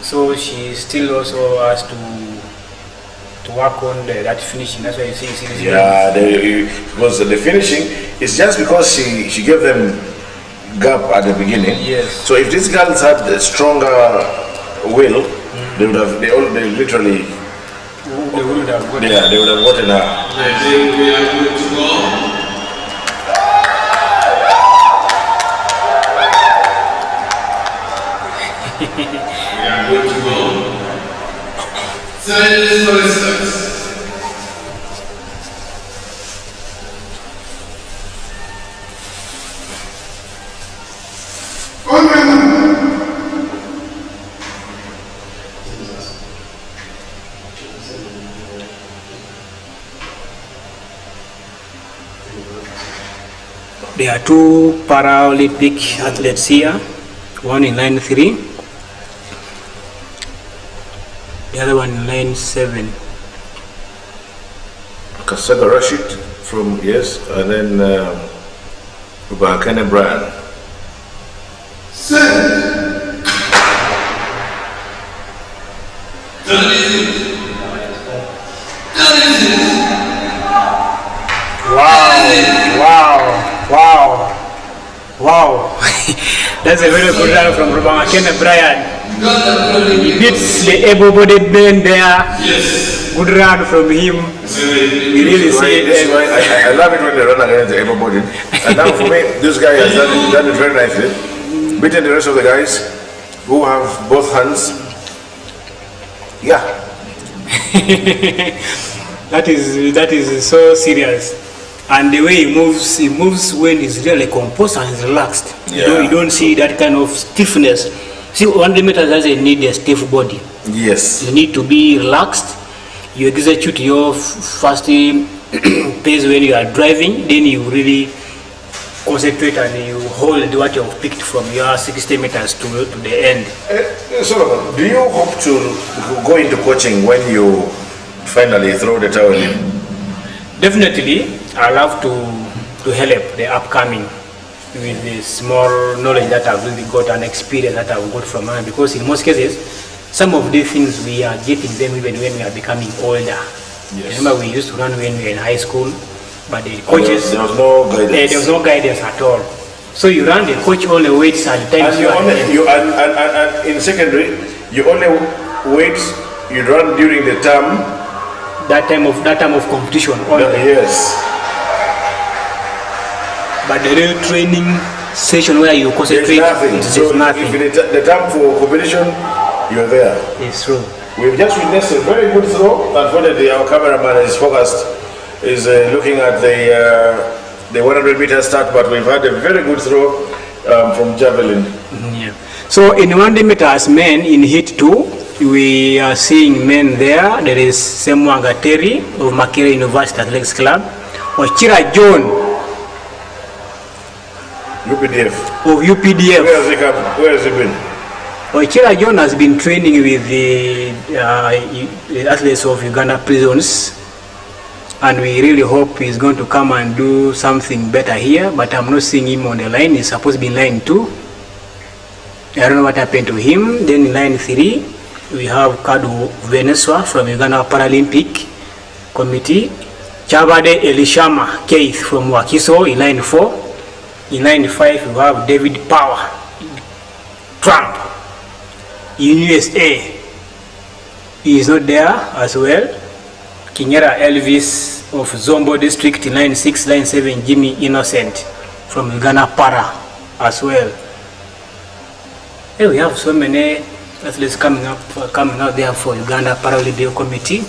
So she still also has to work on that finishing. That's why you see she's because the finishing is just because she gave them gap at the beginning. Yes. So if these girls had a stronger will, they would have they would have gotten. they would have gotten her. I think we are good to go. We are good to go. Silence for instance. There are two Paralympic athletes here, one in line 3, the other one in line 7. Kasaga Rashid from, yes, and then Ubakane Brian. Wow. That's a very good run from Ubakane Brian. He beats the able-bodied man there. Yes. Good run from him. We really see it. I love it when they run against the able-bodied. And now for me, this guy has done it very nicely, beating the rest of the guys who have both hands. Yeah. That is so serious. And the way he moves when he's really composed and he's relaxed. Yeah. You don't see that kind of stiffness. See, 100 meters doesn't need a stiff body. Yes. You need to be relaxed. You execute your fast pace when you are driving, then you really concentrate and you hold what you have picked from your 60 meters to the end. Solomon, do you hope to go into coaching when you finally throw the towel in? Definitely, I love to help the upcoming with the small knowledge that I've really got and experience that I've got from her, because in most cases, some of these things we are getting them even when we are becoming older. Yes. Remember, we used to run when we were in high school, but the coaches, There was no guidance. there was no guidance at all. So you run, the coach only waits at the time And in secondary, you only wait, you run during the term. that time of competition only. Yes. But the real training session where you There's concentrate, nothing. there's So nothing. if the time for competition, you're there. It's true. We've just witnessed a very good throw. Unfortunately, our cameraman is focused, is looking at the 100 meter start, but we've had a very good throw from javelin. Yeah. So in 100 meters men in heat 2, we are seeing men there. There is Semwanga Terry of Makerere University Athletics Club, Ochira John UPDF. of UPDF. Where has he been? Ochira John has been training with the athletes of Uganda prisons, and we really hope he's going to come and do something better here, but I'm not seeing him on the line. He's supposed to be in line 2. I don't know what happened to him. Then in line 3, we have Kadu Venezuela from Uganda Paralympic Committee, Chabade Elishama Keith from Wakiso in line 4. In line 5, we have David Power Trump in USA. He is not there as well. Kinyera Elvis of Zombo District in line 6, line 7, Jimmy Innocent from Uganda Para as well. Hey, we have so many athletes coming out there for Uganda Paralympic Committee.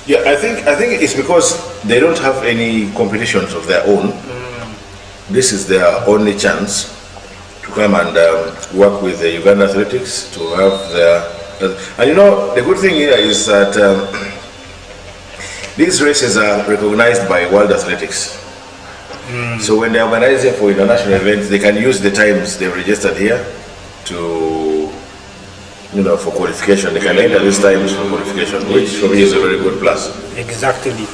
Yeah, I think it's because they don't have any competitions of their own. This is their only chance to come and work with the Uganda Athletics to have their. And you know, the good thing here is that these races are recognized by World Athletics. So when they're organizing for international events, they can use the times they've registered here to, you know, for qualification. They can enter these times for qualification, which for me is a very good plus. Exactly.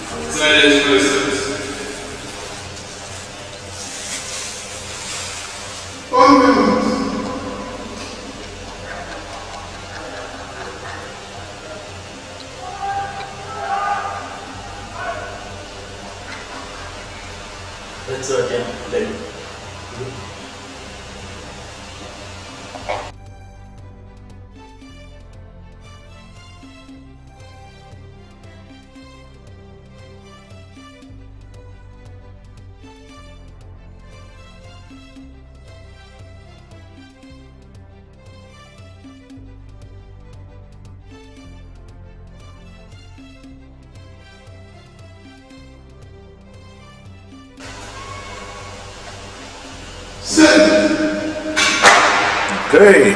Okay.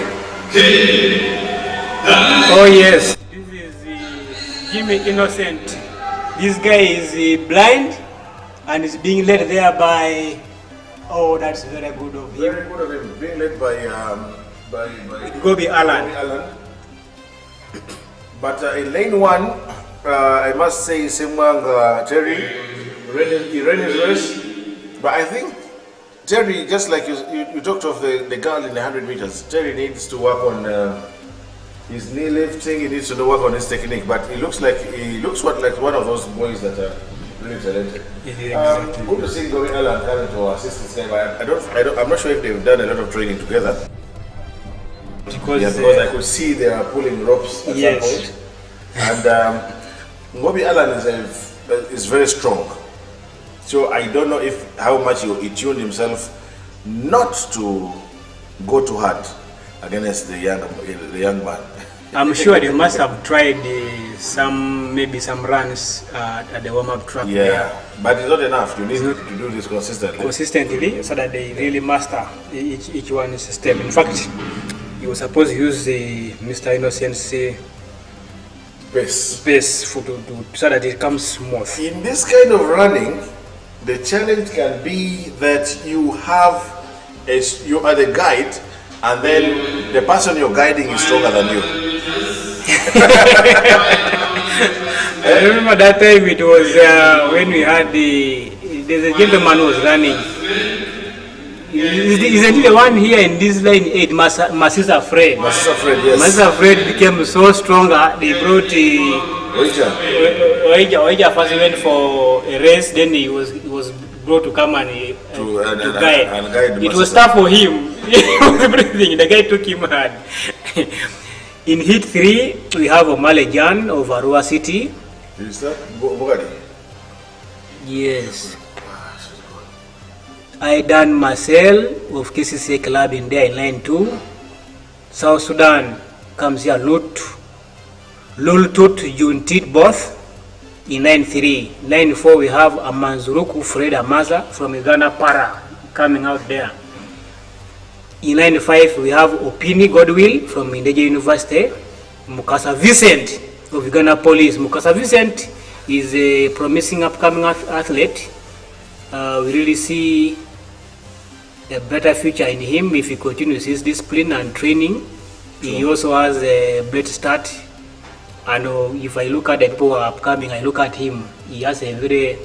Oh yes, this is Jimmy Innocent. This guy is blind and is being led there by. Oh, that's very good of him. Very good of him, being led by Gobi Allen. But in lane 1, I must say Semwanga Terry ran his race. But I think Terry, just like you talked of the girl in the 100 meters, Terry needs to work on his knee lifting. He needs to work on his technique. But he looks like one of those boys that are really talented. Exactly. Good to see Gobi Allen coming to assist this guy. But I'm not sure if they've done a lot of training together. Because I could see they are pulling ropes at some point. And Gobi Allen is very strong. So I don't know how much he tuned himself not to go too hard against the young man. I'm sure they must have tried maybe some runs at the warm-up track. Yeah, there. but it's not enough. You need to do this consistently. So that they really master each one's step. In fact, you were supposed to use the Mr. Innocent's pace so that it comes smooth. In this kind of running, the challenge can be that you are the guide, and then the person you're guiding is stronger than you. I remember that time it was when we had there's a gentleman who was running. Isn't he the one here in this line 8, Masisa Fred? Masisa Fred, yes. Masisa Fred became so stronger, they brought Oija first went for a race, then he was brought to come and guide. It was tough for him. He was breathing. The guy took him hard. In heat 3, we have Omale Jan of Arua City. Is that Bogadi? Yes. Aidan Marcel of KCCA Club in there in line 2. South Sudan comes here Lultut Juntit both in line 3. Line 4 we have Amanzuruku Fred Amaza from Uganda Para coming out there. In line 5, we have Opini Godwill from Indeje University. Mukasa Vincent of Uganda Police. Mukasa Vincent is a promising upcoming athlete. We really see a better future in him if he continues his discipline and training. He also has a great start. And if I look at the people who are upcoming, I look at him, he has a very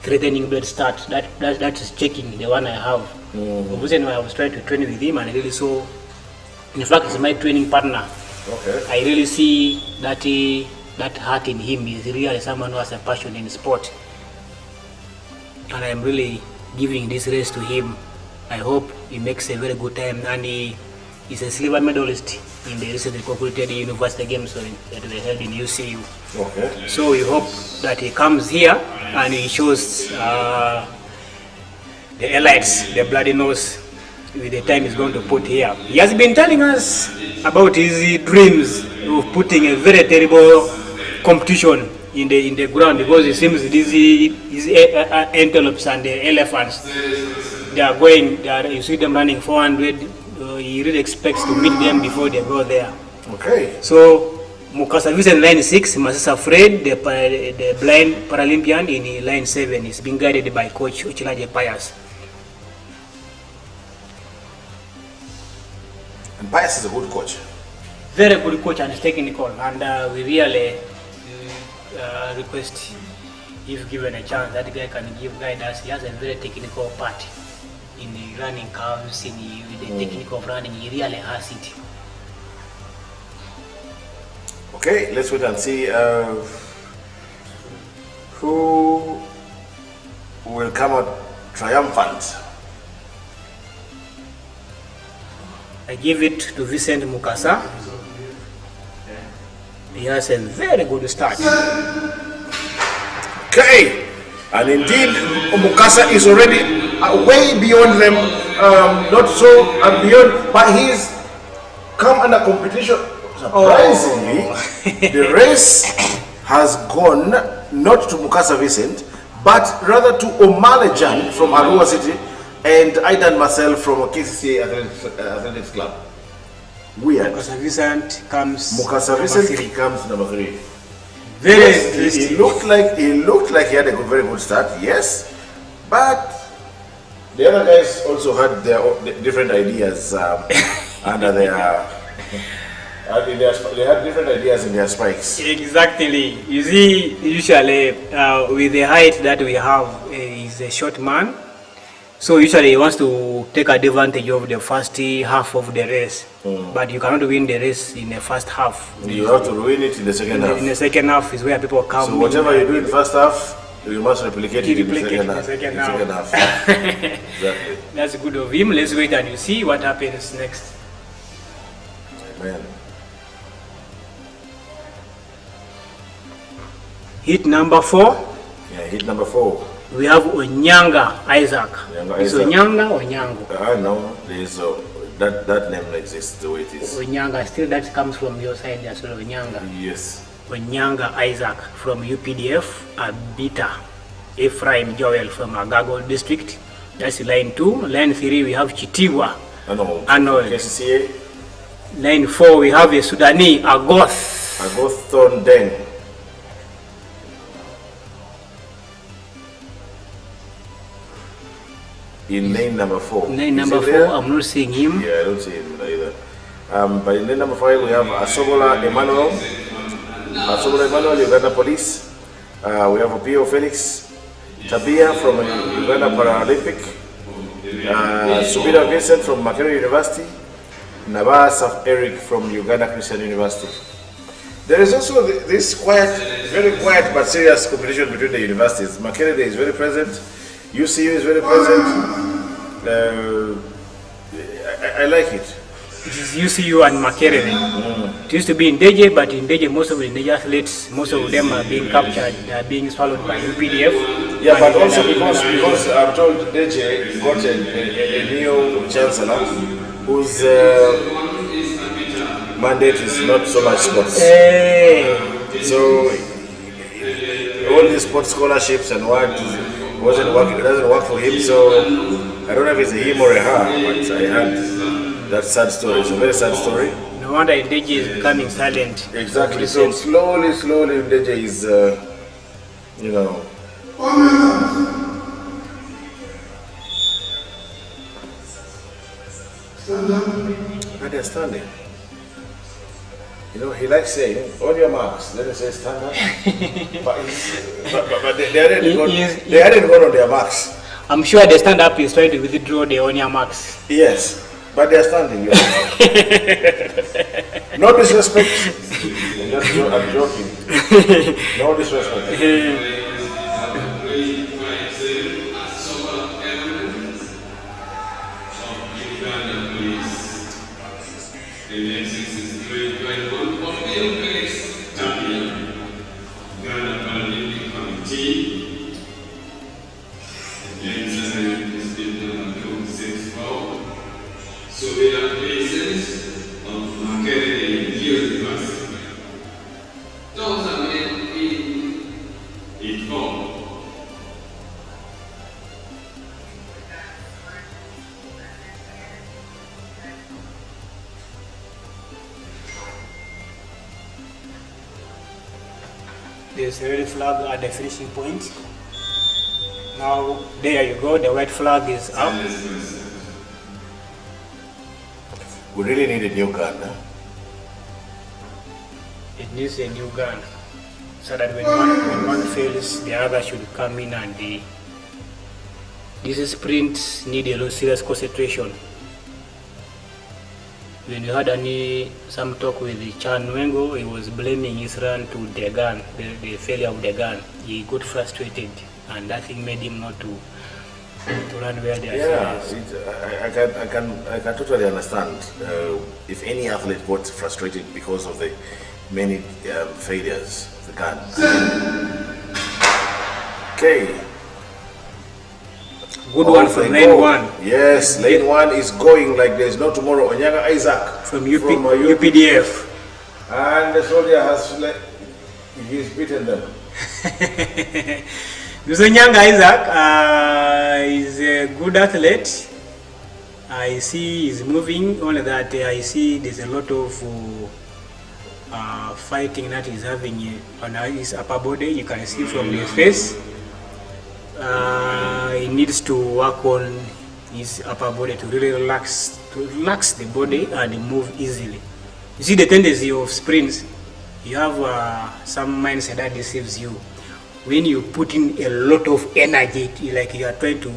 threatening blood start. That is checking the one I have. Obviously, I was trying to train with him, and I really saw, in fact, he's my training partner. Okay. I really see that that heart in him is really someone who has a passion in sport. And I'm really giving this race to him. I hope he makes a very good time, and he is a silver medalist in the recently concluded university games that were held in UCU. Okay. So we hope that he comes here and he shows the elites, the bloody nose, with the time he's going to put here. He has been telling us about his dreams of putting a very terrible competition in the ground, because it seems these antelopes and the elephants, you see them running 400. He really expects to meet them before they go there. Okay. So Mukasa Vincent line 6, Masasa Fred, the blind Paralympian, in line 7 is being guided by Coach Uchilaje Pius. And Pius is a good coach. Very good coach and technical, and we really request, if given a chance, that guy can give guidance. He has a very technical part in the running curves, in the technique of running. He really has it. Okay, let's wait and see who will come out triumphant. I give it to Vincent Mukasa. He has a very good start. Okay, and indeed, Mukasa is already way beyond them, not so beyond, but he's come under competition. Surprisingly, the race has gone not to Mukasa Vincent, but rather to Omalejan from Arua City and Aidan Marcel from KCCA Athletics Club. Weird. Mukasa Vincent comes number 3. Very yes, interesting. He looked like he had a very good start, yes, but the other guys also had their different ideas under their. They had different ideas in their spikes. Exactly. You see, usually with the height that we have, he's a short man. So usually he wants to take advantage of the first half of the race. But you cannot win the race in the first half. You have to win it in the second half. In the second half is where people come. So whatever you do in the first half, you must replicate it in the second half. Exactly. That's good of him. Let's wait and you see what happens next. Amen. Hit number 4. Yeah, hit number 4. We have Onyanga Isaac. Is Onyanga or Nyango? I know. There's that name exists the way it is. Onyanga, still that comes from your side as well, Onyanga. Yes. Onyanga Isaac from UPDF, Abita Ephraim Joel from Agago district. That's line 2. Line 3 we have Chitiwa. Arnold. KCCA. Line 4 we have a Sudanese Agoth Tondeng. In lane number 4. Lane number 4, I'm not seeing him. Yeah, I don't see him either. But in lane number 5, we have Asobola Emmanuel. Uganda Police. We have Opio Felix Tabia from Uganda Paralympic. Subira Vincent from Makerere University. Nabasaf Eric from Uganda Christian University. There is also this very quiet but serious competition between the universities. Makerere is very present. UCU is very present. I like it. It is UCU and Makerere. It used to be in Deje, but in Deje, most of the Deje athletes, most of them are being captured, they are being swallowed by UPDF. Yeah, but also because I'm told Deje got a new chancellor whose mandate is not so much sports. So all these sports scholarships and what it doesn't work for him. So I don't know if it's a him or a her, but I had. That sad story. It's a very sad story. No wonder Ndeje is becoming silent. Exactly. So slowly, Ndeje is, you know. And they're standing. You know, he likes saying, on your marks, let us say stand up. but they hadn't gone on their marks. I'm sure the stand up is trying to withdraw the on your marks. Yes, but they're standing. No disrespect. I'm joking. No disrespect. There's a red flag at the finishing point. Now, there you go, the white flag is up. We really need a new gun, huh? It needs a new gun, so that when one fails, the other should come in and this sprint need a serious concentration. When you had some talk with Chan Wengo, he was blaming his run to the gun, the failure of the gun. He got frustrated, and that thing made him not to run where they are serious. I can totally understand if any athlete got frustrated because of the many failures of the gun. Okay. Good one from lane one. Yes, lane one is going like there's no tomorrow. Onyaga Isaac from UPDF. And the soldier has he's beaten them. This Onyaga Isaac is a good athlete. I see he's moving, only that I see there's a lot of fighting that he's having on his upper body. You can see from his face. He needs to work on his upper body to really relax the body and move easily. You see the tendency of sprints, you have some mindset that deceives you. When you put in a lot of energy, like you are trying to,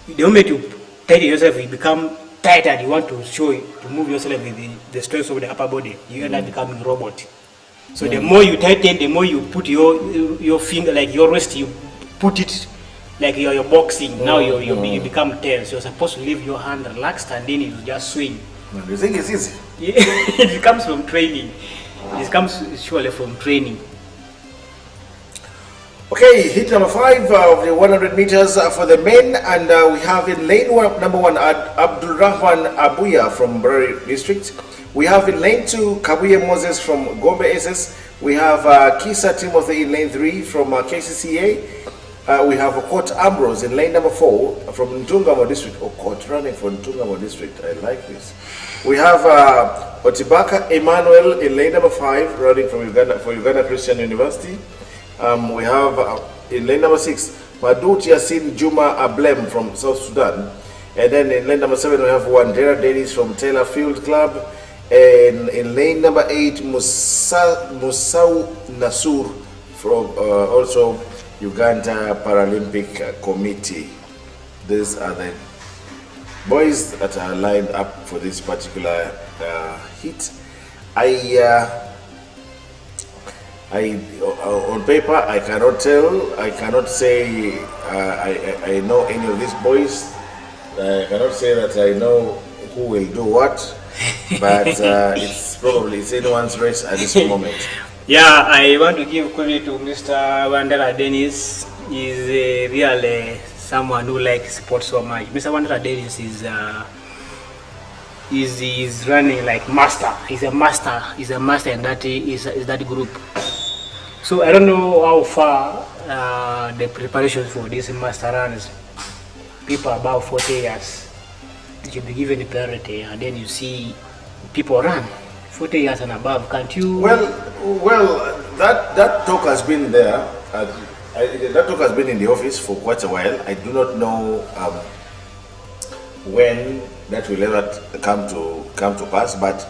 the moment you tighten yourself, you become tight and you want to show it, to move yourself with the strength of the upper body, you end up becoming a robot. So the more you tighten, the more you put your finger, like your wrist, you put it like you're boxing. Now you become tense. You're supposed to leave your hand relaxed and then you just swing. Do you think it's easy? It comes from training. It comes surely from training. Okay, hit number 5 of the 100 meters for the men, and we have in lane number 1 Abdul Rahman Abuya from Bari district. We have in lane 2 Kabuye Moses from Gombe SS. We have Kisa Timothy in lane 3 from KCCA. We have Okot Ambrose in lane number 4 from Ntungamo district. Okot running for Ntungamo district. I like this. We have Otibaka Emmanuel in lane number 5 running from Uganda Christian University. We have in lane number 6 Madut Yassin Juma Ablem from South Sudan. And then in lane number 7 we have Wandera Dennis from Taylor Field Club. And in lane number 8 Musau Nasur from also Uganda Paralympic Committee. These are the boys that are lined up for this particular heat. On paper, I cannot tell. I cannot say I know any of these boys. I cannot say that I know who will do what. But it's anyone's race at this moment. Yeah, I want to give credit to Mr. Mandela Dennis. He's really someone who likes sports so much. Mr. Mandela Dennis is running like master. He's a master. He's a master, and that is that group. So I don't know how far the preparations for these master runs. People about 40 years. it should be given priority, and then you see people run 40 years and above. Can't you? Well, that talk has been there. That talk has been in the office for quite a while. I do not know when that will ever come to pass, but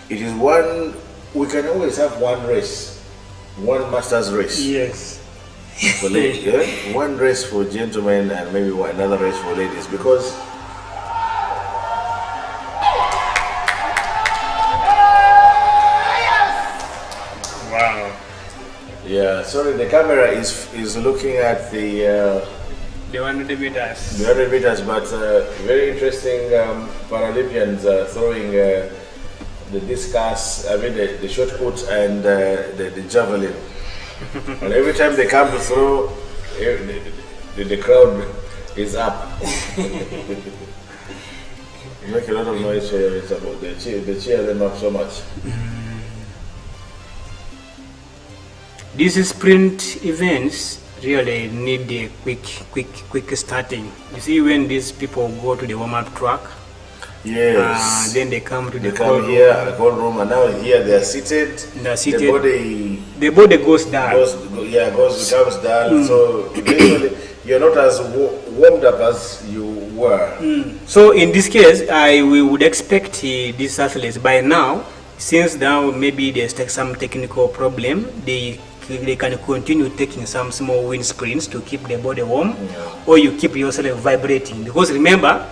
it is one. We can always have one race, one masters race. Yes. For ladies, yeah? One race for gentlemen and maybe another race for ladies, because Wow. yeah, sorry, the camera is looking at the 100 meters. 100 meters, but very interesting Paralympians throwing the discus, I mean the shot put and the javelin. And every time they come to throw, the crowd is up. You make a lot of noise here. It's about they cheer them up so much. These sprint events really need a quick starting. You see, when these people go to the warm-up track, yes, then they come to they the come here, the cold room, and now here they are seated. The body goes down. Becomes dull. So eventually, you're not as warmed up as you were. So in this case, we would expect these athletes by now, since now maybe there's some technical problem, they can continue taking some small wind sprints to keep the body warm, or you keep yourself vibrating. Because remember,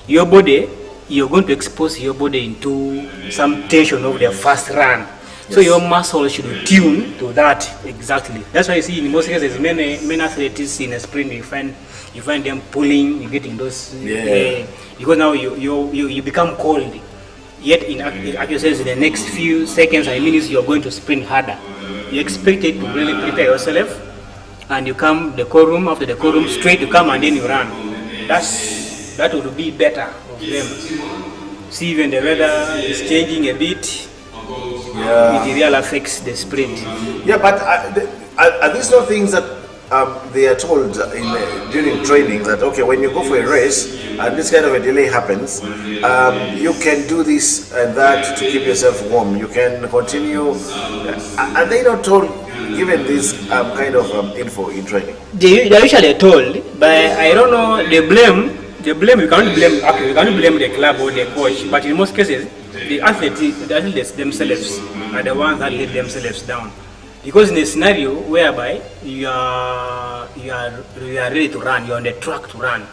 your body, you're going to expose your body into some tension of the first run. So your muscles should tune to that exactly. That's why you see in most cases many athletes in a sprint you find them pulling, you're getting those because now you become cold. Yet in exercise in the next few seconds and minutes you're going to sprint harder. You expect it to really prepare yourself, and you come the core room, after the core room straight you come and then you run. That would be better of them. See, even the weather is changing a bit. It really affects the sprint. Yeah, but are these not things that they are told during training that okay, when you go for a race and this kind of a delay happens, you can do this and that to keep yourself warm. You can continue. Are they not told, given this kind of info in training? They're usually told, but I don't know. The blame you can't blame the club or the coach, but in most cases the athletes themselves are the ones that let themselves down. Because in a scenario whereby you are ready to run, you're on the track to run,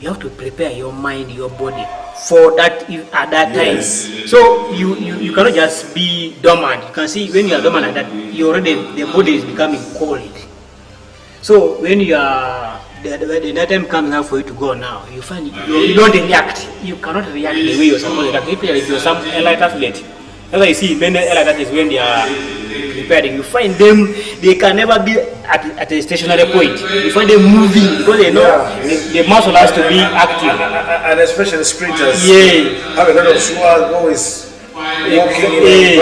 you have to prepare your mind, your body for that at that time. Yes. So you cannot just be dormant. You can see when you are dormant like that, the body is becoming cold. So when the time comes now for you to go now, you find you don't react. You cannot react the way you're supposed to react. If you're some elite athlete, that's why you see many elite athletes when they are preparing, you find them, they can never be at a stationary point. You find them moving because they know the muscle has to be active. And especially sprinters have a lot of swag, always walking,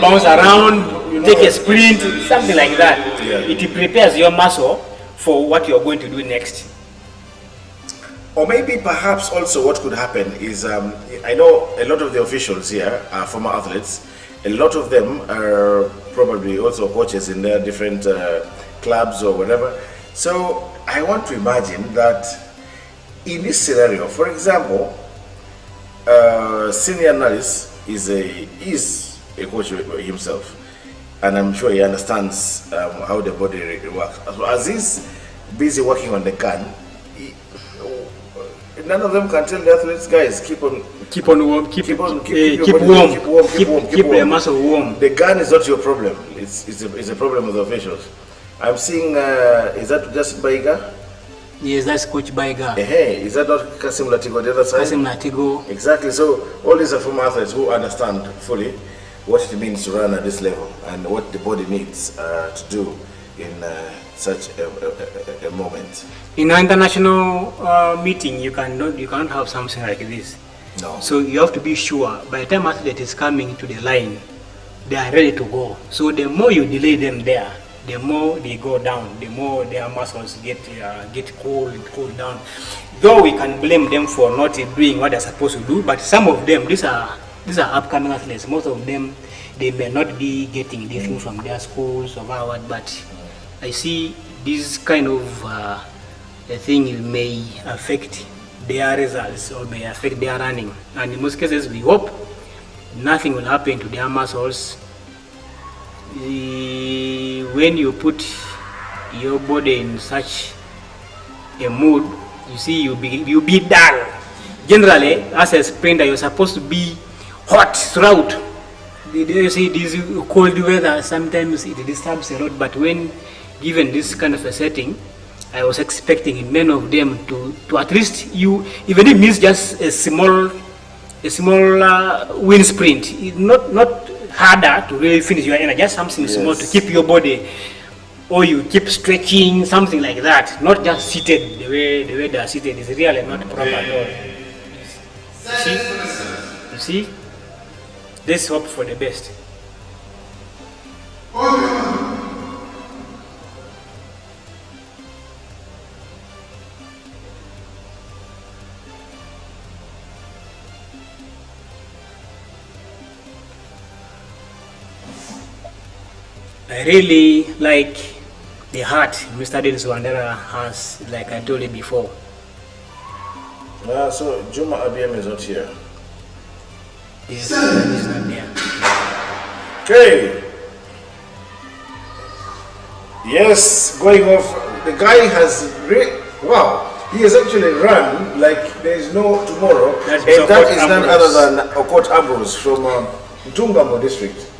bounce around, take a sprint, something like that. Yeah. It prepares your muscle for what you're going to do next. Or maybe perhaps also what could happen is, I know a lot of the officials here are former athletes. A lot of them are probably also coaches in their different clubs or whatever. So I want to imagine that in this scenario, for example, Senior Nalis is a coach himself, and I'm sure he understands how the body works. As he's busy working on the gun, none of them can tell the athletes, guys, keep warm, keep the muscle warm. The gun is not your problem. It's a problem of the officials. I'm seeing, is that just Baiga? Yes, that's Coach Baiga. Hey, is that not Kasim Latigo the other side? Kasim Latigo. Exactly. So all these are former athletes who understand fully what it means to run at this level and what the body needs to do in such a moment. In an international meeting, you cannot have something like this. No. So you have to be sure by the time athlete is coming to the line, they are ready to go. So the more you delay them there, the more they go down, the more their muscles get cooled down. Though we can blame them for not doing what they're supposed to do, but some of them, these are upcoming athletes. Most of them, they may not be getting this thing from their schools or what, but I see this kind of a thing may affect their results or may affect their running. And in most cases, we hope nothing will happen to their muscles. When you put your body in such a mood, you see, you be dull. Generally, as a sprinter, you're supposed to be hot throughout. You see, this cold weather, sometimes it disturbs a lot, but when given this kind of a setting, I was expecting many of them to at least even if it means just a small wind sprint, not harder to really finish your energy, just something small to keep your body, or you keep stretching, something like that, not just seated the way they are seated is really not proper at all. You see? Let's hope for the best. I really like the heart Mr. Dennis Mandela has, like I told you before. So Juma ABM is not here. Yes, he's not there. Okay. Yes, going off. The guy has wow. He has actually run like there is no tomorrow, That's and that Okot is none Ambrose. other than Okot Ambrose from Ntungamo district.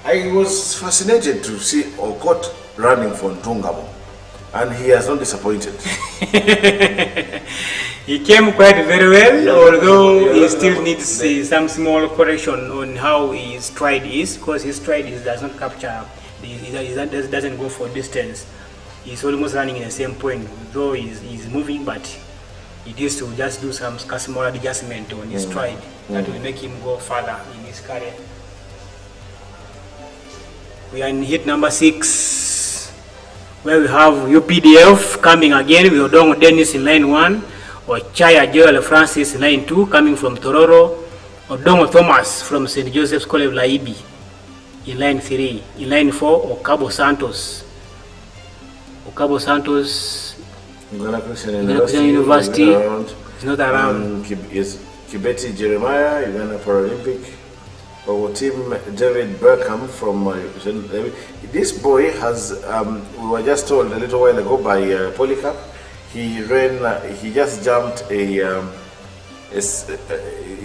I was fascinated to see Okot running for Ntungamo, and he has not disappointed. He came quite very well, although he still needs some small correction on how his stride is, because his stride does not capture, he doesn't go for distance. He's almost running in the same point, though he's moving, but he needs to just do some small adjustment on his stride that will make him go further in his career. We are in hit number 6, where we have UPDF coming again with Odongo Dennis in line 1, Ochaya Joel Francis in line 2 coming from Tororo, Odongo Thomas from St. Joseph's College Laibi in line 3, in line 4 Okabo Santos Uganda Christian University is not around. Kibeti Jeremiah, Uganda Paralympic. Our team, David Berkham from this boy has, we were just told a little while ago by Polycarp, he just jumped he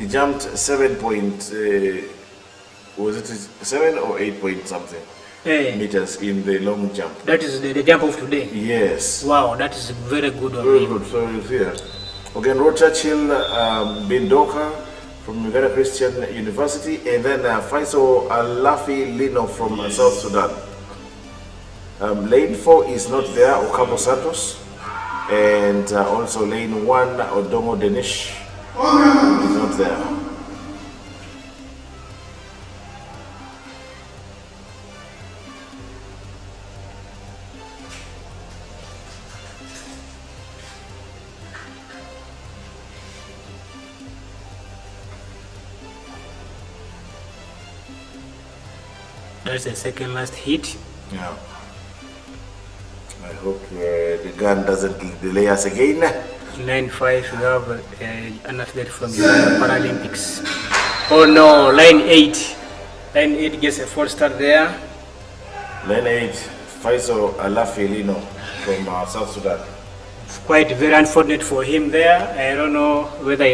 jumped 7 was it 7 or 8 point something meters in the long jump. That is the jump of today? Yes. Wow, that is very good of Very him. good, so you see that. Again, Road Churchill, Bindoka from Uganda Christian University, and then Faisal Alafi Lino from South Sudan. Lane 4 is not there, Okabo Santos, and also lane 1, Odongo Denish is not there. That's the second last hit. Yeah. I hope the gun doesn't delay us again. Line 5, we have an athlete from Uganda Paralympics. Oh no, line 8. Line 8 gets a 4-star there. Line 8, Faisal Alafi Lino from South Sudan. Quite very unfortunate for him there. I don't know whether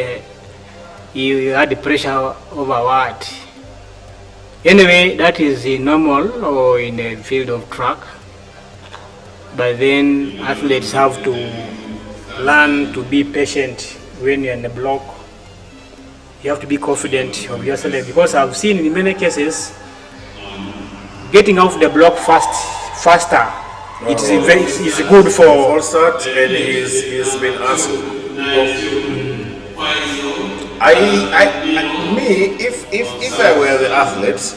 he had the pressure over what. Anyway, that is normal or in the field of track. But then athletes have to learn to be patient when you're in the block. You have to be confident of yourself, because I've seen in many cases getting off the block faster. It's good for All start, and he's been asked. If I were the athlete,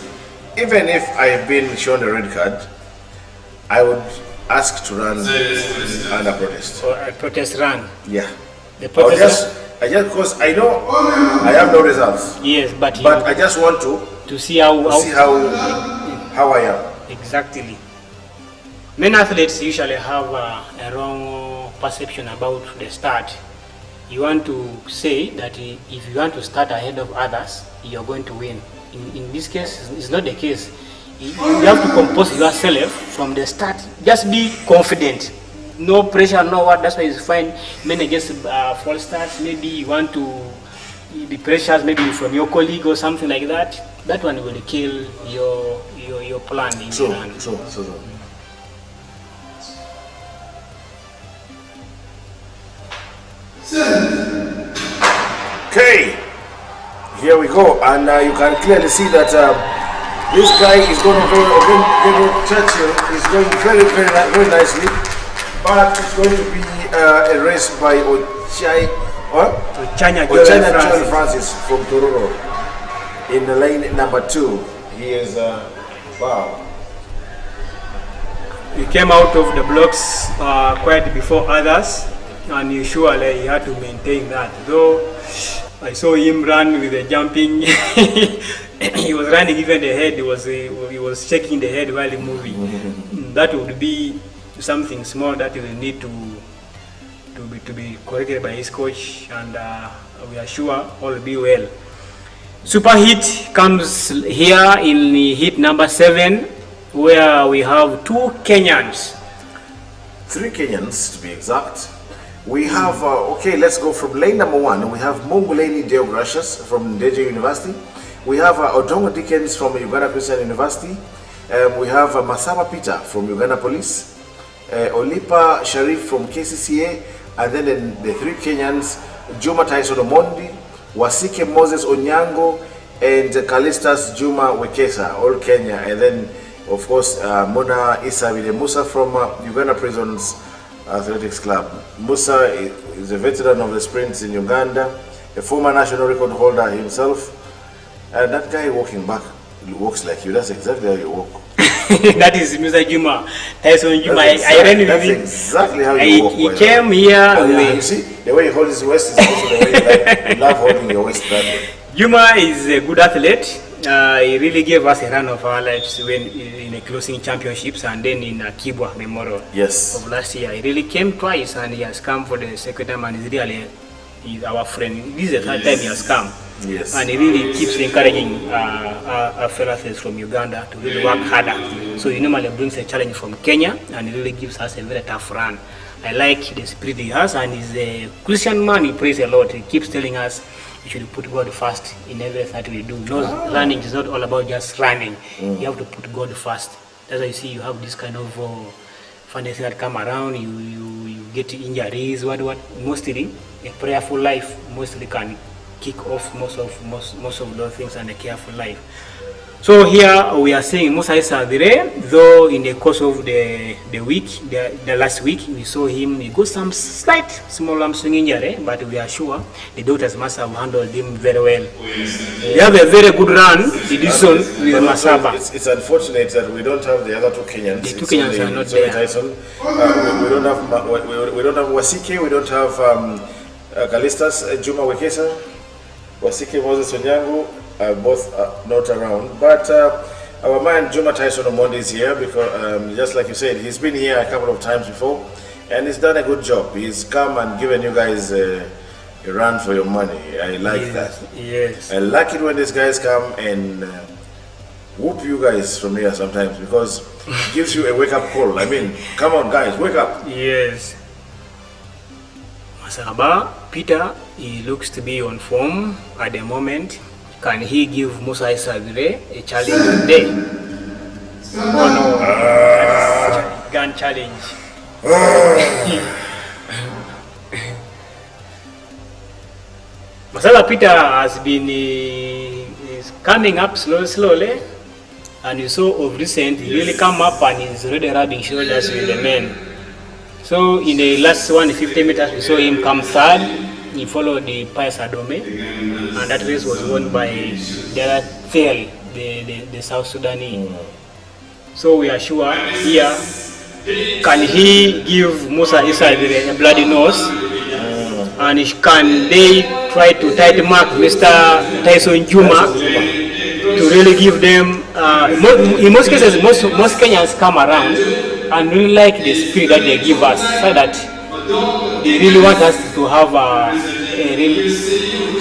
even if I've been shown a red card, I would ask to run under protest. Or a protest run. Yeah. The Or protest I just because I know I have no results, yes, but I just want to see how how I am. exactly. Many athletes usually have a wrong perception about the start. You want to say that if you want to start ahead of others, you're going to win. In this case, it's not the case. You have to compose yourself from the start. Just be confident. No pressure, no what. That's why you find many against false starts. Maybe you want to the pressures maybe from your colleague or something like that. That one will kill your plan in the run. True. Okay, here we go, and you can clearly see that this guy is going to Churchill is going very nicely, but it's going to be a race by Ochanya Joel Francis from Tororo in the lane number 2. He is wow. He came out of the blocks quite before others, and usually he had to maintain that. Though I saw him run with the jumping, he was running even the head. He was shaking the head while moving. That would be something small that he will need to be corrected by his coach, and we are sure all will be well. Super Heat comes here in heat number 7, where we have 2 Kenyans. 3 Kenyans to be exact. We have, okay, let's go from lane number 1. We have Mongoleni Deogracious from Ndeje University. We have Odongo Dickens from Uganda Christian University. We have Masaba Peter from Uganda Police. Olipa Sharif from KCCA. And then the 3 Kenyans, Juma Tyson Omondi, Wasike Moses Onyango, and Kalistas Juma Wekesa, all Kenya. And then, of course, Mona Isabile Musa from Uganda Prisons Athletics Club. Musa is a veteran of the sprints in Uganda, a former national record holder himself. And that guy walking back walks like you. That's exactly how you walk. That is Mr. Juma. Tyson Juma. I ran with him. Exactly how you walk. He came here. You see, the way he holds his waist is also the way you love holding your waist that way. Juma is a good athlete. He really gave us a run of our lives when in the closing championships and then in Kibwa Memorial of last year. He really came twice and he has come for the second time, and he's our friend. This is the 3rd time he has come. Yes. And he really keeps encouraging our fellow athletes from Uganda to really work harder. So he normally brings a challenge from Kenya, and he really gives us a very tough run. I like the spirit he has, and he's a Christian man. He prays a lot. He keeps telling us we should put God first in everything that we do. No, running is not all about just running. You have to put God first. That's why you see you have this kind of funny things that come around. You get injuries. What? Mostly a prayerful life mostly can kick off most of those things, and a careful life. So here we are seeing Musa Issa Adire, though in the course of the week, the last week, we saw him, he got some slight small hamstring injury, but we are sure the doctors must have handled him very well. They have a very good run this season with Masaba. It's unfortunate that we don't have the other 2 Kenyans. The 2 Kenyans are not there. Tyson. We don't have Wasike, we don't have Kalistas Juma Wekesa, Wasike Moses Onyango. Both not around, but our man Juma Tyson Omondi is here because just like you said, he's been here a couple of times before and he's done a good job. He's come and given you guys a run for your money. I like that. Yes. I like it when these guys come and whoop you guys from here sometimes, because it gives you a wake-up call. I mean, come on guys, wake up. Yes. Masaba Peter, he looks to be on form at the moment. Can he give Musa Issa Adire a challenge today? Oh no, gun challenge. Masaba Peter has been is coming up slowly, and you saw of recent he really come up and he's already rubbing shoulders with the men. So in the last 150 meters we saw him come 3rd. He followed the Pius Adome, and that race was won by Dara Thiel, the South Sudanese. So we are sure here can he give Musa Issa a bloody nose? And can they try to tight mark Mr. Tyson Juma to really give them, in most cases, most Kenyans come around and really like the spirit that they give us, so that they really want us to have a real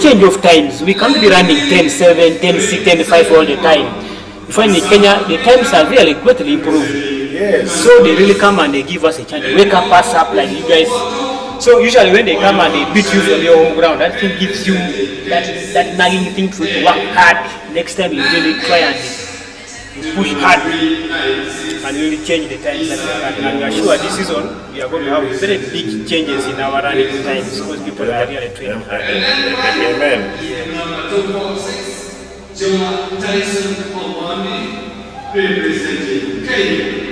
change of times. We can't be running 10-7, 10-6, 10-5 all the time. You find in Kenya, the times are really greatly improved. Yes. So they really come and they give us a chance. They wake up us up like you guys. So usually when they come and they beat you from your home ground, that thing gives you that nagging thing to work hard. Next time you really try and you push hard and really change the times that we are running. And we are sure this season we are going to have very big changes in our running times because people are really training hard. Amen. Tyson Omwami, representing Kenya.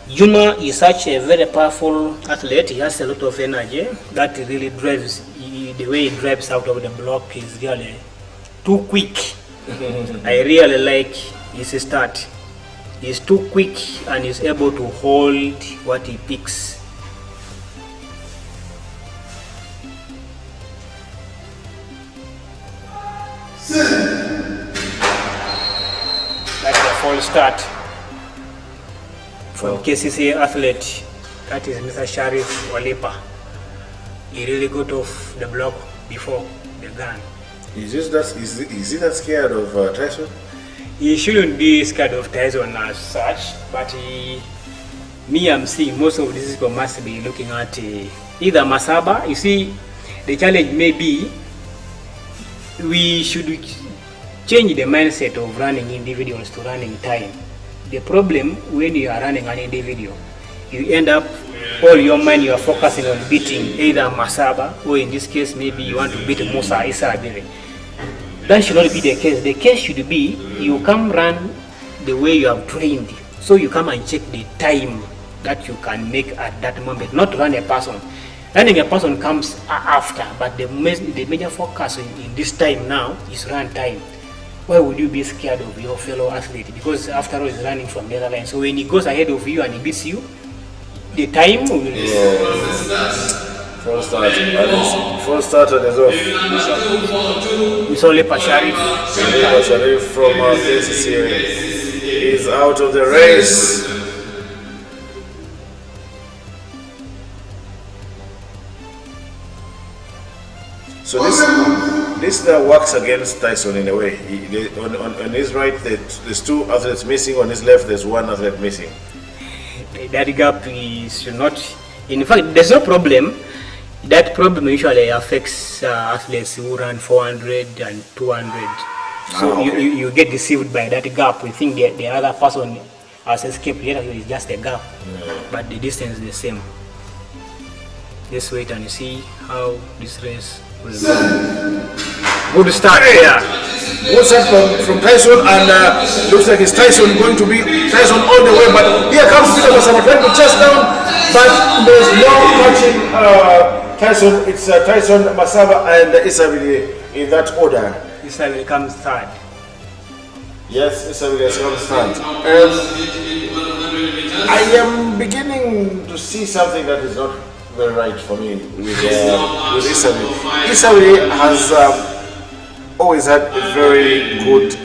Juma is such a very powerful athlete. He has a lot of energy that really drives. The way he drives out of the block is really too quick. I really like his start. He's too quick and is able to hold what he picks. That's a full start from KCCA athlete. That is Mr. Sharif Walipa. He really got off the block before the gun. Is he that scared of Tyson? He shouldn't be scared of Tyson as such, but I'm seeing most of these people must be looking at either Masaba. You see, the challenge may be we should change the mindset of running individuals to running time. The problem when you are running an individual, you end up all your mind you are focusing on beating either Masaba or in this case maybe you want to beat Musa Issa Abiri. That should not be the case. The case should be you come run the way you have trained. So you come and check the time that you can make at that moment, not run a person. Running a person comes after, but the major focus in this time now is run time. Why would you be scared of your fellow athlete? Because after all, he's running from the other line. So when he goes ahead of you and he beats you, the time will be Full start. Full starter is off. It's only Pasharif. Sharif from KCCA is out of the race. So this now works against Tyson in a way. On his right, there's two athletes missing. On his left, there's one athlete missing. That gap is not. In fact, there's no problem. That problem usually affects athletes who run 400 and 200. So okay. you get deceived by that gap. You think the other person has escaped. The other is just a gap, but the distance is the same. Just wait and see how this race will go. Good start here. Good start from Tyson, and looks like it's Tyson going to be Tyson all the way. But here comes Peter Masaba trying to chase down, but there's no touching Tyson. It's Tyson, Masaba, and Isabili in that order. Isabili comes third. Yes, Isabili comes third. I am beginning to see something that is not very right for me with Isabili. Isabili has always had a very good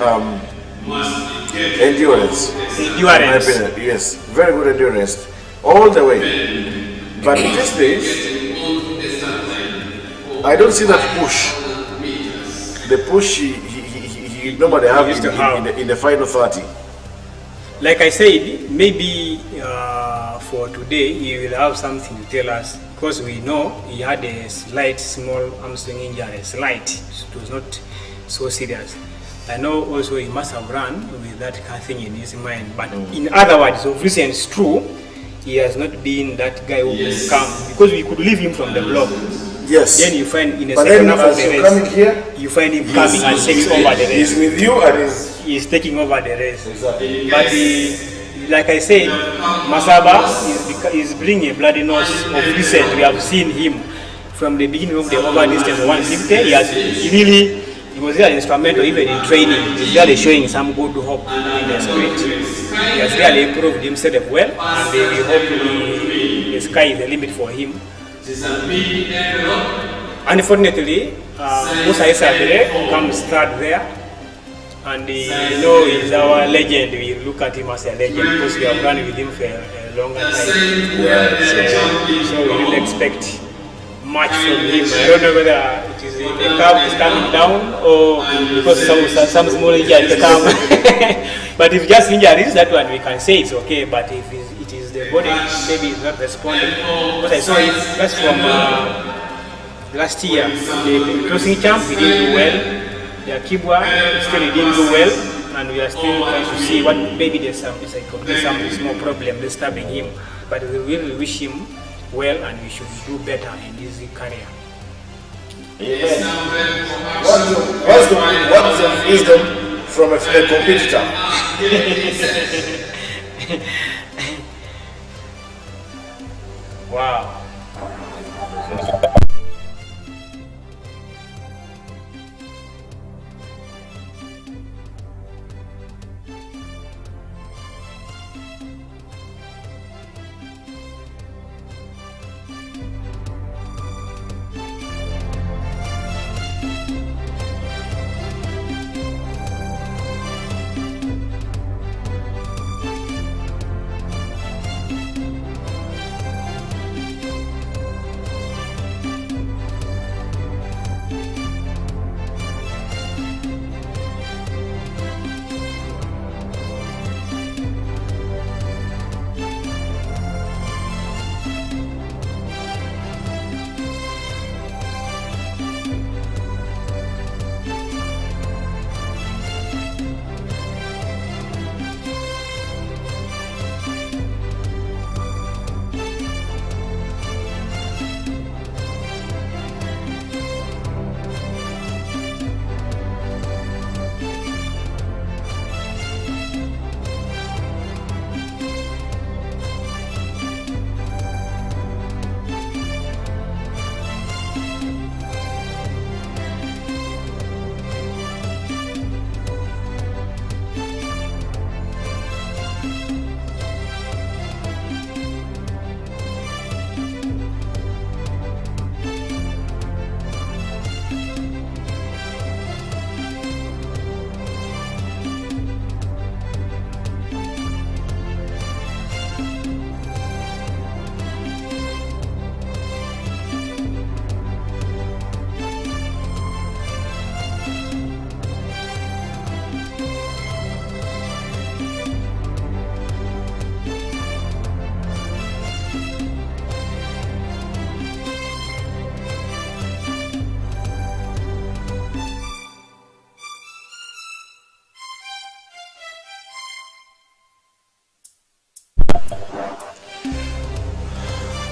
endurance. Endurance. Yes, very good endurance all the way. But these days, I don't see that push. The push he normally have in the final 30. Like I said, maybe for today he will have something to tell us, because we know he had a slight small hamstring injury, slight. It was not so serious. I know also he must have run with that kind of thing in his mind. But in other words, of recent, it's true, he has not been that guy who will come, because we could leave him from the block. Yes. Then you find in the second half of the race, you find him coming and takes over the race. He's with you and he's taking over the race. Exactly. But like I said, Masaba is bringing a bloody nose of recent. We have seen him from the beginning of the over distance 150. He really he was really instrumental even in training. He's really showing some good hope in the spirit. He has really improved himself well, and we hope the sky is the limit for him. Unfortunately, Musa Isabele comes third there, and he's our legend. We look at him as a legend because we have run with him for a longer time. So we really expect much from him. I don't know whether it is the curve is coming down or because some small injuries come. But if just injuries, that one we can say it's okay. But if it is the body, maybe it's not responding. But I saw it just from last year. The crossing champ, he didn't do well. The Kibwa still he didn't do well. And we are still trying to see what maybe there's some small problem disturbing him. But we really wish him well, and we should do better in his career. What's the wisdom from a competitor? Wow.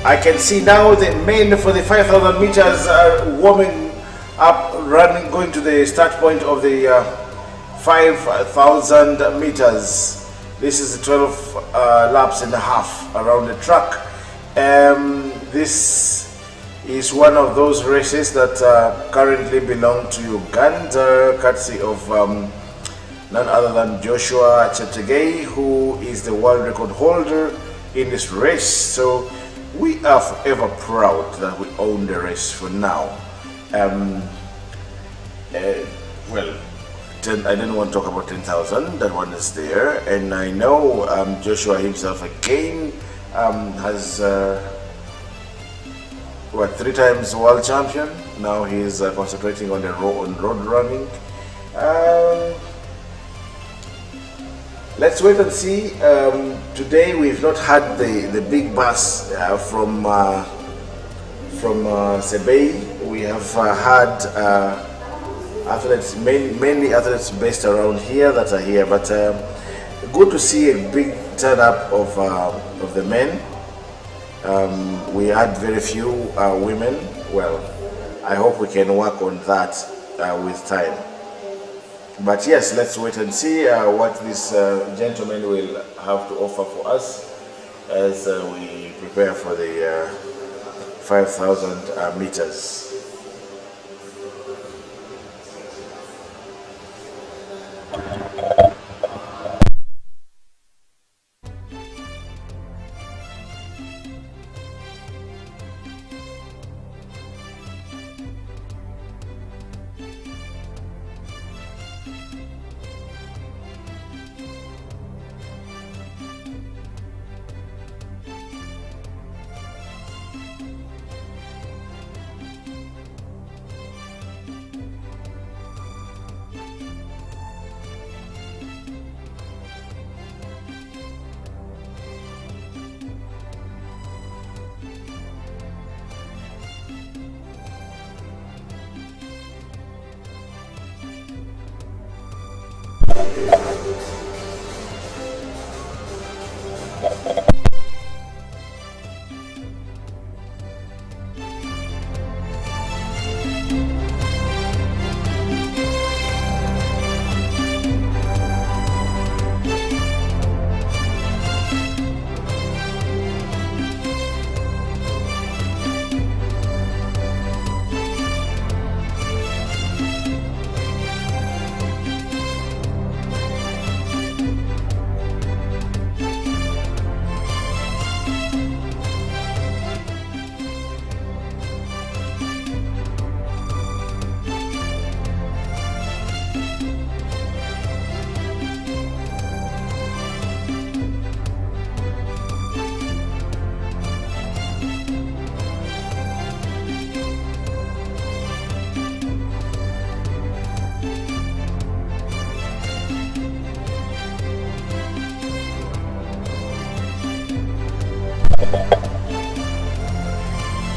I can see now the men for the 5,000 meters are warming up, going to the start point of the 5,000 meters. This is 12 laps and a half around the track. This is one of those races that currently belong to Uganda, courtesy of none other than Joshua Cheptegei, who is the world record holder in this race. So we are forever proud that we own the race for now. Well, I didn't want to talk about 10,000, that one is there. And I know Joshua himself again has, 3 times world champion. Now he's concentrating on the road running. Let's wait and see. Today we've not had the big bus from Sebei. We have had athletes, mainly athletes based around here that are here. But good to see a big turn up of the men. We had very few women. Well, I hope we can work on that with time. But yes, let's wait and see what this gentleman will have to offer for us as we prepare for the 5,000 meters.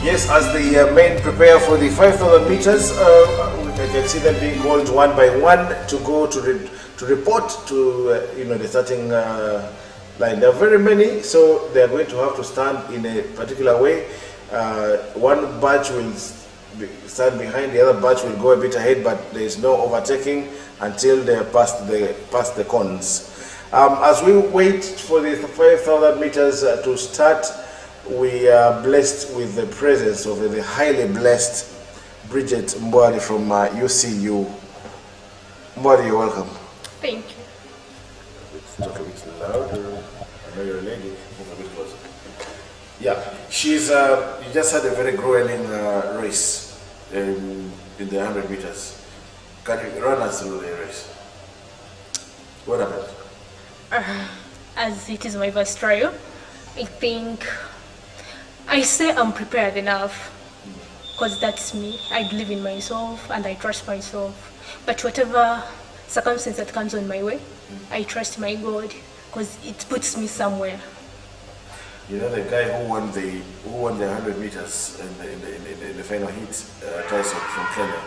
Yes, as the men prepare for the 5,000 meters, I can see them being called one by one to go to report to the starting line. There are very many, so they are going to have to stand in a particular way. One batch will stand behind, the other batch will go a bit ahead, but there is no overtaking until they are past the cones. As we wait for the 5,000 meters to start, we are blessed with the presence of the highly blessed Bridget Mbwari from UCU. Mbwari, you're welcome. Thank you. Let's talk a bit louder. I know you're a lady. Move a bit closer. Yeah, she's. You just had a very grueling race in the 100 meters. Can you run us through the race? What happened? As it is my first trial, I think I say I'm prepared enough because that's me. I believe in myself and I trust myself. But whatever circumstance that comes on my way, I trust my God because it puts me somewhere. You know the guy who won the 100 meters in the final heat, Tyson from Kenya.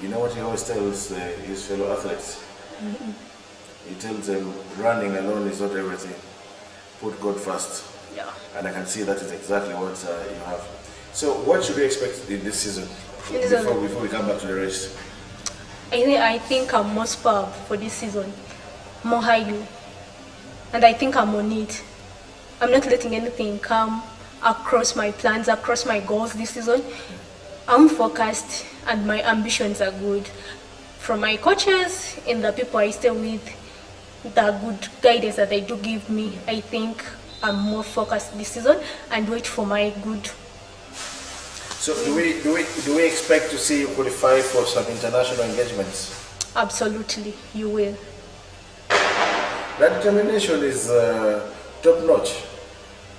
You know what he always tells his fellow athletes? He tells them, running alone is not everything. Put God first. Yeah. And I can see that is exactly what you have. So what should we expect in this season before we come back to the race? I think I'm more spurred for this season, more highly. And I think I'm on it. I'm not letting anything come across my plans, across my goals this season. I'm focused and my ambitions are good. From my coaches and the people I stay with, the good guidance that they do give me, I think I'm more focused this season and wait for my good. So do we expect to see you qualify for some international engagements? Absolutely, you will. That determination is top notch,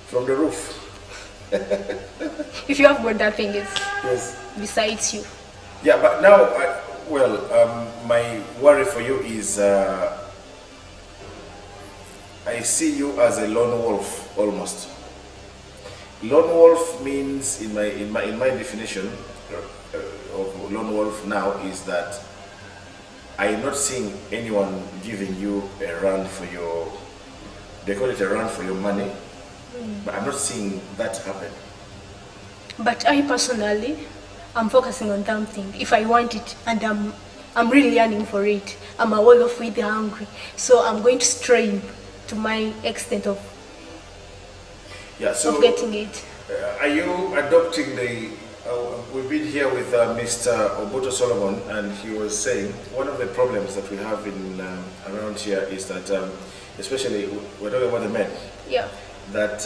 from the roof. If you have got that thing, it's Yes. besides you. Yeah, but now, my worry for you is I see you as a lone wolf almost. Lone wolf means, in my definition of lone wolf now, is that I am not seeing anyone giving you a run for your, they call it a run for your money, but I'm not seeing that happen. But I personally, I'm focusing on something. If I want it and I'm really yearning for it, I'm a wall of with hungry. So I'm going to strain to my extent of getting it. Are you adopting the, we've been here with Mr. Obuto Solomon, and he was saying one of the problems that we have in around here is that, especially we're talking about the men, Yeah. that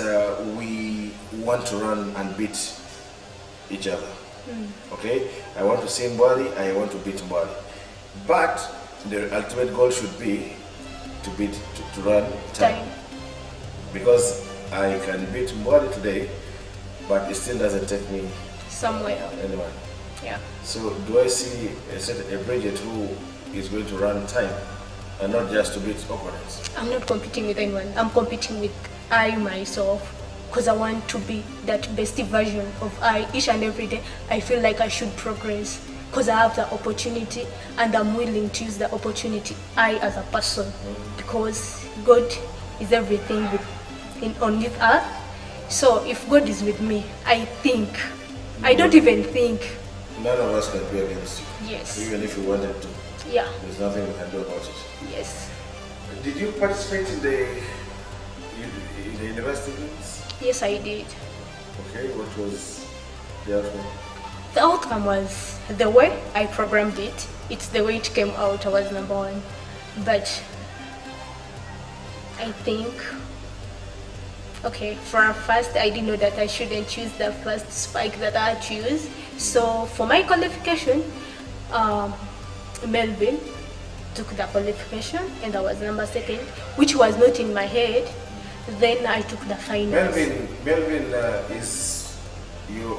we want to run and beat each other. Okay, I want to see Mbwari, I want to beat Mbwari, but the ultimate goal should be to run time. Because I can beat Mbwari today, but it still doesn't take me Somewhere. anywhere. Yeah. So do I see a Bridget who is going to run time and not just to beat opponents? I'm not competing with anyone. I'm competing with I myself because I want to be that best version of I. Each and every day I feel like I should progress because I have the opportunity and I'm willing to use the opportunity I as a person, because God is everything on this earth. So if God is with me, I think, I don't even think. None of us can be against you. Yes. Even if we wanted to. Yeah. There's nothing we can do about it. Yes. Did you participate in the university games? Yes, I did. Okay, what was the outcome? The outcome was the way I programmed it. It's the way it came out. I was #1. But I think, okay, for a first, I didn't know that I shouldn't choose the first spike that I choose. So for my qualification, Melvin took the qualification and I was #2, which was not in my head. Then I took the finals. Melvin is you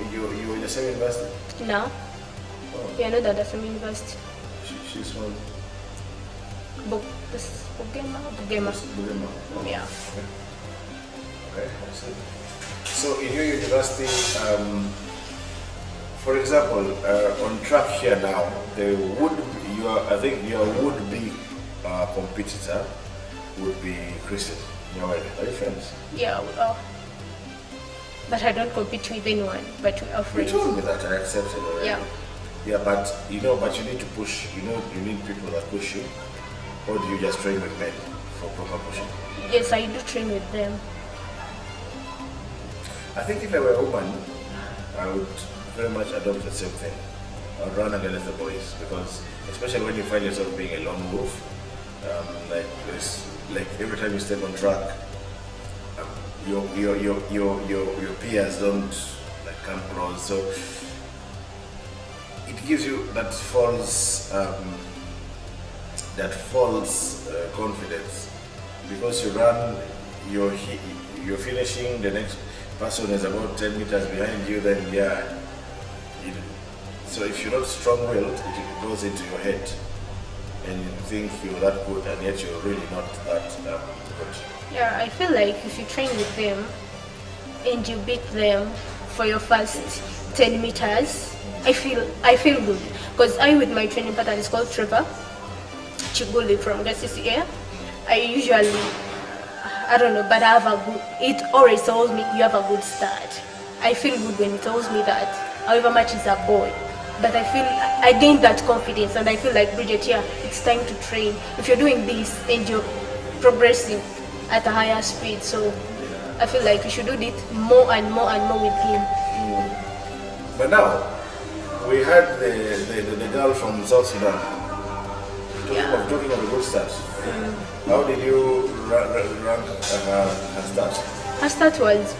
in the same university? No. Oh. We are not at the same university. She's from Bugema. Bugema. Yeah. Okay, I see. So in your university, for example, on track here now, there would be, I think your would-be competitor would be Kristen. Are you friends? Yeah, we are. But I don't compete with anyone, but we are You friends. told me that, I accepted already. Yeah. Yeah, but you need to push. You need people that push you, or do you just train with men for proper pushing? Yes, I do train with them. I think if I were a woman, I would very much adopt the same thing. I would run against the boys because, especially when you find yourself being a lone wolf, like every time you step on track, your peers don't like come close. So it gives you that false confidence because you run, you're finishing, the next person is about 10 meters behind you, then so if you're not strong-willed, it goes into your head and you think you're that good and yet you're really not that good. Yeah, I feel like if you train with them and you beat them for your first 10 meters, I feel good. Because with my training pattern, it's called Trevor Chiguli from the CCA. I usually, I don't know, but it always tells me you have a good start. I feel good when it tells me that, however much is a boy. But I gained that confidence and I feel like, Bridget, yeah, it's time to train. If you're doing this and you're progressing at a higher speed, so I feel like you should do it more and more and more with him. But now, we had the girl from South Sudan talking of a good start. How did you rank her start? Her start was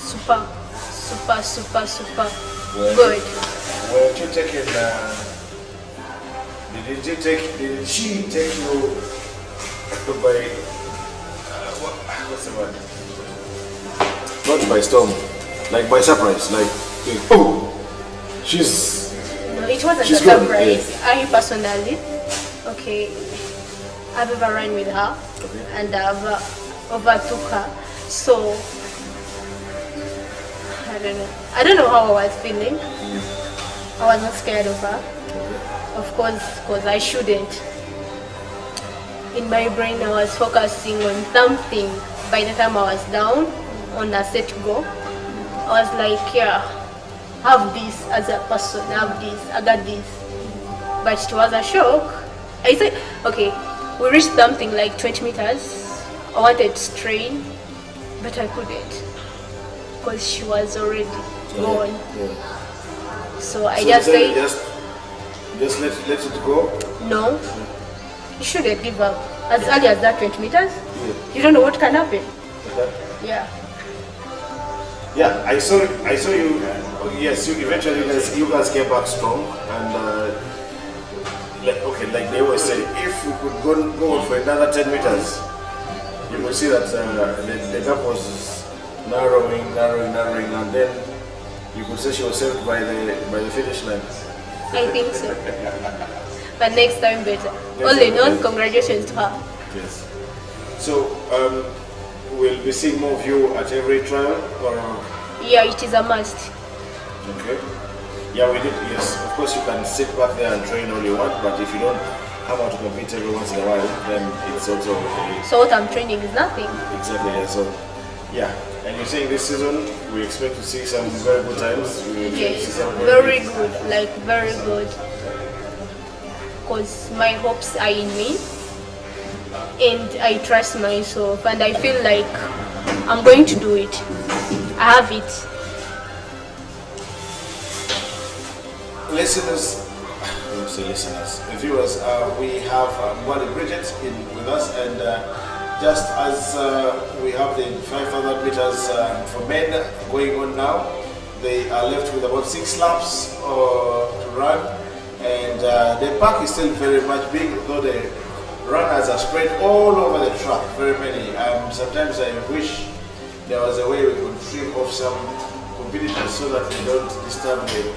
super good. Were you taken? Did she take you by what's the word? Not by storm, like by surprise, like oh, she's. No, it wasn't a she's good, surprise. yeah. I personally, I've ever run with her and I've overtook her. So I don't know how I was feeling. I was not scared of her, of course, because I shouldn't. In my brain, I was focusing on something. By the time I was down on a set go, I was like, yeah, have this as a person, have this, I got this. But it was a shock. I said, okay, we reached something like 20 meters. I wanted to strain, but I couldn't because she was already gone. Yeah. So I just said, just let it go. no, you shouldn't give up. As early as that 20 meters, you don't know what can happen. Yeah. Yeah, I saw you. Yes, eventually you guys came back strong, and like they always say, if we could go for another 10 meters, you will see that the gap was narrowing, and then you could say she was saved by the finish line. I think so. But next time better. All in all, congratulations to her. Yes. So we'll be seeing more of you at every trial, or Yeah, it is a must. okay. Yeah, we did. Yes, of course you can sit back there and train all you want, but if you don't come out to compete every once in a while, then it's also So what I'm training is nothing. exactly. Yeah. So yeah, and you're saying this season we expect to see some very good times. We expect to Yes, see some very good, like very good. Because my hopes are in me and I trust myself and I feel like I'm going to do it. I have it. Listeners, viewers, we have Bridget with us, and just as we have the 500 meters for men going on now, they are left with about 6 laps to run, and the pack is still very much big, though the runners are spread all over the track, very many. Sometimes I wish there was a way we could trim off some competitors so that they don't disturb the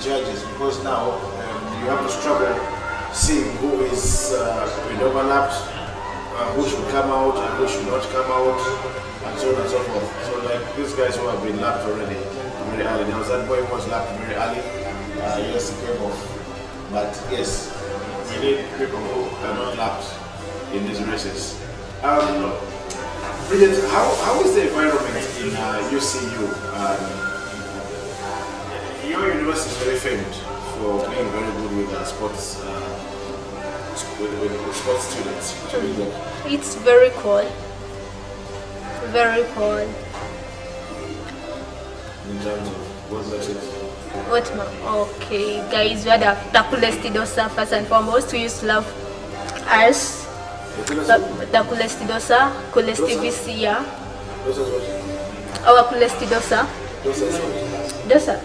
judges, because now you have to struggle seeing who is been overlapped who should come out and who should not come out, and so on and so forth. So like these guys who have been lapped already very early. There was that boy who was lapped very early. Yes, he came off. But yes, we need people who are not lapped in these races. Bridget, how is the environment in UCU? Your university is very famous for being very good with sports. With sports students. It's very cool. Very cool. In terms of what that is? What okay, guys, we are the coolest dosa first and foremost. We used to love us. The coolest dosa, coolest VC, yeah. Dosa is what? Our coolest dosa. Dosa is what? Dosa.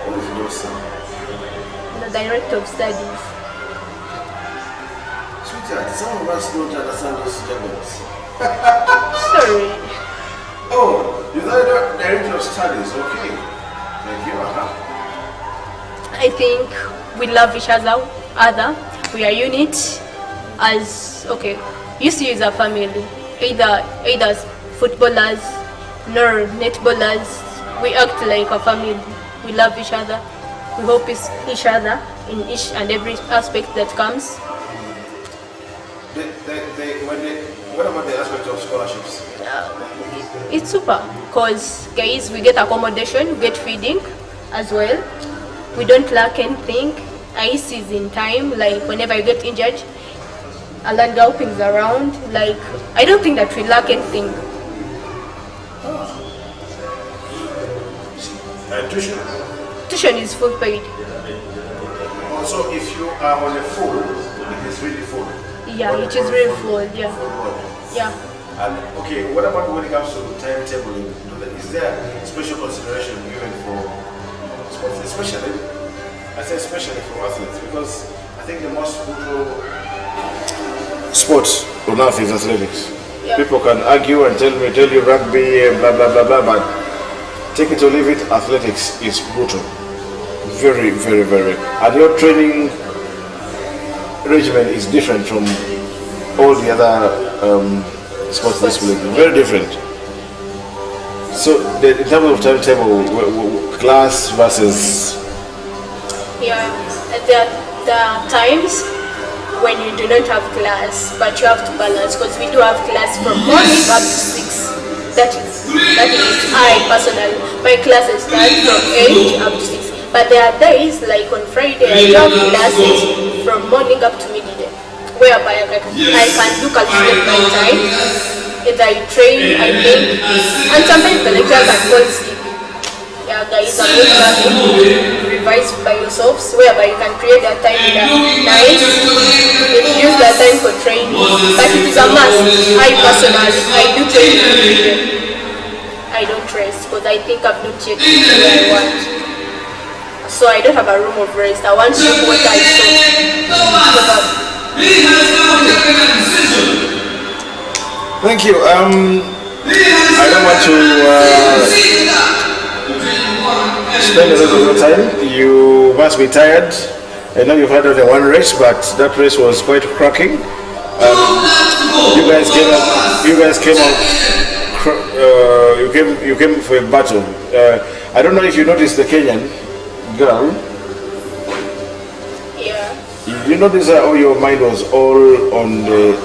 What is dosa? The director of studies. Sweetheart, some of us don't understand those jargons. Sorry. Oh, you are the director of studies, okay. Thank you, I think we love each other. We are unit as okay. UCU is a family. Either footballers nor netballers. We act like a family. We love each other. We hope each other in each and every aspect that comes. What about the aspect of scholarships? It's super because guys, we get accommodation, we get feeding as well. We don't lack anything. ICE is in time. Like whenever I get injured, I learn helpings around. Like I don't think that we lack anything. Tuition? Tuition is full paid. Also, if you are on a full, it is really full. Yeah, it is really full. Yeah. Yeah. And okay, what about when it comes to timetabling? Is there special consideration given for sports, especially? I say especially for athletes because I think the most brutal sport on earth is athletics. Yeah. People can argue and tell you rugby and blah blah blah blah, but take it or leave it, athletics is brutal. Very, very, very. And your training regimen is different from all the other sports disciplines. Very different. So, in terms of timetable, class versus. Yeah, there are times when you do not have class, but you have to balance because we do have class from morning up to 6. That is I personally. My classes start from 8 up to 6. But there are days like on Friday I have classes from morning up to midday, whereby I can do calculate my time. Either I train, I think, and sometimes the lecturer can fall sick. Yeah, guys, I'm not learning. Revise by yourselves, whereby you can create that time in the night, and use that time for training. But it is a must. I personally, I do training every day. I don't rest because I think I've not yet reached where I want. So I don't have a room of rest. I want to do what I saw. Thank you. I don't want to spend a lot of your time. You must be tired. I know you've had only one race, but that race was quite cracking. You guys came out. You came for a battle. I don't know if you noticed the Kenyan girl. Yeah. You notice how your mind was all on the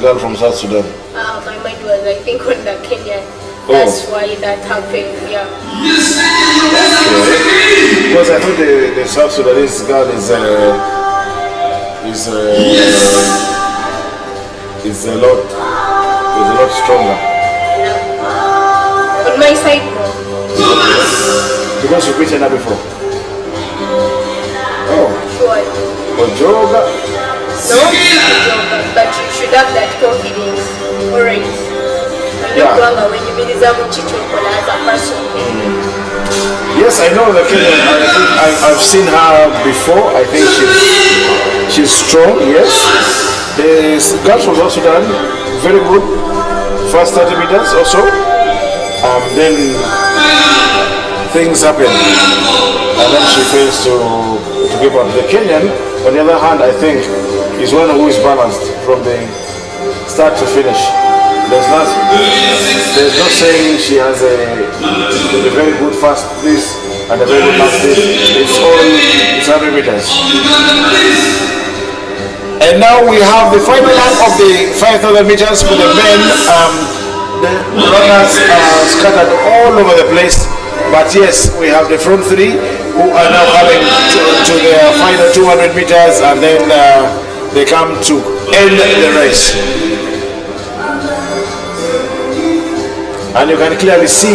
girl from South Sudan? My mind was, I think, on the Kenyan. That's why that happened. Yeah. Okay. Because I thought the South Sudanese girl is a lot stronger. On my side, no. Because you've beaten her before. Sure. Ojoga. No, but you should have that confidence. Alright. Yeah. When you meet as a person. Yes, I know the Kenyan. I've seen her before. I think she's strong. Yes. The girl from South Sudan, very good. First 30 meters or so. Then things happen, and then she fails to to keep up. The Kenyan, on the other hand, I think, is one who is balanced from the start to finish. There's no saying she has a very good fast this and a very good last this. It's 100 meters. And now we have the final lap of the 5,000 meters for the men. The runners are scattered all over the place, but yes, we have the front three who are now coming to their final 200 meters, and then they come to end the race. And you can clearly see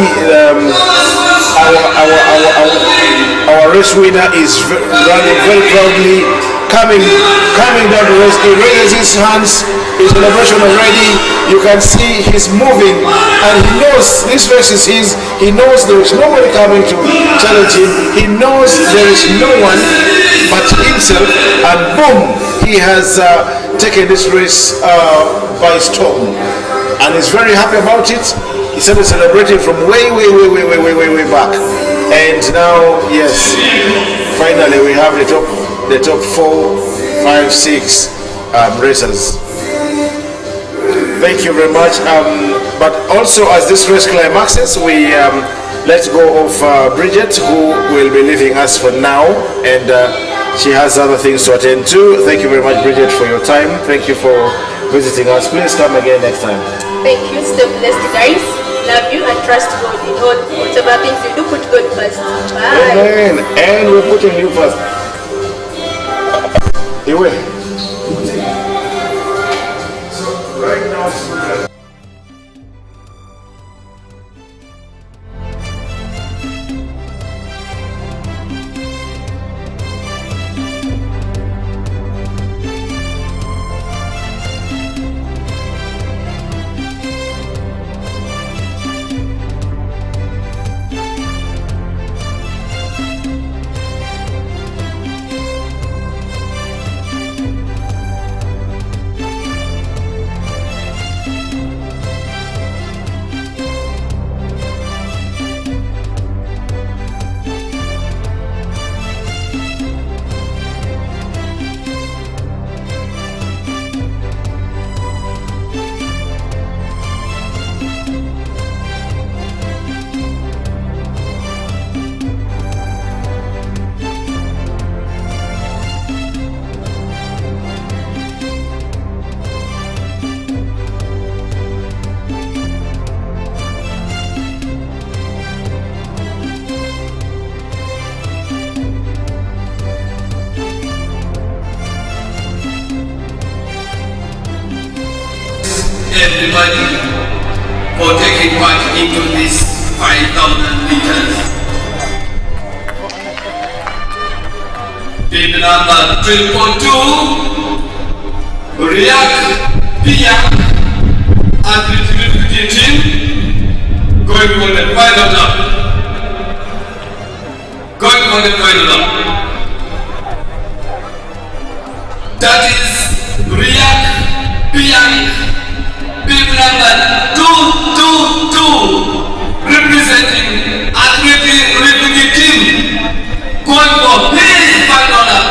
our race winner is running very proudly, coming down the race. He raises his hands in celebration already. You can see he's moving, and he knows this race is his. He knows there is nobody coming to challenge him. He knows there is no one but himself, and boom, he has taken this race by storm, and he's very happy about it. He started celebrating from way back, and now, yes, finally we have the top 4, 5, 6 racers. Thank you very much. But also, as this race climaxes, we let go of Bridget, who will be leaving us for now, and she has other things to attend to. Thank you very much, Bridget, for your time. Thank you for visiting us. Please come again next time. Thank you. Stay blessed, guys. Love you and trust God in all whatever things you do. Put God first. Bye. Amen. And we're putting you first. You will. So right now. Everybody for taking part into this 5,000 meters. Team number 342, Riak, Pia, and the 350 team going for the final lap. Going for the final lap. That is Riak, Pia, Team number 222, representing Athletic Refugee Team, going for his final lap.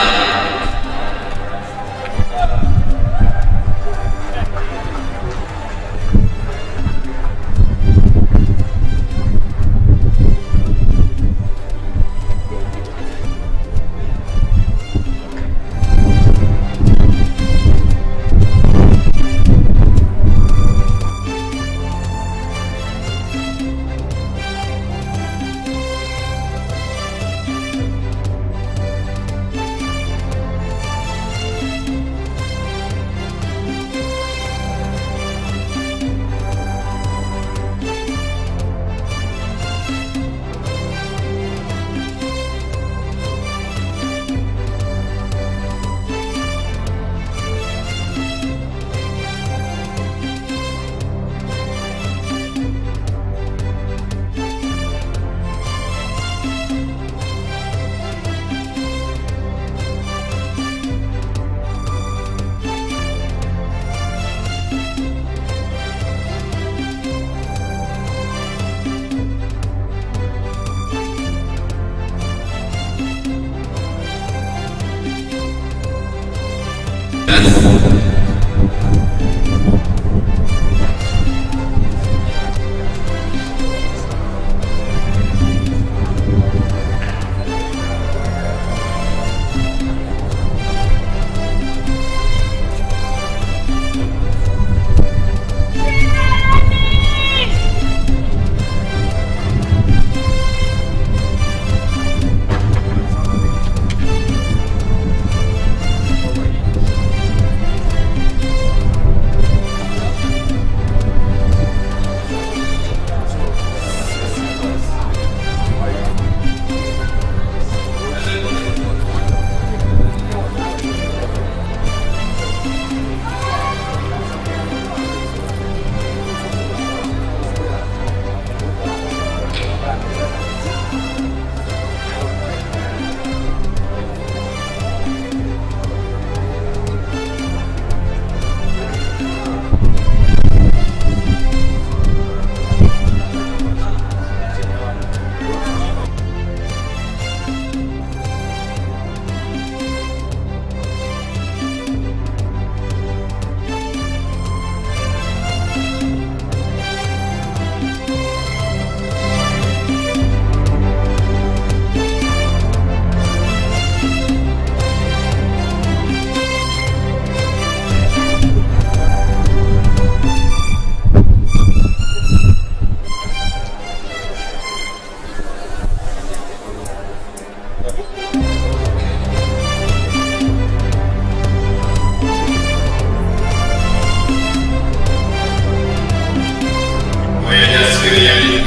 meters.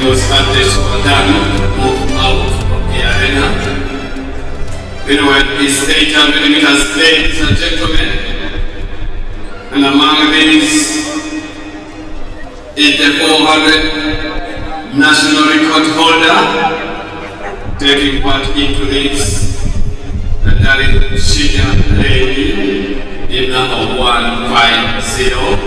Those athletes were done move out of the arena. Meanwhile, is 800 meters, ladies and gentlemen. And among these is the 400 national record holder taking part into this. And that is Shida Lady in number 150.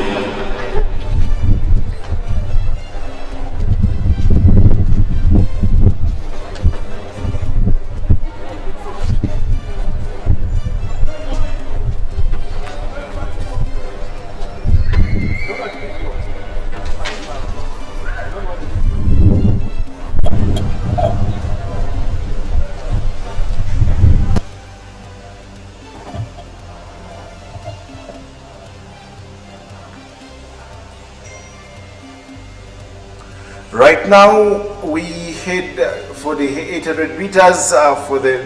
Right now, we head for the 800 meters for the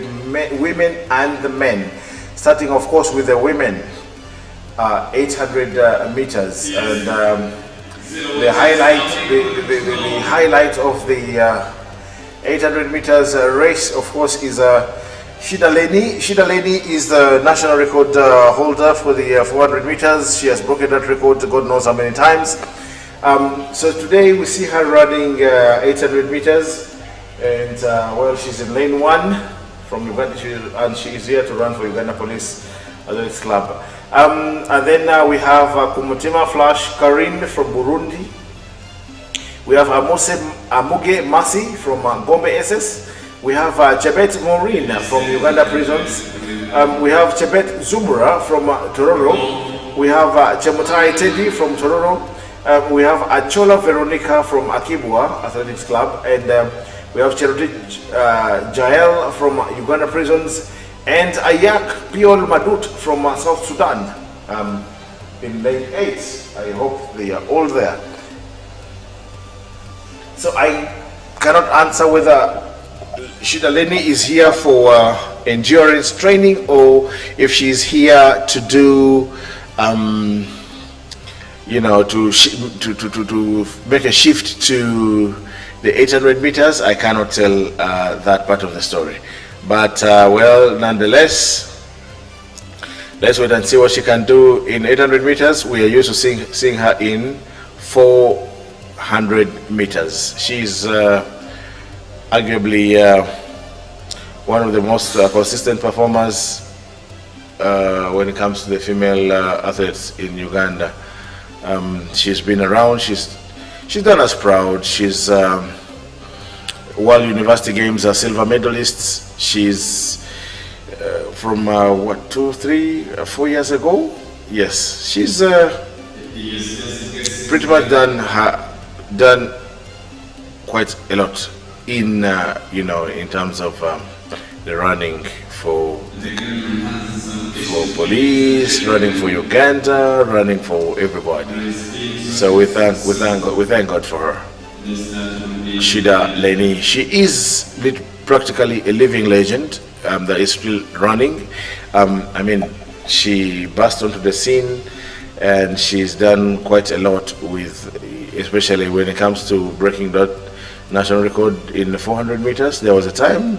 women and the men. Starting, of course, with the women, 800 meters. And the highlight of the 800 meters race, of course, is Shida Leni. Shida Leni is the national record holder for the 400 meters. She has broken that record God knows how many times. So today we see her running 800 meters, and well, she's in lane 1 from Uganda, and she is here to run for Uganda Police Athletics Club. And then we have Kumutima Flash Karin from Burundi. We have Amose Amuge Masi from Gombe SS. We have Chebet Maureen from Uganda Prisons. We have Chebet Zumura from Tororo. We have Chemutai Teddy from Tororo. We have Achola Veronica from Akibwa Athletics Club, and we have Cheroti Jael from Uganda Prisons, and Ayak Piol Madut from South Sudan in lane 8. I hope they are all there. So I cannot answer whether Shida Leni is here for endurance training or if she's here to do you know, to make a shift to the 800 meters. I cannot tell that part of the story, but well, nonetheless, let's wait and see what she can do in 800 meters. We are used to seeing her in 400 meters. She's arguably one of the most consistent performers when it comes to the female athletes in Uganda. She's been around. She's done us proud. She's World University Games silver medalists. She's from what, 2, 3, 4 years ago. Yes, she's pretty much done quite a lot in in terms of the running for police, running for Uganda, running for everybody. So we thank God for her. Shida Leni, she is practically a living legend that is still running. I mean, she burst onto the scene, and she's done quite a lot with, especially when it comes to breaking that national record in the 400 meters. There was a time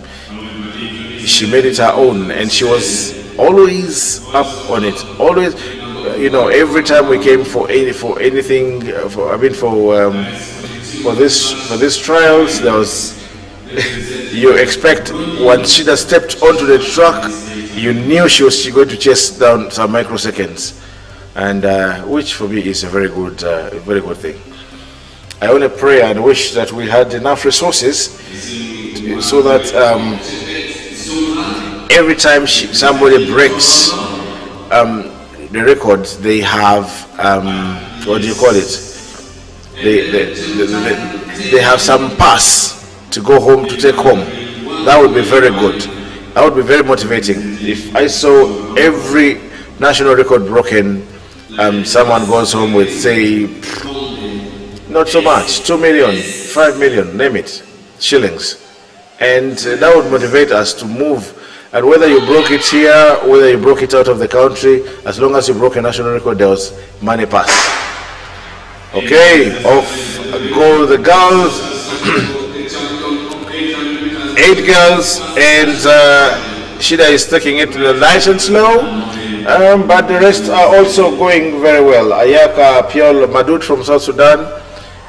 she made it her own, and she was always up on it. Always, every time we came for anything, for this trials, there was you expect when she just stepped onto the track, you knew she was going to chase down some microseconds, and which for me is a very good thing. I only pray and wish that we had enough resources so that every time somebody breaks the record, they have what do you call it? They have some pass to go home, to take home. That would be very good. That would be very motivating. If I saw every national record broken, someone goes home with, say, not so much, 2 million, 5 million, name it, shillings. And that would motivate us to move. And whether you broke it here, whether you broke it out of the country, as long as you broke a national record, there was money pass. Okay, off go the girls. 8 girls, and Shida is taking it nice and slow, but the rest are also going very well. Ayaka Piol Madut from South Sudan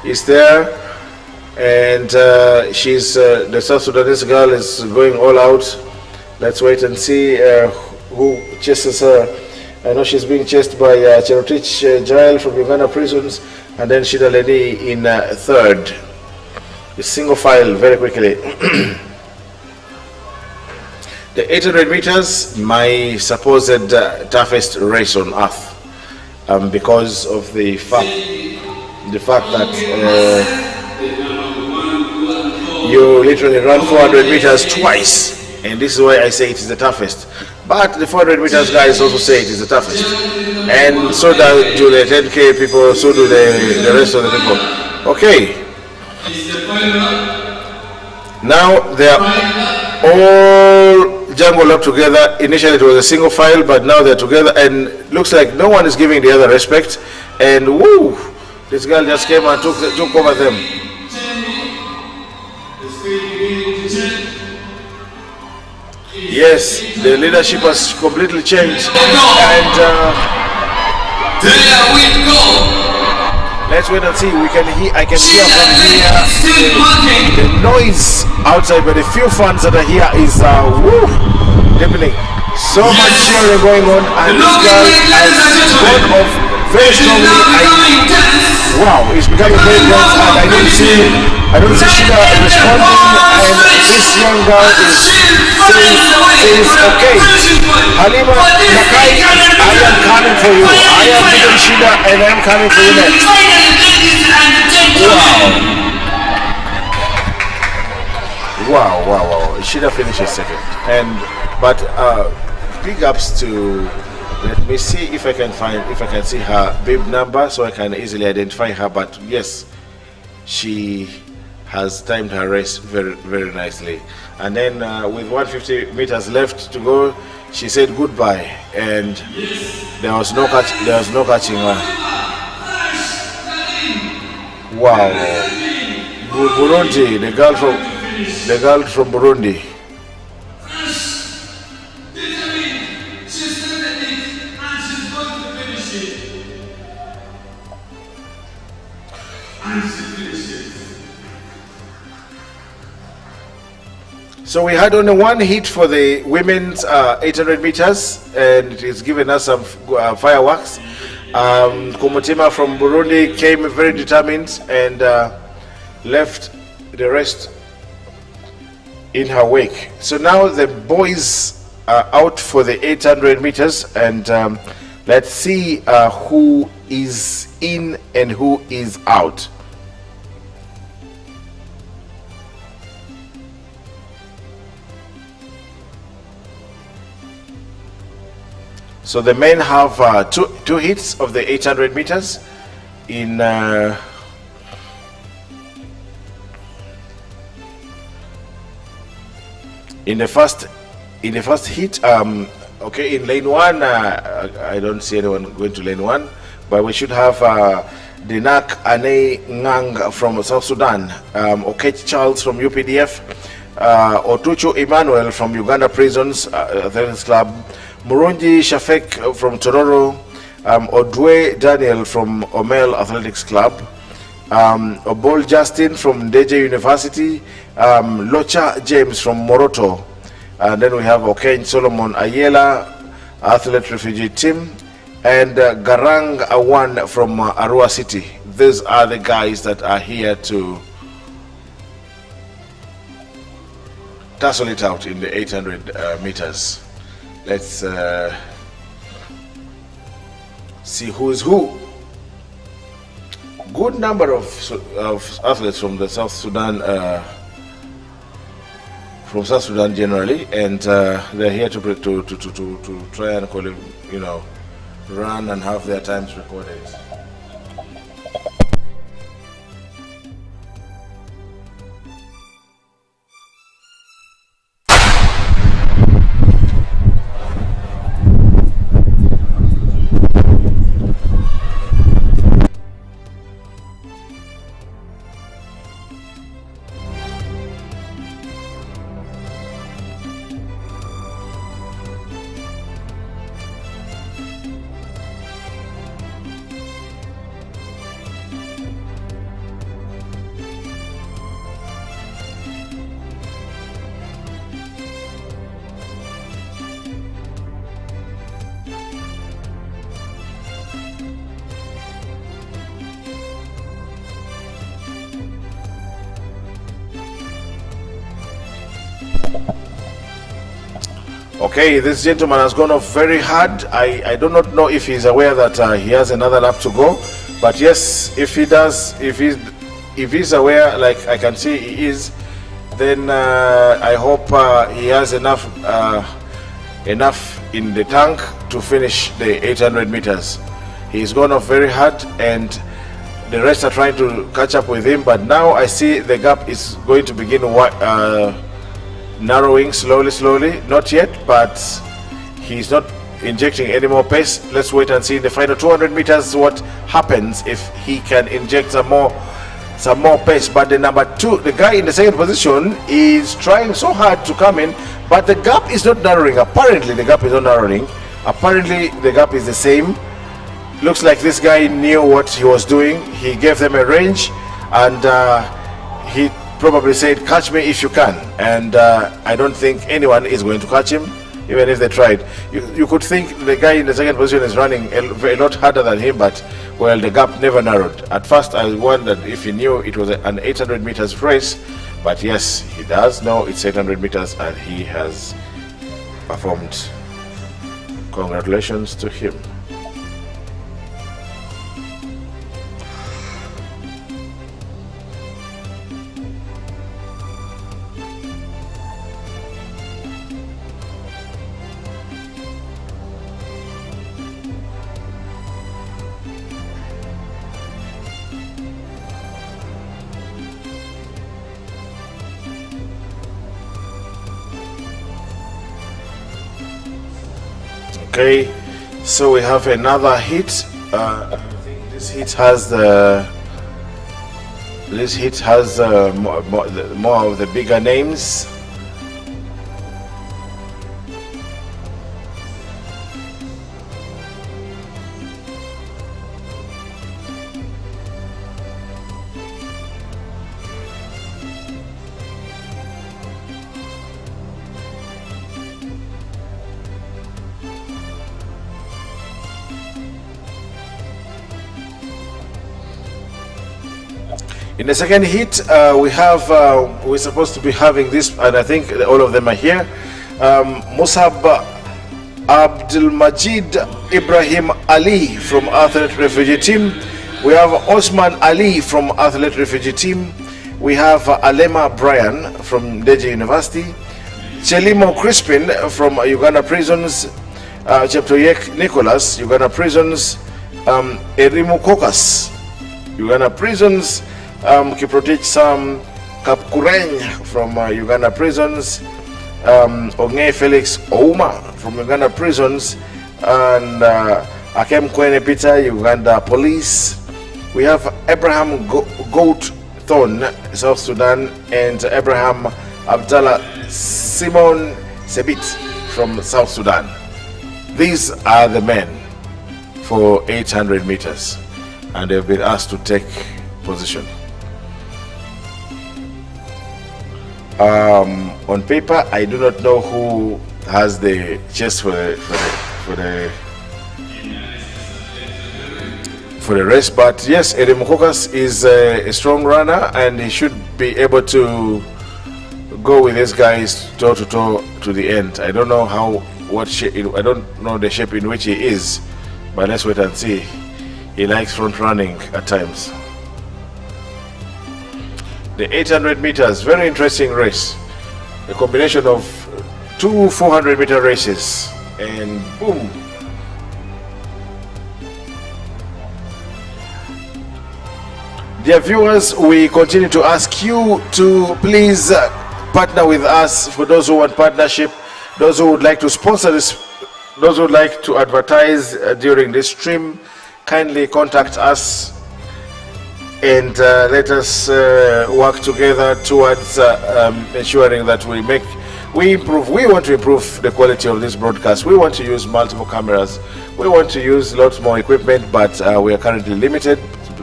is there, and she's the South Sudanese girl is going all out. Let's wait and see who chases her. I know she's being chased by Cherotich Jael from Uganda prisons, and then Shida Leni in third. It's single file very quickly. The 800 meters, my supposed toughest race on earth, because of the fact that you literally run 400 meters twice, and this is why I say it is the toughest. But the 400 meters guys also say it is the toughest, and so do the 10K people, so do the rest of the people. Okay. Now they are all jungled up together. Initially it was a single file, but now they're together, and looks like no one is giving the other respect. And woo, this girl just came and took over them. Yes, the leadership has completely changed, and There we go. let's wait and see. I can hear from here the noise outside, but the few fans that are here is woo, deafening. So much cheering going on, and this girl has gone off very strongly. Wow, it's becoming very tense, and I don't see Shida responding, and this young girl is saying okay, Halima Nakai, I am coming for you. I am beating Shida, and I am coming for you next. Wow. Shida finishes second, but big ups to. Let me see if I can see her bib number so I can easily identify her. But yes, she has timed her race very, very nicely. And then with 150 meters left to go, she said goodbye, and there was no catching her. Wow, Burundi, the girl from Burundi. So we had only one heat for the women's 800 meters, and it has given us some fireworks. Kumutima from Burundi came very determined and left the rest in her wake. So now the boys are out for the 800 meters, and Let's see who is in and who is out. So the men have two hits of the 800 meters in the first hit. Okay, in lane one, I don't see anyone going to lane one, but we should have Dinak Ane Ngang from South Sudan, Okech Charles from UPDF, Otucho Emmanuel from Uganda Prisons Athletics Club, Murunji Shafek from Tororo, Odwe Daniel from Omel Athletics Club, Obol Justin from Deje University, Locha James from Moroto, and then we have Okeny Solomon Ayela, Athlete Refugee Team, and Garang Awan from Arua City. These are the guys that are here to tussle it out in the 800 meters. Let's see who is who. Good number of athletes from the South Sudan, generally, and they're here to try and run and have their times recorded. Okay, this gentleman has gone off very hard. I do not know if he's aware that he has another lap to go, but yes, if he does, if he's aware, like I can see he is, then I hope he has enough in the tank to finish the 800 meters. He's gone off very hard, and the rest are trying to catch up with him, but now I see the gap is going to begin narrowing slowly. Not yet, but he's not injecting any more pace. Let's wait and see in the final 200 meters what happens if he can inject some more pace. But the number two, the guy in the second position, is trying so hard to come in, but the gap is not narrowing. Apparently the gap is not narrowing. Apparently the gap is the same. Looks like this guy knew what he was doing. He gave them a range, and he probably said, catch me if you can, and I don't think anyone is going to catch him, even if they tried. You could think the guy in the second position is running a lot harder than him, but well, the gap never narrowed. At first I wondered if he knew it was an 800 meters race, but yes, he does know it's 800 meters, and he has performed. Congratulations to him. Okay, so we have another hit. I think this hit has more of the bigger names. In the second hit, we're supposed to be having this, and I think all of them are here. Musab Abdulmajid Ibrahim Ali from Athlete Refugee Team. We have Osman Ali from Athlete Refugee Team. We have Alema Brian from Deji University. Chelimo Crispin from Uganda Prisons. Cheptoyek Nicholas, Uganda Prisons. Erimu Kokas, Uganda Prisons. Kiprotich Sam Kapkureng from Uganda Prisons. Onge Felix Ouma from Uganda Prisons. And Akem Kwene Peter, Uganda Police. We have Abraham Goat Thorn, South Sudan, and Abraham Abdallah Simon Sebit from South Sudan. These are the men for 800 meters, and they've been asked to take position. On paper, I do not know who has the chest for the race, but yes, Eddie Mukokas is a strong runner, and he should be able to go with these guys toe to toe to the end. I don't know what shape. I don't know the shape in which he is, but let's wait and see. He likes front running at times. The 800 meters, very interesting race. A combination of two 400-meter races, and boom. Dear viewers, we continue to ask you to please partner with us. For those who want partnership, those who would like to sponsor this, those who would like to advertise during this stream, kindly contact us and let us work together towards ensuring that we improve. We want to improve the quality of this broadcast. We want to use multiple cameras. We want to use lots more equipment, but we are currently limited.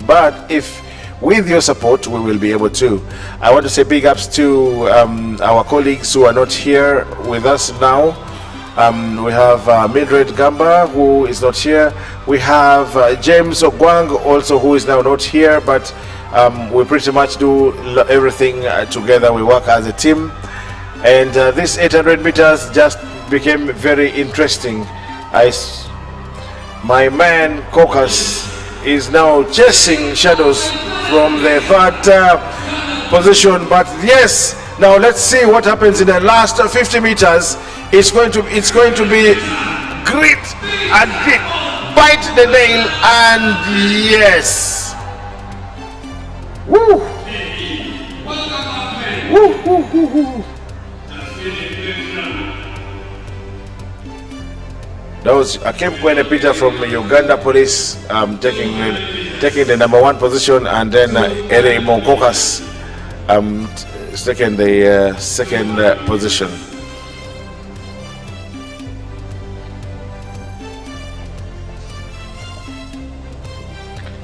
But if with your support, we will be able to. I want to say big ups to our colleagues who are not here with us now. We have Mildred Gamba, who is not here. We have James Ogwang, also, who is now not here, but we pretty much do everything together. We work as a team. And this 800 meters just became very interesting. My man, Kokas, is now chasing shadows from the third position. But yes, now let's see what happens in the last 50 meters. It's going to be grit and bite the nail, and yes. Woo! Woo, woo, woo, woo. That was Akem Kwene Peter from Uganda Police taking the #1 position, and then Ere Monkokas taking the second position.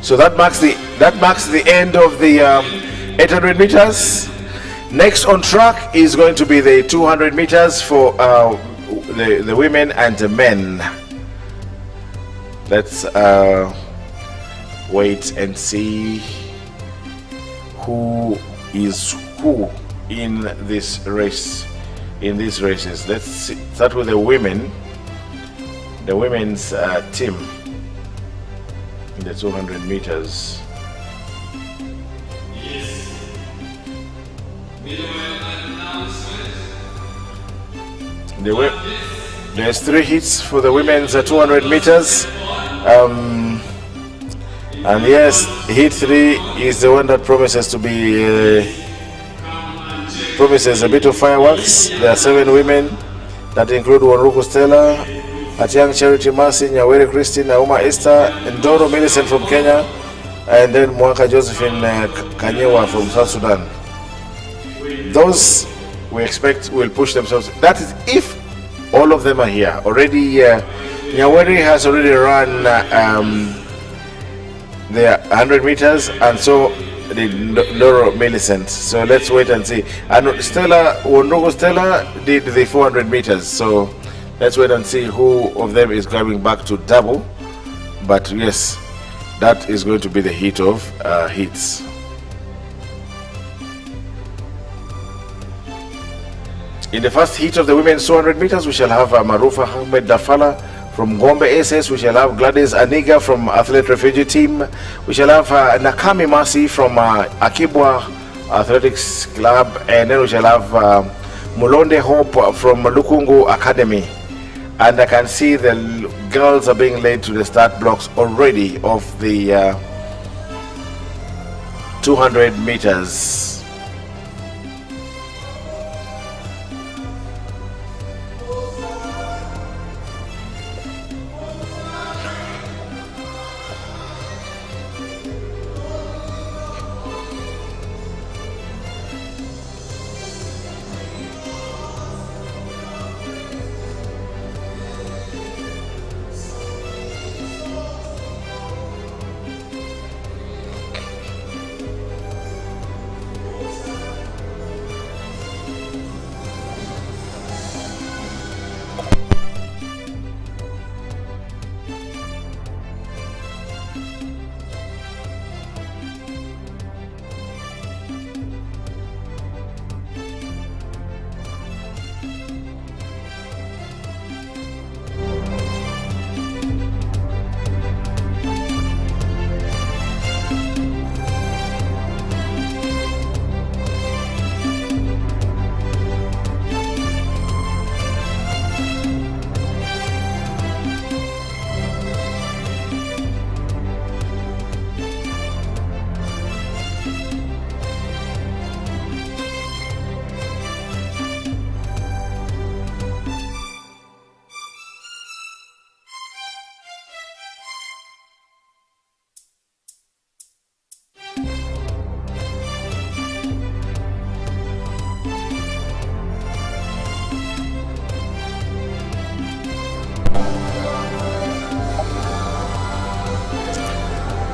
So that marks the end of the 800 meters. Next on track is going to be the 200 meters for the women and the men. Let's wait and see who is who in this race, in these races. Let's start with the women, the women's team in the 200 meters. There's 3 hits for the women's 200 meters. And yes, hit 3 is the one that promises to be promises a bit of fireworks. There are 7 women that include Wanruku Stella, Atiang Charity Mercy, Nyawere Christine, Nauma Esther, Ndoro Millicent from Kenya, and then Mwaka Josephine Kanyewa from South Sudan. Those we expect will push themselves. That is if all of them are here. Already Nyawere has already run the 100 meters, and so did Ndoro Millicent. So let's wait and see. And Wanruku Stella did the 400 meters. So let's wait and see who of them is coming back to double. But yes, that is going to be the heat of hits. In the first heat of the women's 200 meters, we shall have Marufa Ahmed Dafala from Gombe SS. We shall have Gladys Aniga from Athlete Refugee Team. We shall have Nakami Masi from Akibwa Athletics Club, and then we shall have Mulonde Hope from Lukungu Academy. And I can see the girls are being led to the start blocks already of the 200 meters.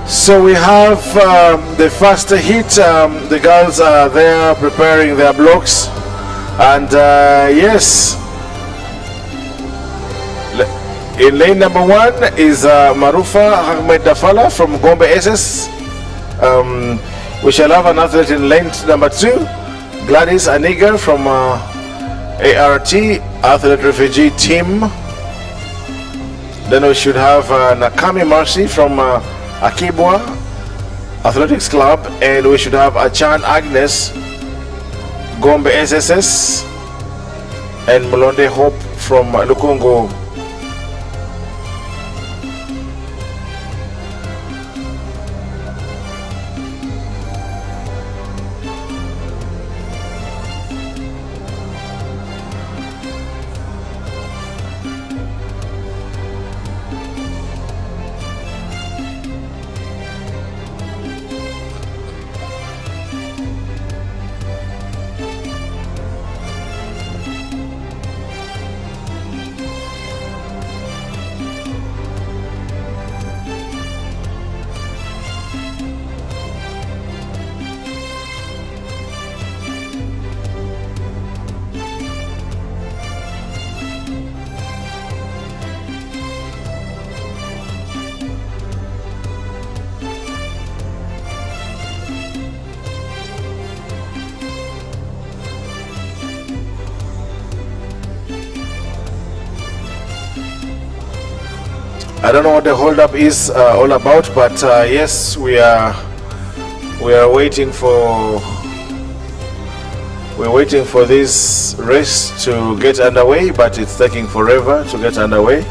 So we have the first hit. The girls are there preparing their blocks, and yes, in lane number 1 is Marufa Ahmed Dafala from Gombe SS. We shall have an athlete in lane number 2, Gladys Aniga from ART Athlete Refugee Team. Then we should have Nakami Mercy from Akibwa Athletics Club, and we should have Achan Agnes, Gombe SSS, and Mulonde Hope from Lukungu. I don't know what the holdup is all about, but yes, we are waiting for this race to get underway, but it's taking forever to get underway.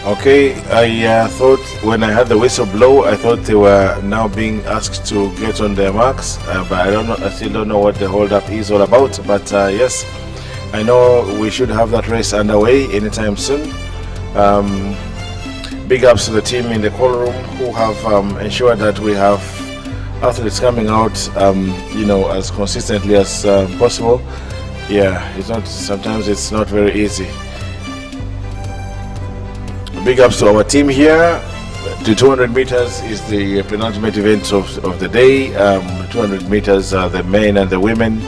Okay, I thought when I had the whistle blow, I thought they were now being asked to get on their marks, but I don't know. I still don't know what the hold-up is all about. But yes, I know we should have that race underway anytime soon. Big ups to the team in the call room who have ensured that we have athletes coming out, as consistently as possible. Yeah, it's not. Sometimes it's not very easy. Big ups to our team here. The 200 meters is the penultimate event of the day. 200 meters, the men and the women.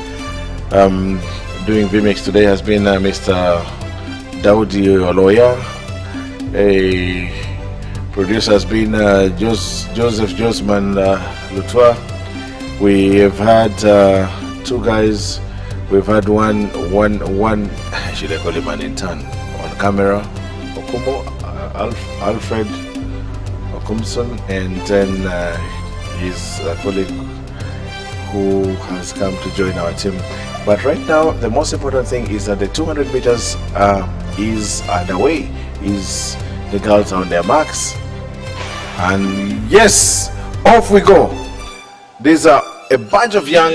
Doing VMix today has been Mr. Daudi Oloya. A producer has been Joseph Josman Lutwa. We have had two guys. We've had one. Should I call him an intern on camera? Okumo. Alfred Okumson, and then his colleague who has come to join our team. But right now, the most important thing is that the 200 meters is underway. The girls are on their marks, and yes, off we go. These are a bunch of young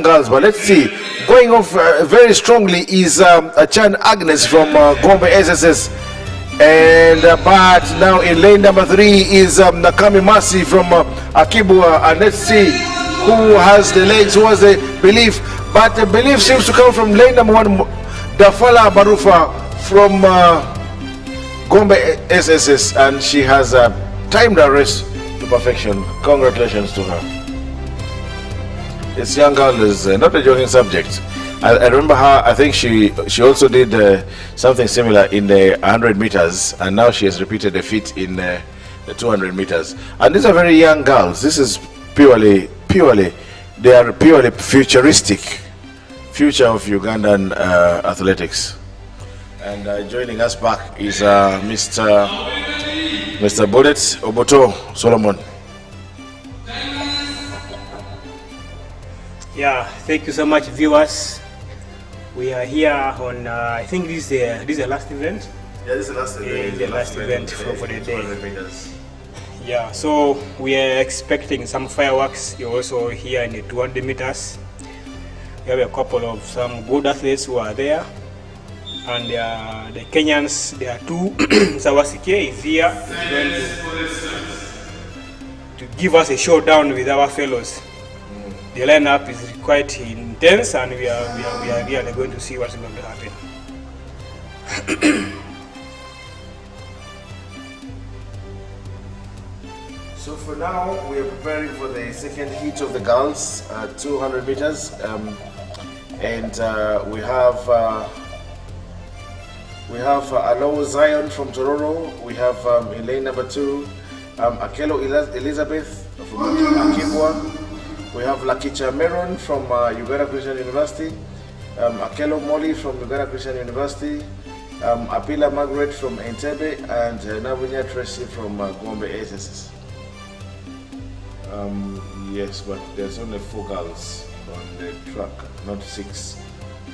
girls. But let's see, going off very strongly is Chan Agnes from Gombe SSS. And but now in lane number 3 is Nakami Masi from Akibwa, and let's see who has the legs, who has the belief. But the belief seems to come from lane number 1, Dafala Barufa from Gombe SSS, and she has timed her race to perfection. Congratulations to her. This young girl is not a joking subject. I remember her. I think she also did something similar in the 100 meters, and now she has repeated the feat in the 200 meters. And these are very young girls. This is purely they are purely futuristic future of Ugandan athletics. And joining us back is Mr. Bullet Oboto Solomon. Yeah, thank you so much, viewers. We are here on, I think this is the last event. Yeah, this is the last event. The last event for the day. Yeah, so we are expecting some fireworks. You're also here in the 200 meters. We have a couple of some good athletes who are there. And the Kenyans, there are two. Sawasike is here. He's going to give us a showdown with our fellows. The lineup is quite intense, and we are really going to see what's going to happen. So for now, we are preparing for the second heat of the girls, 200 meters, and we have Alo Zion from Tororo. We have in lane number 2, Akelo Elizabeth from Akibwa. We have Lakicha Meron from Uganda Christian University, Akelo Molly from Uganda Christian University, Apila Margaret from Entebbe, and Nabunya Tracy from Gombe SSS. Yes, but there's only 4 girls on the track, not 6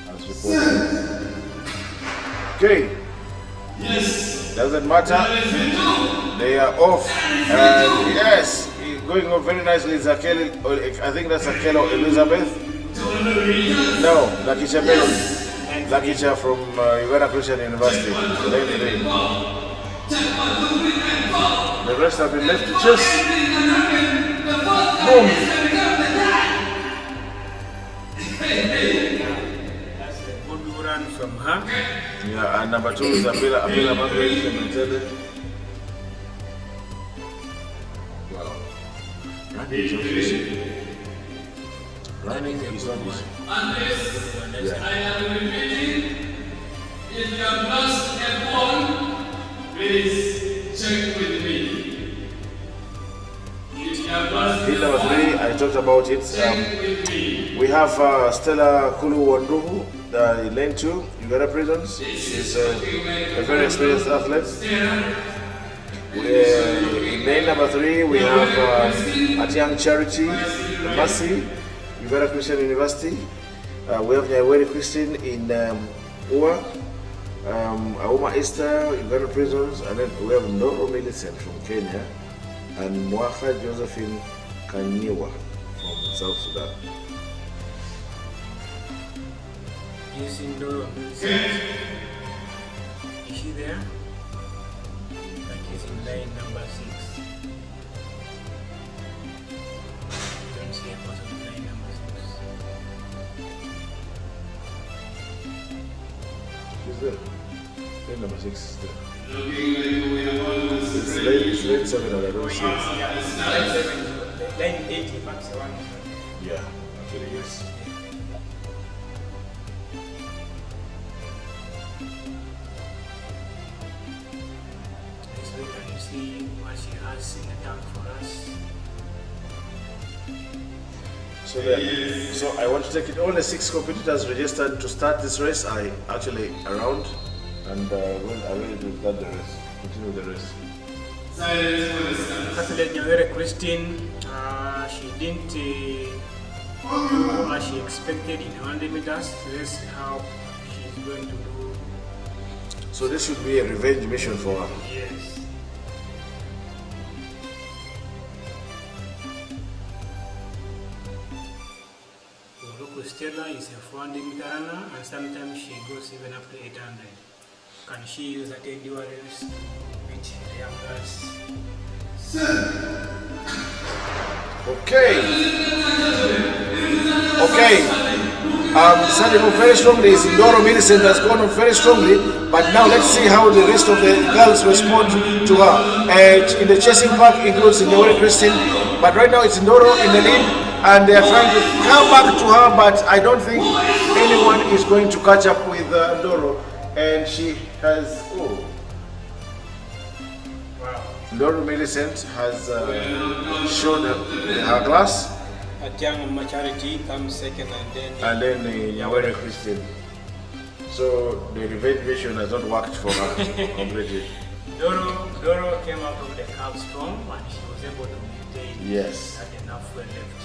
as reported. Okay. Yes. Doesn't matter. They are off. And yes, going on very nicely is Akelo. I think that's Akelo Elizabeth. No, Lakicha Meron. Lakicha from Uganda Christian University. The rest have been left to chase. Boom. That's a good run from her. Yeah, and number 2 is Apila Margaret from Mandela. Wow. Running is not easy. Running is not easy. I am repeating, if you have lost F1, please check with me. Hit number 3, I talked about it. We have Stella Kulu Wanduhu, in lane 2, Uganda Prisons. She's a very experienced athlete. In lane number 3, we have Atiang Charity Masi, Uganda Christian University. We have Nyaweri Christine in Ua. Auma Esther, Uganda Prisons, and then we have Ndoro Millicent from Kenya, and Mwaha Josephine Kanyiwa from South Sudan. Yes, Ndoro Millicent. Is she there? Like is in line number 6. Don't see a person in line number 6. Is there? Line number 6 is there. It's It's lane 7 and I don't see it. Line 80, max 1. Yeah, actually yes. So can you see what she has in the tank for us? So I want to take it. All the 6 competitors registered to start this race are actually around, and I will start the race. Continue the race. Athlete Nyawere Christine, she didn't do what she expected in 100 meters. Let's see how she's going to do. So this should be a revenge mission for her. Yes. Stella is a 400 meter runner, and sometimes she goes even up to 800. Can she use that endurance which the young girls? Okay. Starting off very strongly is Ndoro Millicent has gone off very strongly, but now let's see how the rest of the girls respond to her. And in the chasing pack includes Nyawere Christine, but right now it's Ndoro in the lead. And they are trying to come back to her, but I don't think anyone is going to catch up with Ndoro. And she has, Ndoro Millicent has shown her class. Young Maturity comes second, and then Nyawere Christine. So the revenge mission has not worked for her completely. Doro came out of the curve strong, and she was able to maintain yes. at enough fuel left.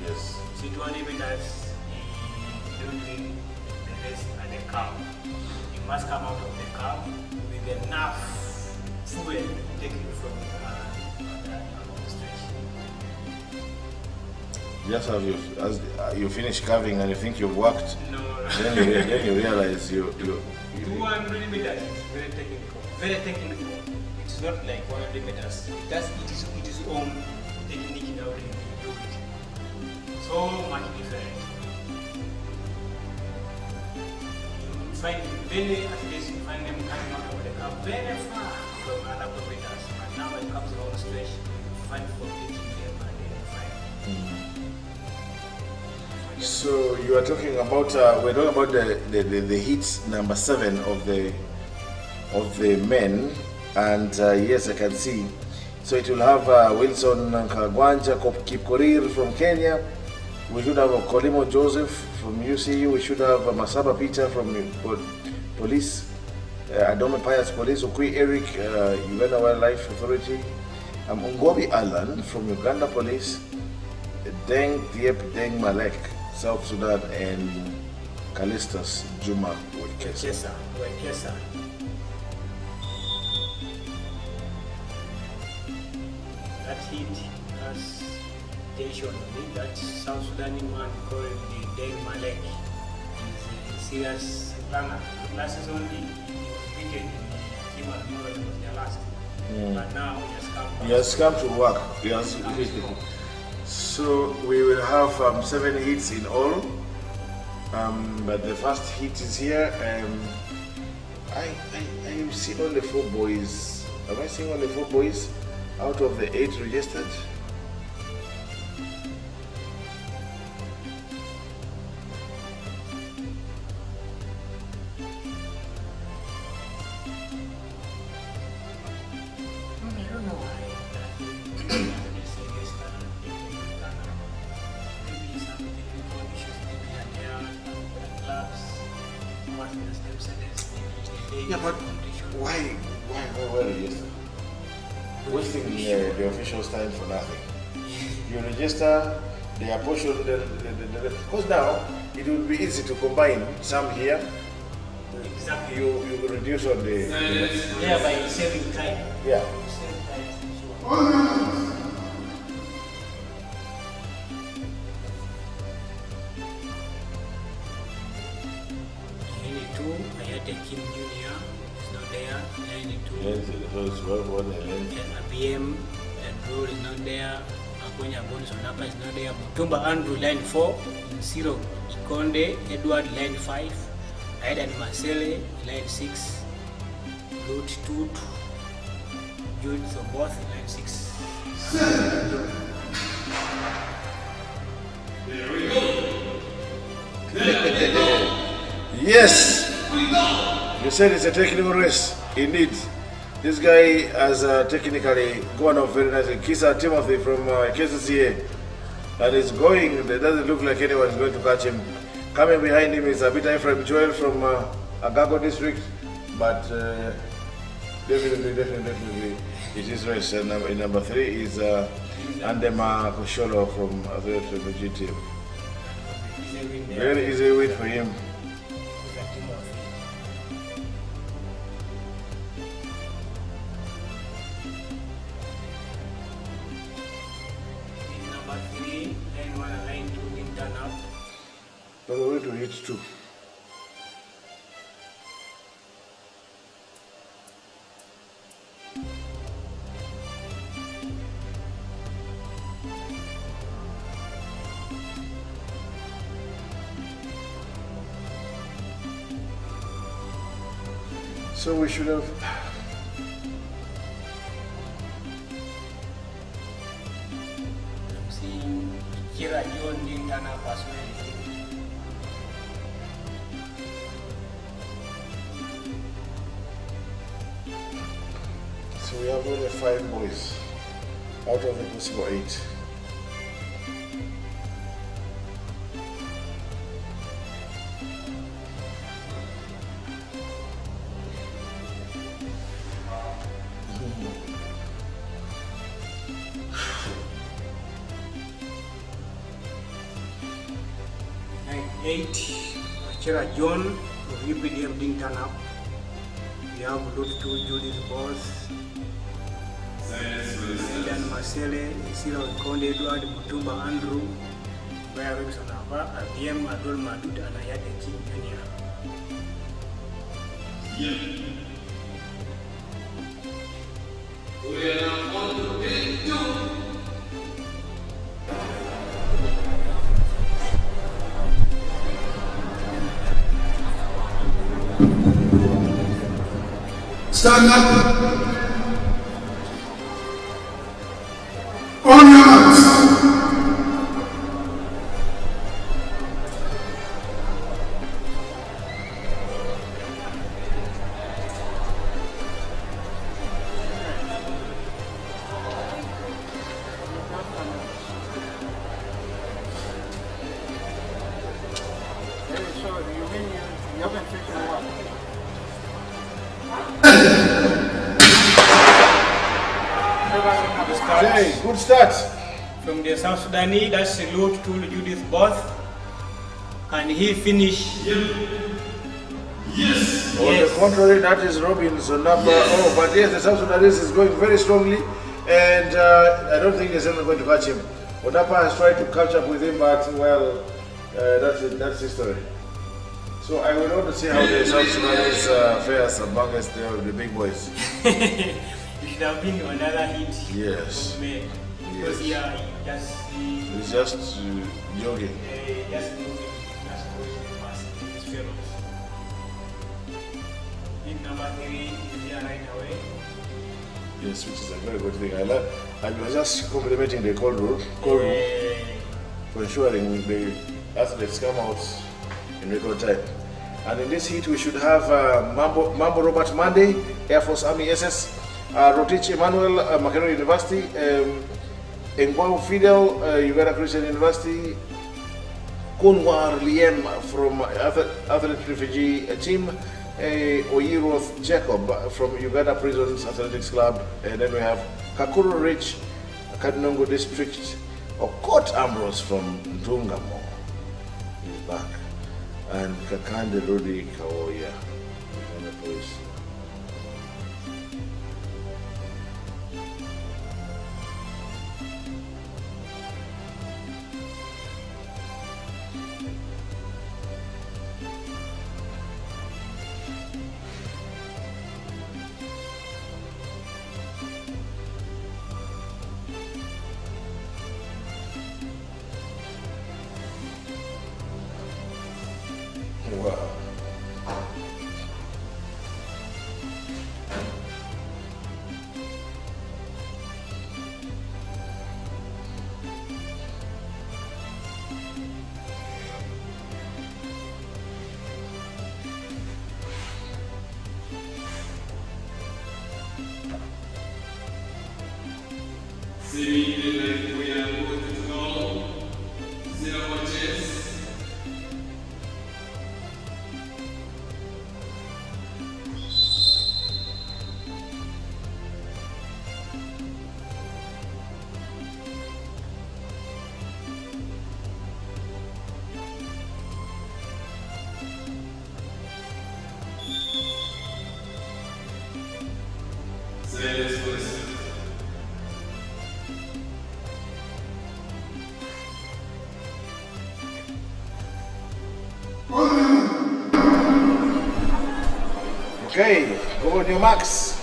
Yes. So 200 meters, you don't win the race at the curve. You must come out of the curve with enough fuel to take you from the stretch. Just as you finish carving and you think you've worked, no. then you realize you 200 meters is very technical. Very technical. It's not like 100 meters. It is its own technique in how you do it. So much different. You find many athletes, you find them coming out of the curve very far from other competitors. But now when it comes to the stretch, you find competing them and then you find. So you are talking about we're talking about the heat number 7 of the men, and yes, I can see. So it will have Wilson Kagwanja Kipkorir from Kenya. We should have Kolimo Joseph from UCU. We should have Masaba Peter from Police, Adome Pius Police, Ukui Eric, Uganda Wildlife Authority, Ungobi Alan from Uganda Police, Deng Diep Deng Malek, South Sudan, and Kalistas Juma Wekesa. That heat has tension on it. That South Sudani man called the Deng Malek is a serious runner. Last season he was wicked in the team at Namboole, was their last. But now he has come to work. Yes. So we will have 7 heats in all. But the first heat is here. I see only 4 boys. Am I seeing only 4 boys out of the 8 registered? Yeah, but why register? Wasting the official's time for nothing. You register, they apportion because now it would be easy to combine some here Exactly. You reduce on the Yeah, by saving time. yeah. Save time. So, Kim Junior is not there. 92. Lens, so it's one lens. And BM and Roll is not there. Akonya Bonis Onapa is not there. Mutumba Andrew line 4. Cyril Konde, Edward line 5. Aidan Marcele line 6. Lot Tut, Jude Zomboth line 6. There we go. Yes. You said it's a technical race. Indeed. This guy has technically gone off very nicely. Kisa Timothy from KCCA. And he's going, it doesn't look like anyone is going to catch him. Coming behind him is Abita Ephraim Joel from Agago district. But definitely it is race. And in number 3 is Andema Kosholo from the refugee team. Very easy win for him. But we're going to hit 2. So we should have. I'm seeing Kira John didn't turn up as well. So we have only 5 boys out of the possible 8. Line 8, Kira John of UPDF didn't turn up. We have Lot 2, Judith Boss, Aidan Marcele, Cyril Konde, Edward Mutumba Andrew, Baya Robinson Ava, ABM Adol Madut, and Ayate Kim Junior. We are now on to day 2. Stand up. On your marks. Okay, good start. From the South Sudanese, that's salute to Judith Both. Can he finish? Yes. On the contrary, that is Robinson number. Oh, but yes, the South Sudanese is going very strongly, and I don't think there's anyone going to catch him. Onapa has tried to catch up with him, but well, that's history. So I will want to see how the South Sudanese fares amongst the big boys. You should have been another hit. Yes. From me. Because here you just see. He's just jogging. Just moving, just pushing past his fellows. Hit number 3 is here right away. Yes, which is a very good thing. I was just complimenting the call room for ensuring the athletes come out in record time. And in this heat, we should have Mambo Robert Monday, Air Force Army SS, Rotich Emmanuel, Makerere University, Ngwao Fidel, Uganda Christian University, Kunwar Liem from Athlete Refugee Team, Oyiroth Jacob from Uganda Prisons Athletics Club, and then we have Kakuru Rich, Kadinongo District, Okot Ambrose from Ntungamo. He's back. and Kakande Rudi Kawoya. Uganda Police. Wow. Seemingly we are good to go. 0 watches. Silence for a second. Okay, go on your marks.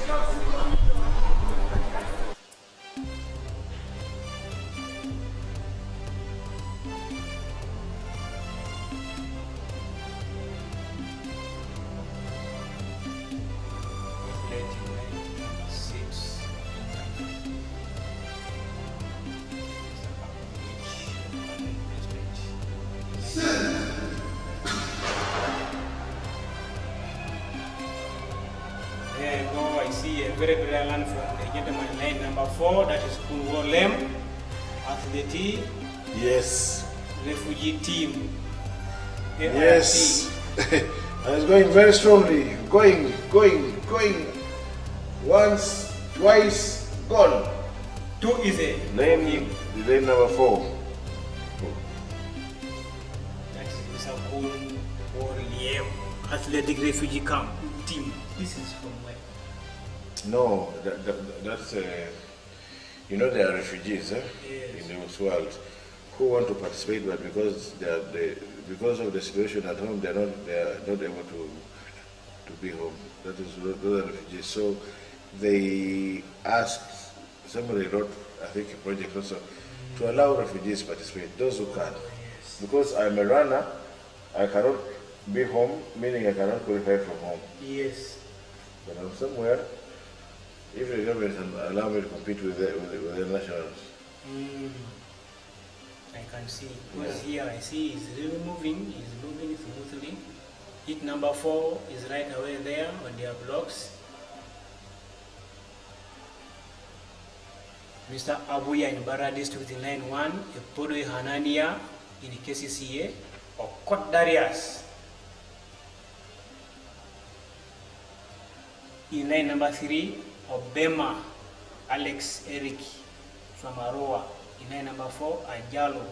There you go, I see a very brilliant from the gentleman in line number 4, that is Kunwo Lem, athlete, Yes. refugee team. Yes. And it's going very strongly. Going. Once, twice, gone. 2 is a Lane number 4. that is Mr. Kunwo Lem, athletic refugee camp team. This is from where? No, that's you know, they are refugees Yes. in this world who want to participate, but because because of the situation at home, they are not able to be home. That is, those are refugees. So they asked, somebody wrote, I think, a project also to allow refugees to participate, those who can. Because I'm a runner, I cannot be home, meaning I cannot qualify from home. Yes. But I'm somewhere. If the government can allow me to compete with the nationals. I can see. Because here I see he's really moving. He's moving smoothly. Hit number 4 is right away there on their blocks. Mr. Abuya in Bara District in line 1, Epodwe Hanania in KCCA, Okot Darius in line number 3, Obema Alex Eric from Aroa in line number 4, Ajalo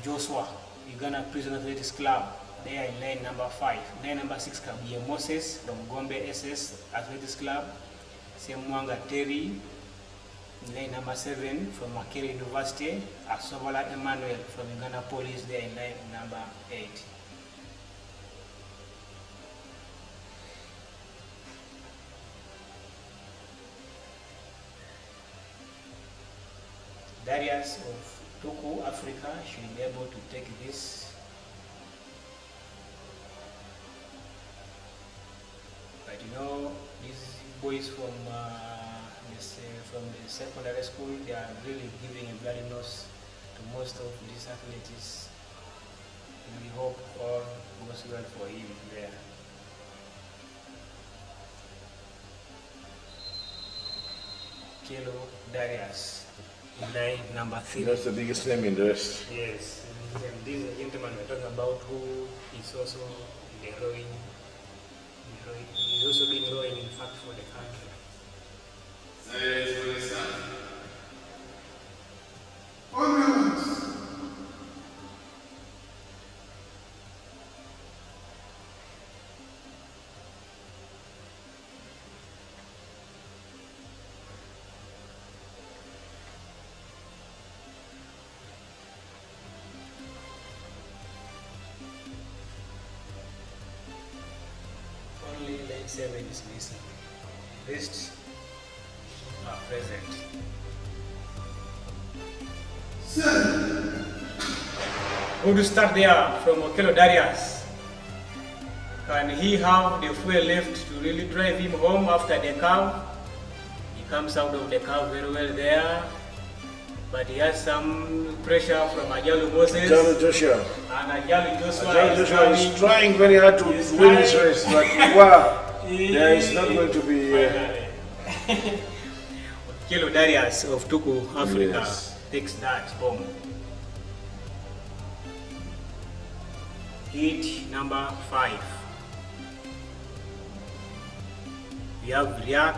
Joshua, Uganda Prison Athletics Club, there in line number 5. Line number 6, Kabuye Moses from Gombe SS Athletics Club, Semwanga Terry in line number 7 from Makere University, Asobola Emmanuel from Uganda Police there in line number 8. Darius of Tuku, Africa should be able to take this. But you know, these boys from the secondary school, they are really giving a bloody nose to most of these athletes. And we hope all goes well for him there. Kilo Darius in line number 3. That's the biggest name in the rest. Yes, and this is a gentleman we're talking about who is also in the rowing. He's also been rowing, in fact, for the country. Silence for the start. On your marks. 7 is missing. Rest are present. Who to start there from Okello Darius? Can he have the fuel left to really drive him home after the curve? He comes out of the curve very well there, but he has some pressure from Ajalu Moses. Ajalu Joshua. And Ajalu Joshua, is trying very hard to win this race, but wow, there is not going to be. Okello Darius of Tuku, Africa, Yes. takes that home. Heat number 5. We have Riak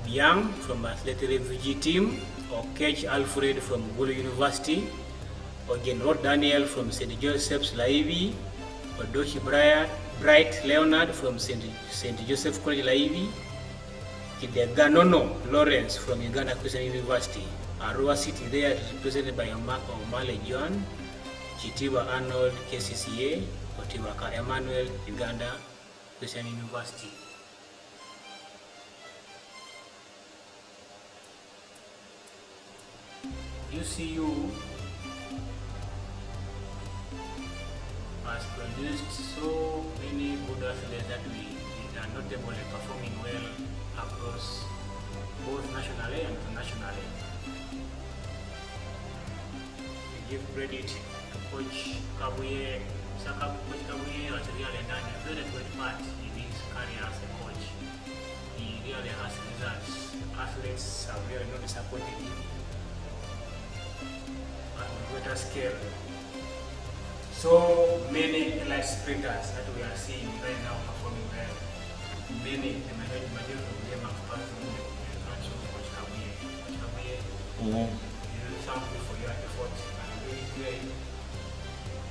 Biang from Athletic Refugee Team, Okech Alfred from Gulu University, Ogen Rod Daniel from St. Joseph's Laivi, Odoshi Bright Leonard from St. Joseph College Laivi, Kideganono Lawrence from Uganda Christian University. Arua City there represented by Omale John, Chitiwa Arnold KCCA, Otiwaka Emmanuel Uganda Christian University. UCU has produced so many good athletes that we are notably performing well across both nationally and internationally. We give credit to Coach Kabuye. Coach Kabuye has really done a very good part in his career as a coach. He really has results. Athletes have really not disappointed him on a greater scale. So many elite sprinters that we are seeing right now performing well. Many, the majority of them have passed through the hands of Coach Kabuye. Coach Kabuye, you thank you for your effort and really pray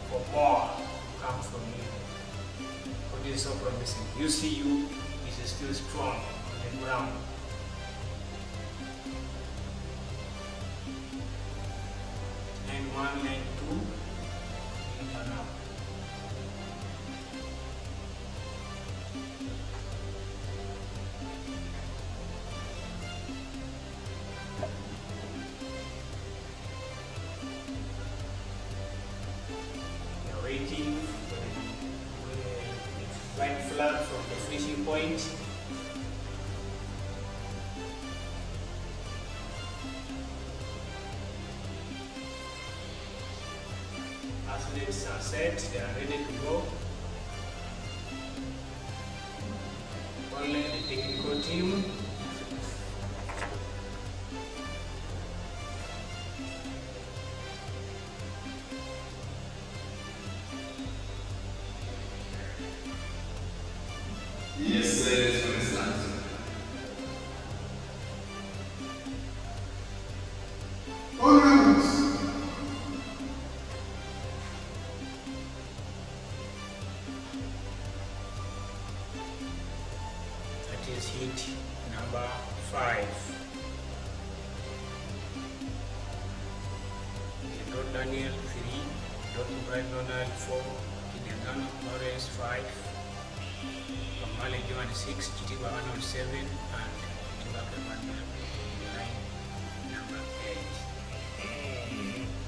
for more to come from you. For this is so promising. UCU is still strong on the ground. Line 1, line 2, turn up. We are waiting for the white flag from the finishing point. Athletes are set, they are ready to go. Only the technical team. Yes, sir, for instance. All rounds. That is hit number 5. Dot Daniel 3, Dot Bright Donald 4, Kidegano Lawrence 5, Kamale Joan 6, Chitiba Arnold 7, and Chitiba Emmanuel in line number 8.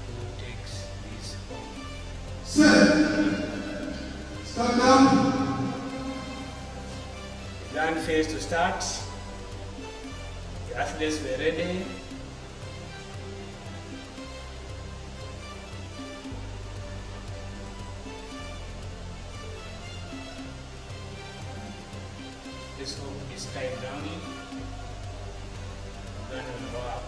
Who takes this home? Set. Stand down. Plan phase to start. The athletes were ready. Let's hope this time down. Then we'll work.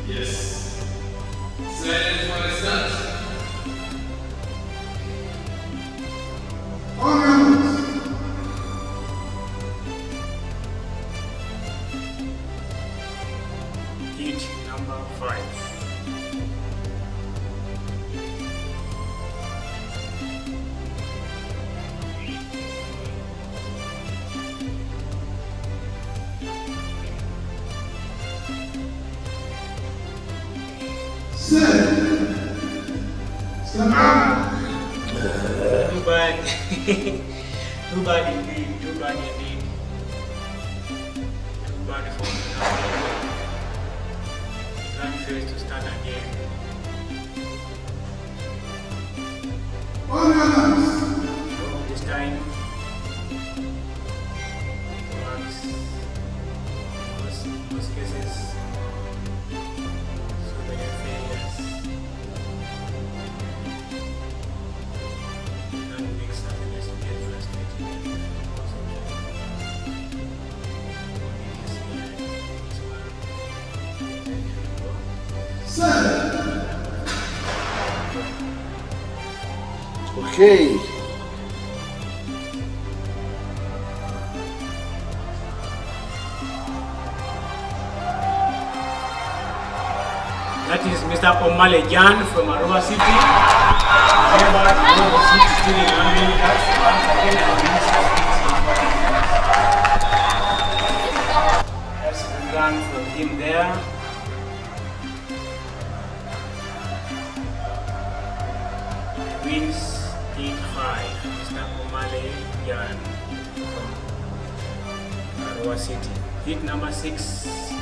Yes. Silence for a start. All members. Hit number 5. Set. Stand up. Too bad. Too bad indeed. Too bad indeed. Too bad for me. Plan fails to start again. All members. So this time, perhaps most cases, so many failures. And makes happiness to get frustrated. Set. Okay. That is Mr. Omale Jan from Arua City. Remember, the seat still in 1 minute. Once again, I will use that seat. That's a good run from him there. Wins 8-5. Mr. Omale Jan from Arua City. Hit number 6.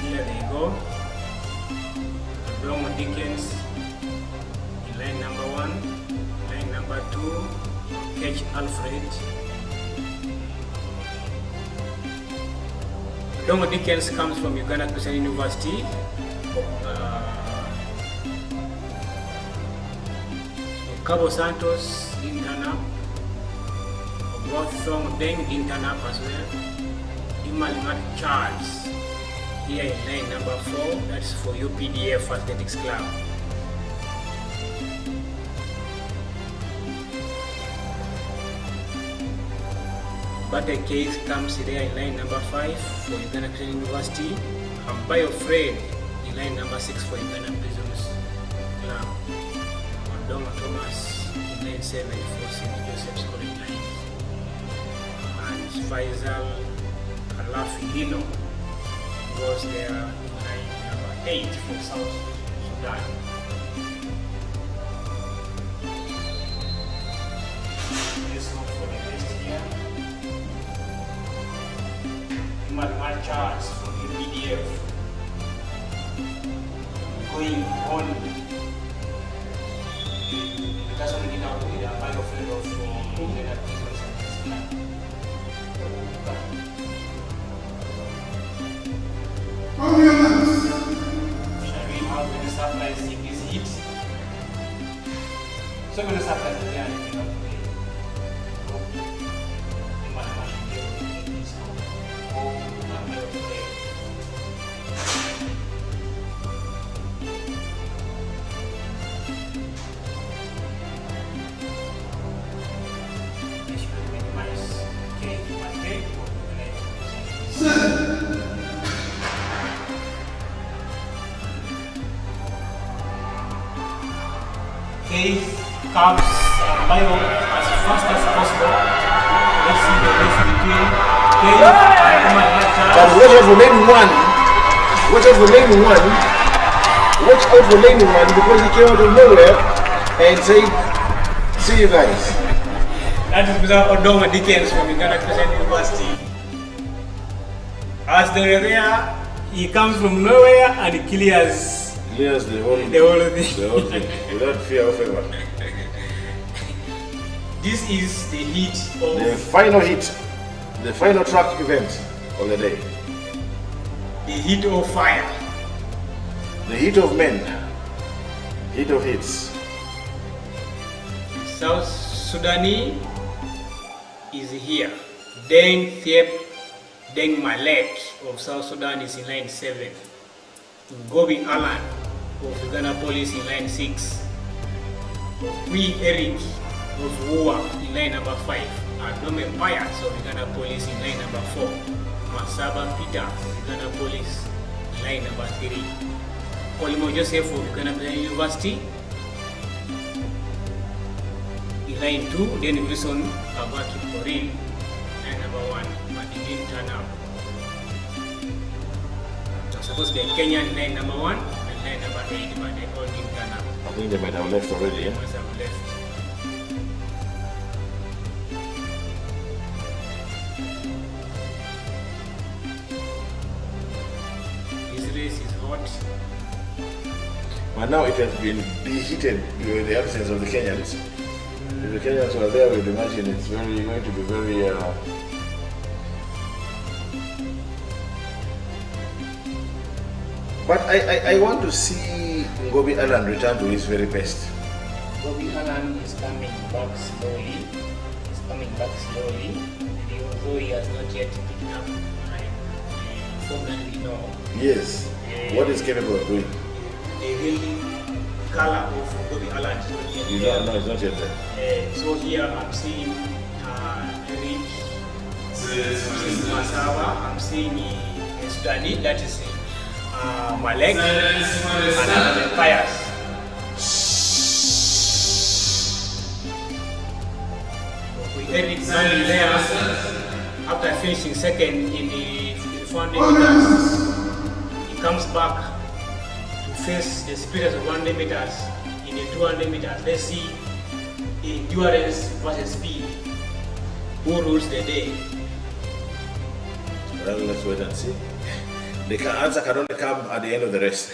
Here they go. Long Dickens in line number 1, line number 2, Catch Alfred. Long Dickens comes from Uganda Christian University. Cabo Santos didn't turn up. Thong Deng didn't turn up as well. Imalimat Charles. Here in line number 4, that's for UPDF Athletics Club. Battle Case comes there in line number 5 for Uganda Christian University. And Biofred in line number 6 for Uganda Prisons Club. Odongo Thomas in line 7 for St. Joseph's College Lines. And Faisal Alafilino was there in line number 8 for South Sudan. Let's look for the list here. Human Charles from UPDF. Going on. That's what we did out with a biofriend of Uganda Prisons and Club. All members. Shall we have the supplies in this heat? So I'm going to supply the air and you know, Cave comes bio as fast as possible. Let's see the race between Cave and But watch out for lane 1. Watch out for lane 1. Watch out for lane 1 because he came out of nowhere and said, see you guys. That is Mr. Odongo Dickens from Uganda Christian University. As they were there, he comes from nowhere and he clears Clears the whole thing. The whole thing without fear of favor. This is the heat of The final hit, the final track event of the day. the heat of fire. The heat of men, heat of hits. South Sudani is here. Deng Thiep Deng Malek of South Sudan is in line 7. Gobi Alan of Uganda Police in line 6. We Eric of Wua in line number 5. Adome Pius of Uganda Police in line number 4. Masaba Peter of Uganda Police in line number 3. Olimo Joseph of Uganda University in line 2. Then Wilson Abaki Korin line number 1, but he didn't turn up. Supposed to be Kenyan line number 1 and line number 8, but they all didn't turn up. I think they might have left already, They yeah? must have left. This race is hot. But now it has been deheated with the absence of the Kenyans. If the Kenyans were there, we'd imagine it's going to be very... But I want to see Ngobi Allen return to his very best. Bobby Allen is coming back slowly. He's coming back slowly. Although he has not yet picked up my formally know. Yes. What is capable of doing? The real color of Bobby Allen is not yet You there. don't know, it's not yet there. So here I'm seeing Eric, I'm seeing Masawa, I'm seeing Sudani, that is Malek, and the Pius. With Eric standing there after finishing second in the 400 meters, he comes back to face the spirit of 100 meters in the 200 meters. Let's see endurance versus speed. Who rules the day? Well, let's wait and see. The answer can only come at the end of the race.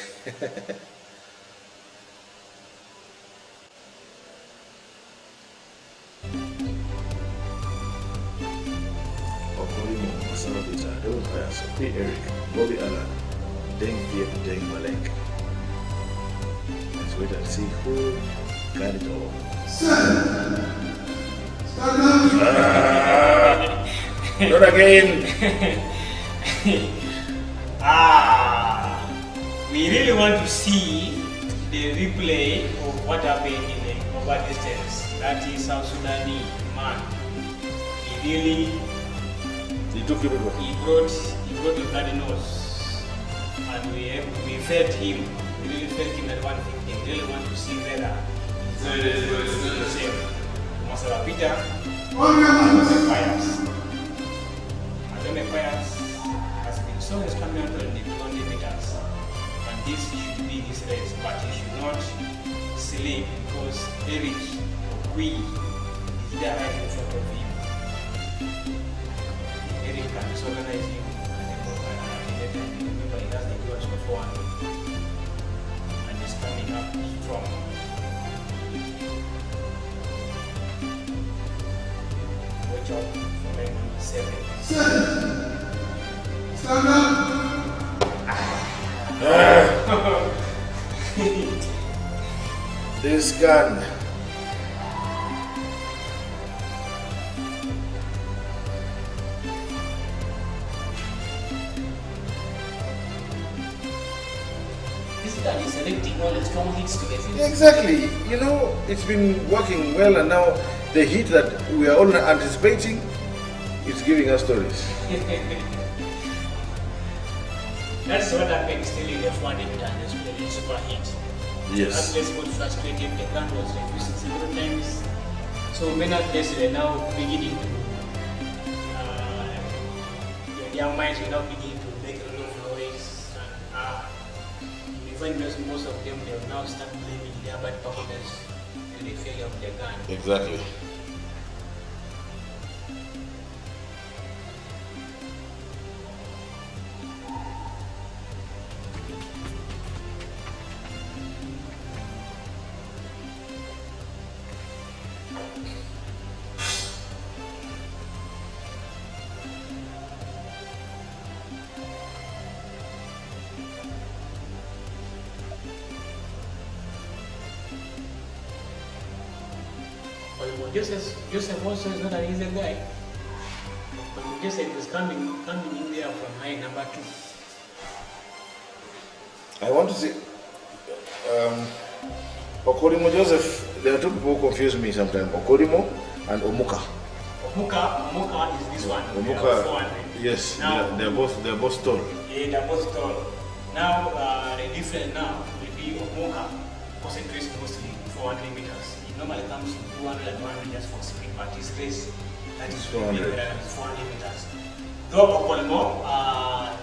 Okorimo, Masama Peter, Adol Pius, P. Eric, Bobby Allen, Deng Fiep, Deng Malek. Let's wait and see who got it all. Not again. We really want to see the replay of what happened in the over distance. That is South Sudani man. He took you over. brought the bloody nose, and we felt him. We really felt him at 150. We really want to see whether it's the same. Masala Peter, Adome Pius. Adome Pius has been so instrumental in the 200 meters, and this should be his race, but he should not sleep because Eric Okwi is there right in front of him. Eric can disorganize him and remember he has the girls for 400 and he's coming up strong. Watch out for line number 7. Stand up. This gun. This guy is selecting all the strong hits to get him. Exactly. You know, it's been working well, and now the hit that we are all anticipating is giving us stories. That's what happened still in the 400 meter and the super hit. Yes. Athletes got frustrated, the gun was refusing several times. So many athletes are now beginning to, the young minds are now beginning to make a lot of noise. And we find most of them, they have now start blaming their bad performance to the failure of their gun. Exactly. But Joseph also is not an easy guy. But Joseph is coming in there from line number 2. I want to see. Okorimo Joseph, there are two people who confuse me sometimes. Okorimo and Omuka. Omuka is this one. Omuka, yes, now, they're both tall. Yeah, they're both tall. Now the difference now will be Omuka concentrates mostly 400 meters. It normally comes 200 and 100 just for speed, but his race that is 400 meters. Though Okorimo,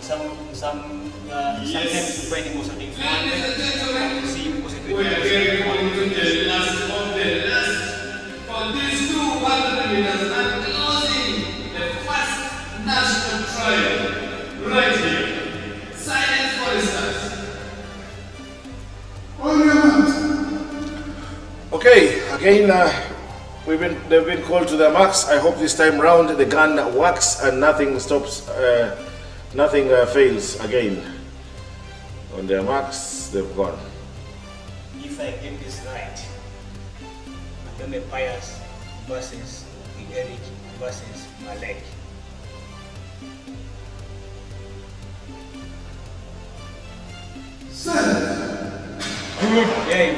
sometimes you find him also doing 400. You see him concentrating. We are getting on to the last of the last for these 200 meters and closing the first national trial right here. Silence for instance. On your marks. Okay, again, they've been called to their marks. I hope this time round the gun works and nothing stops, nothing fails again. On their marks, they've gone. If I get this right, Madame Pius versus Eric versus Malek.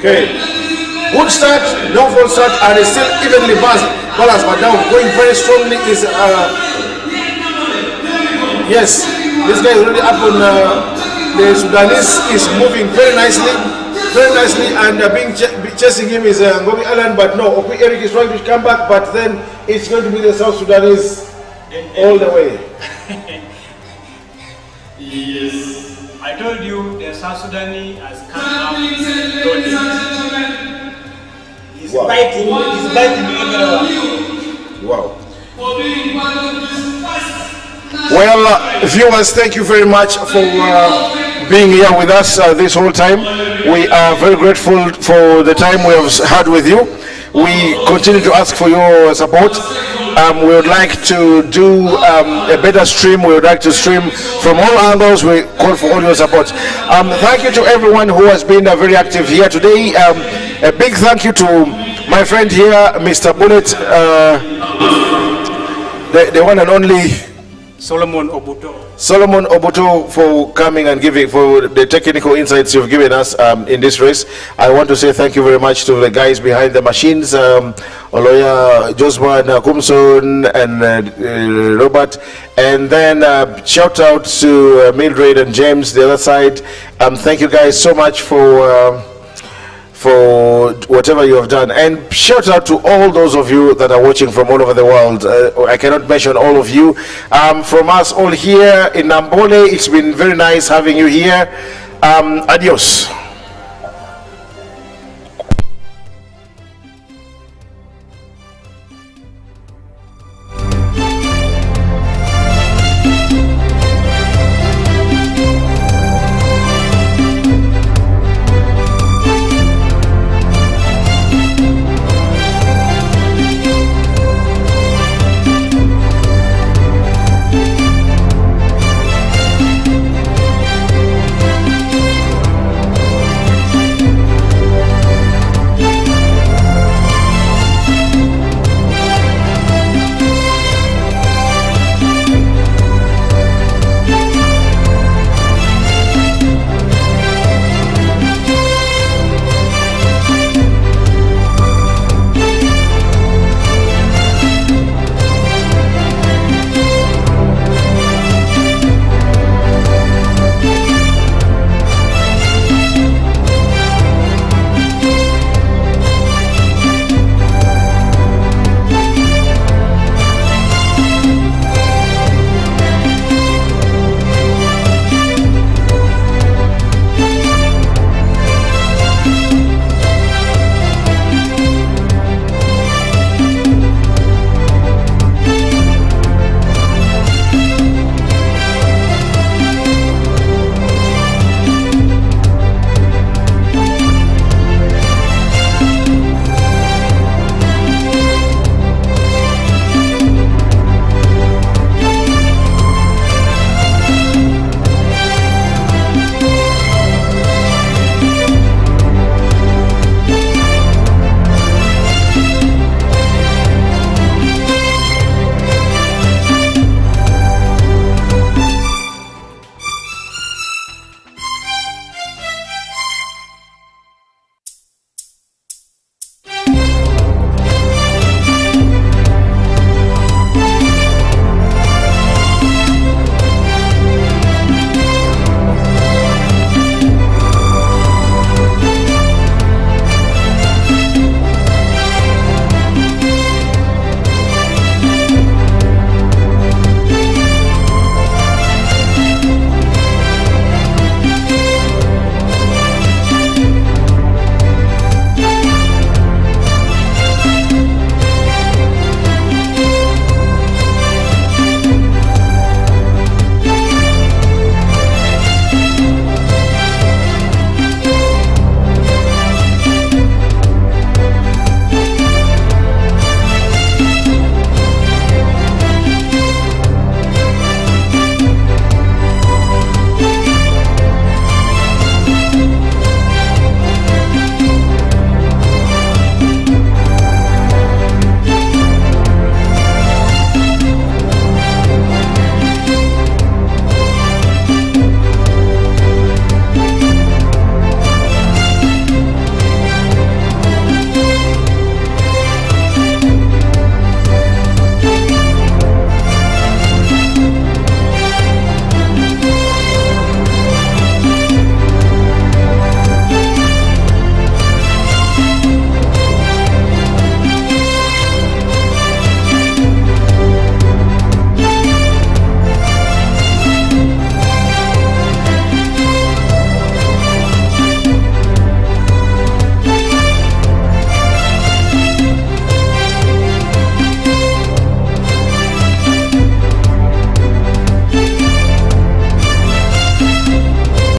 Okay, good start, no false start, and it's still evenly balanced, but now going very strongly is, yes, this guy is already up on, the Sudanese is moving very nicely, and chasing him is Ngobi Allen, but no, Okwi Eric is trying to come back, but then it's going to be the South Sudanese all the way. Yes. I told you the South Sudanese has come up slowly. He's biting everyone. Wow. For being part of this first Well, viewers, thank you very much for being here with us this whole time. We are very grateful for the time we have had with you. We continue to ask for your support. We would like to do a better stream. We would like to stream from all angles. We call for all your support. Thank you to everyone who has been very active here today. A big thank you to my friend here, Mr. Bullet, the one and only Solomon Obuto. Solomon Obuto, for coming and giving, for the technical insights you've given us in this race. I want to say thank you very much to the guys behind the machines, Oloya, Josman, Kumson, and Robert. And then shout out to Mildred and James, the other side. Thank you guys so much for whatever you have done, and shout out to all those of you that are watching from all over the world. I cannot mention all of you. From us all here in Namboole, it's been very nice having you here. Adios.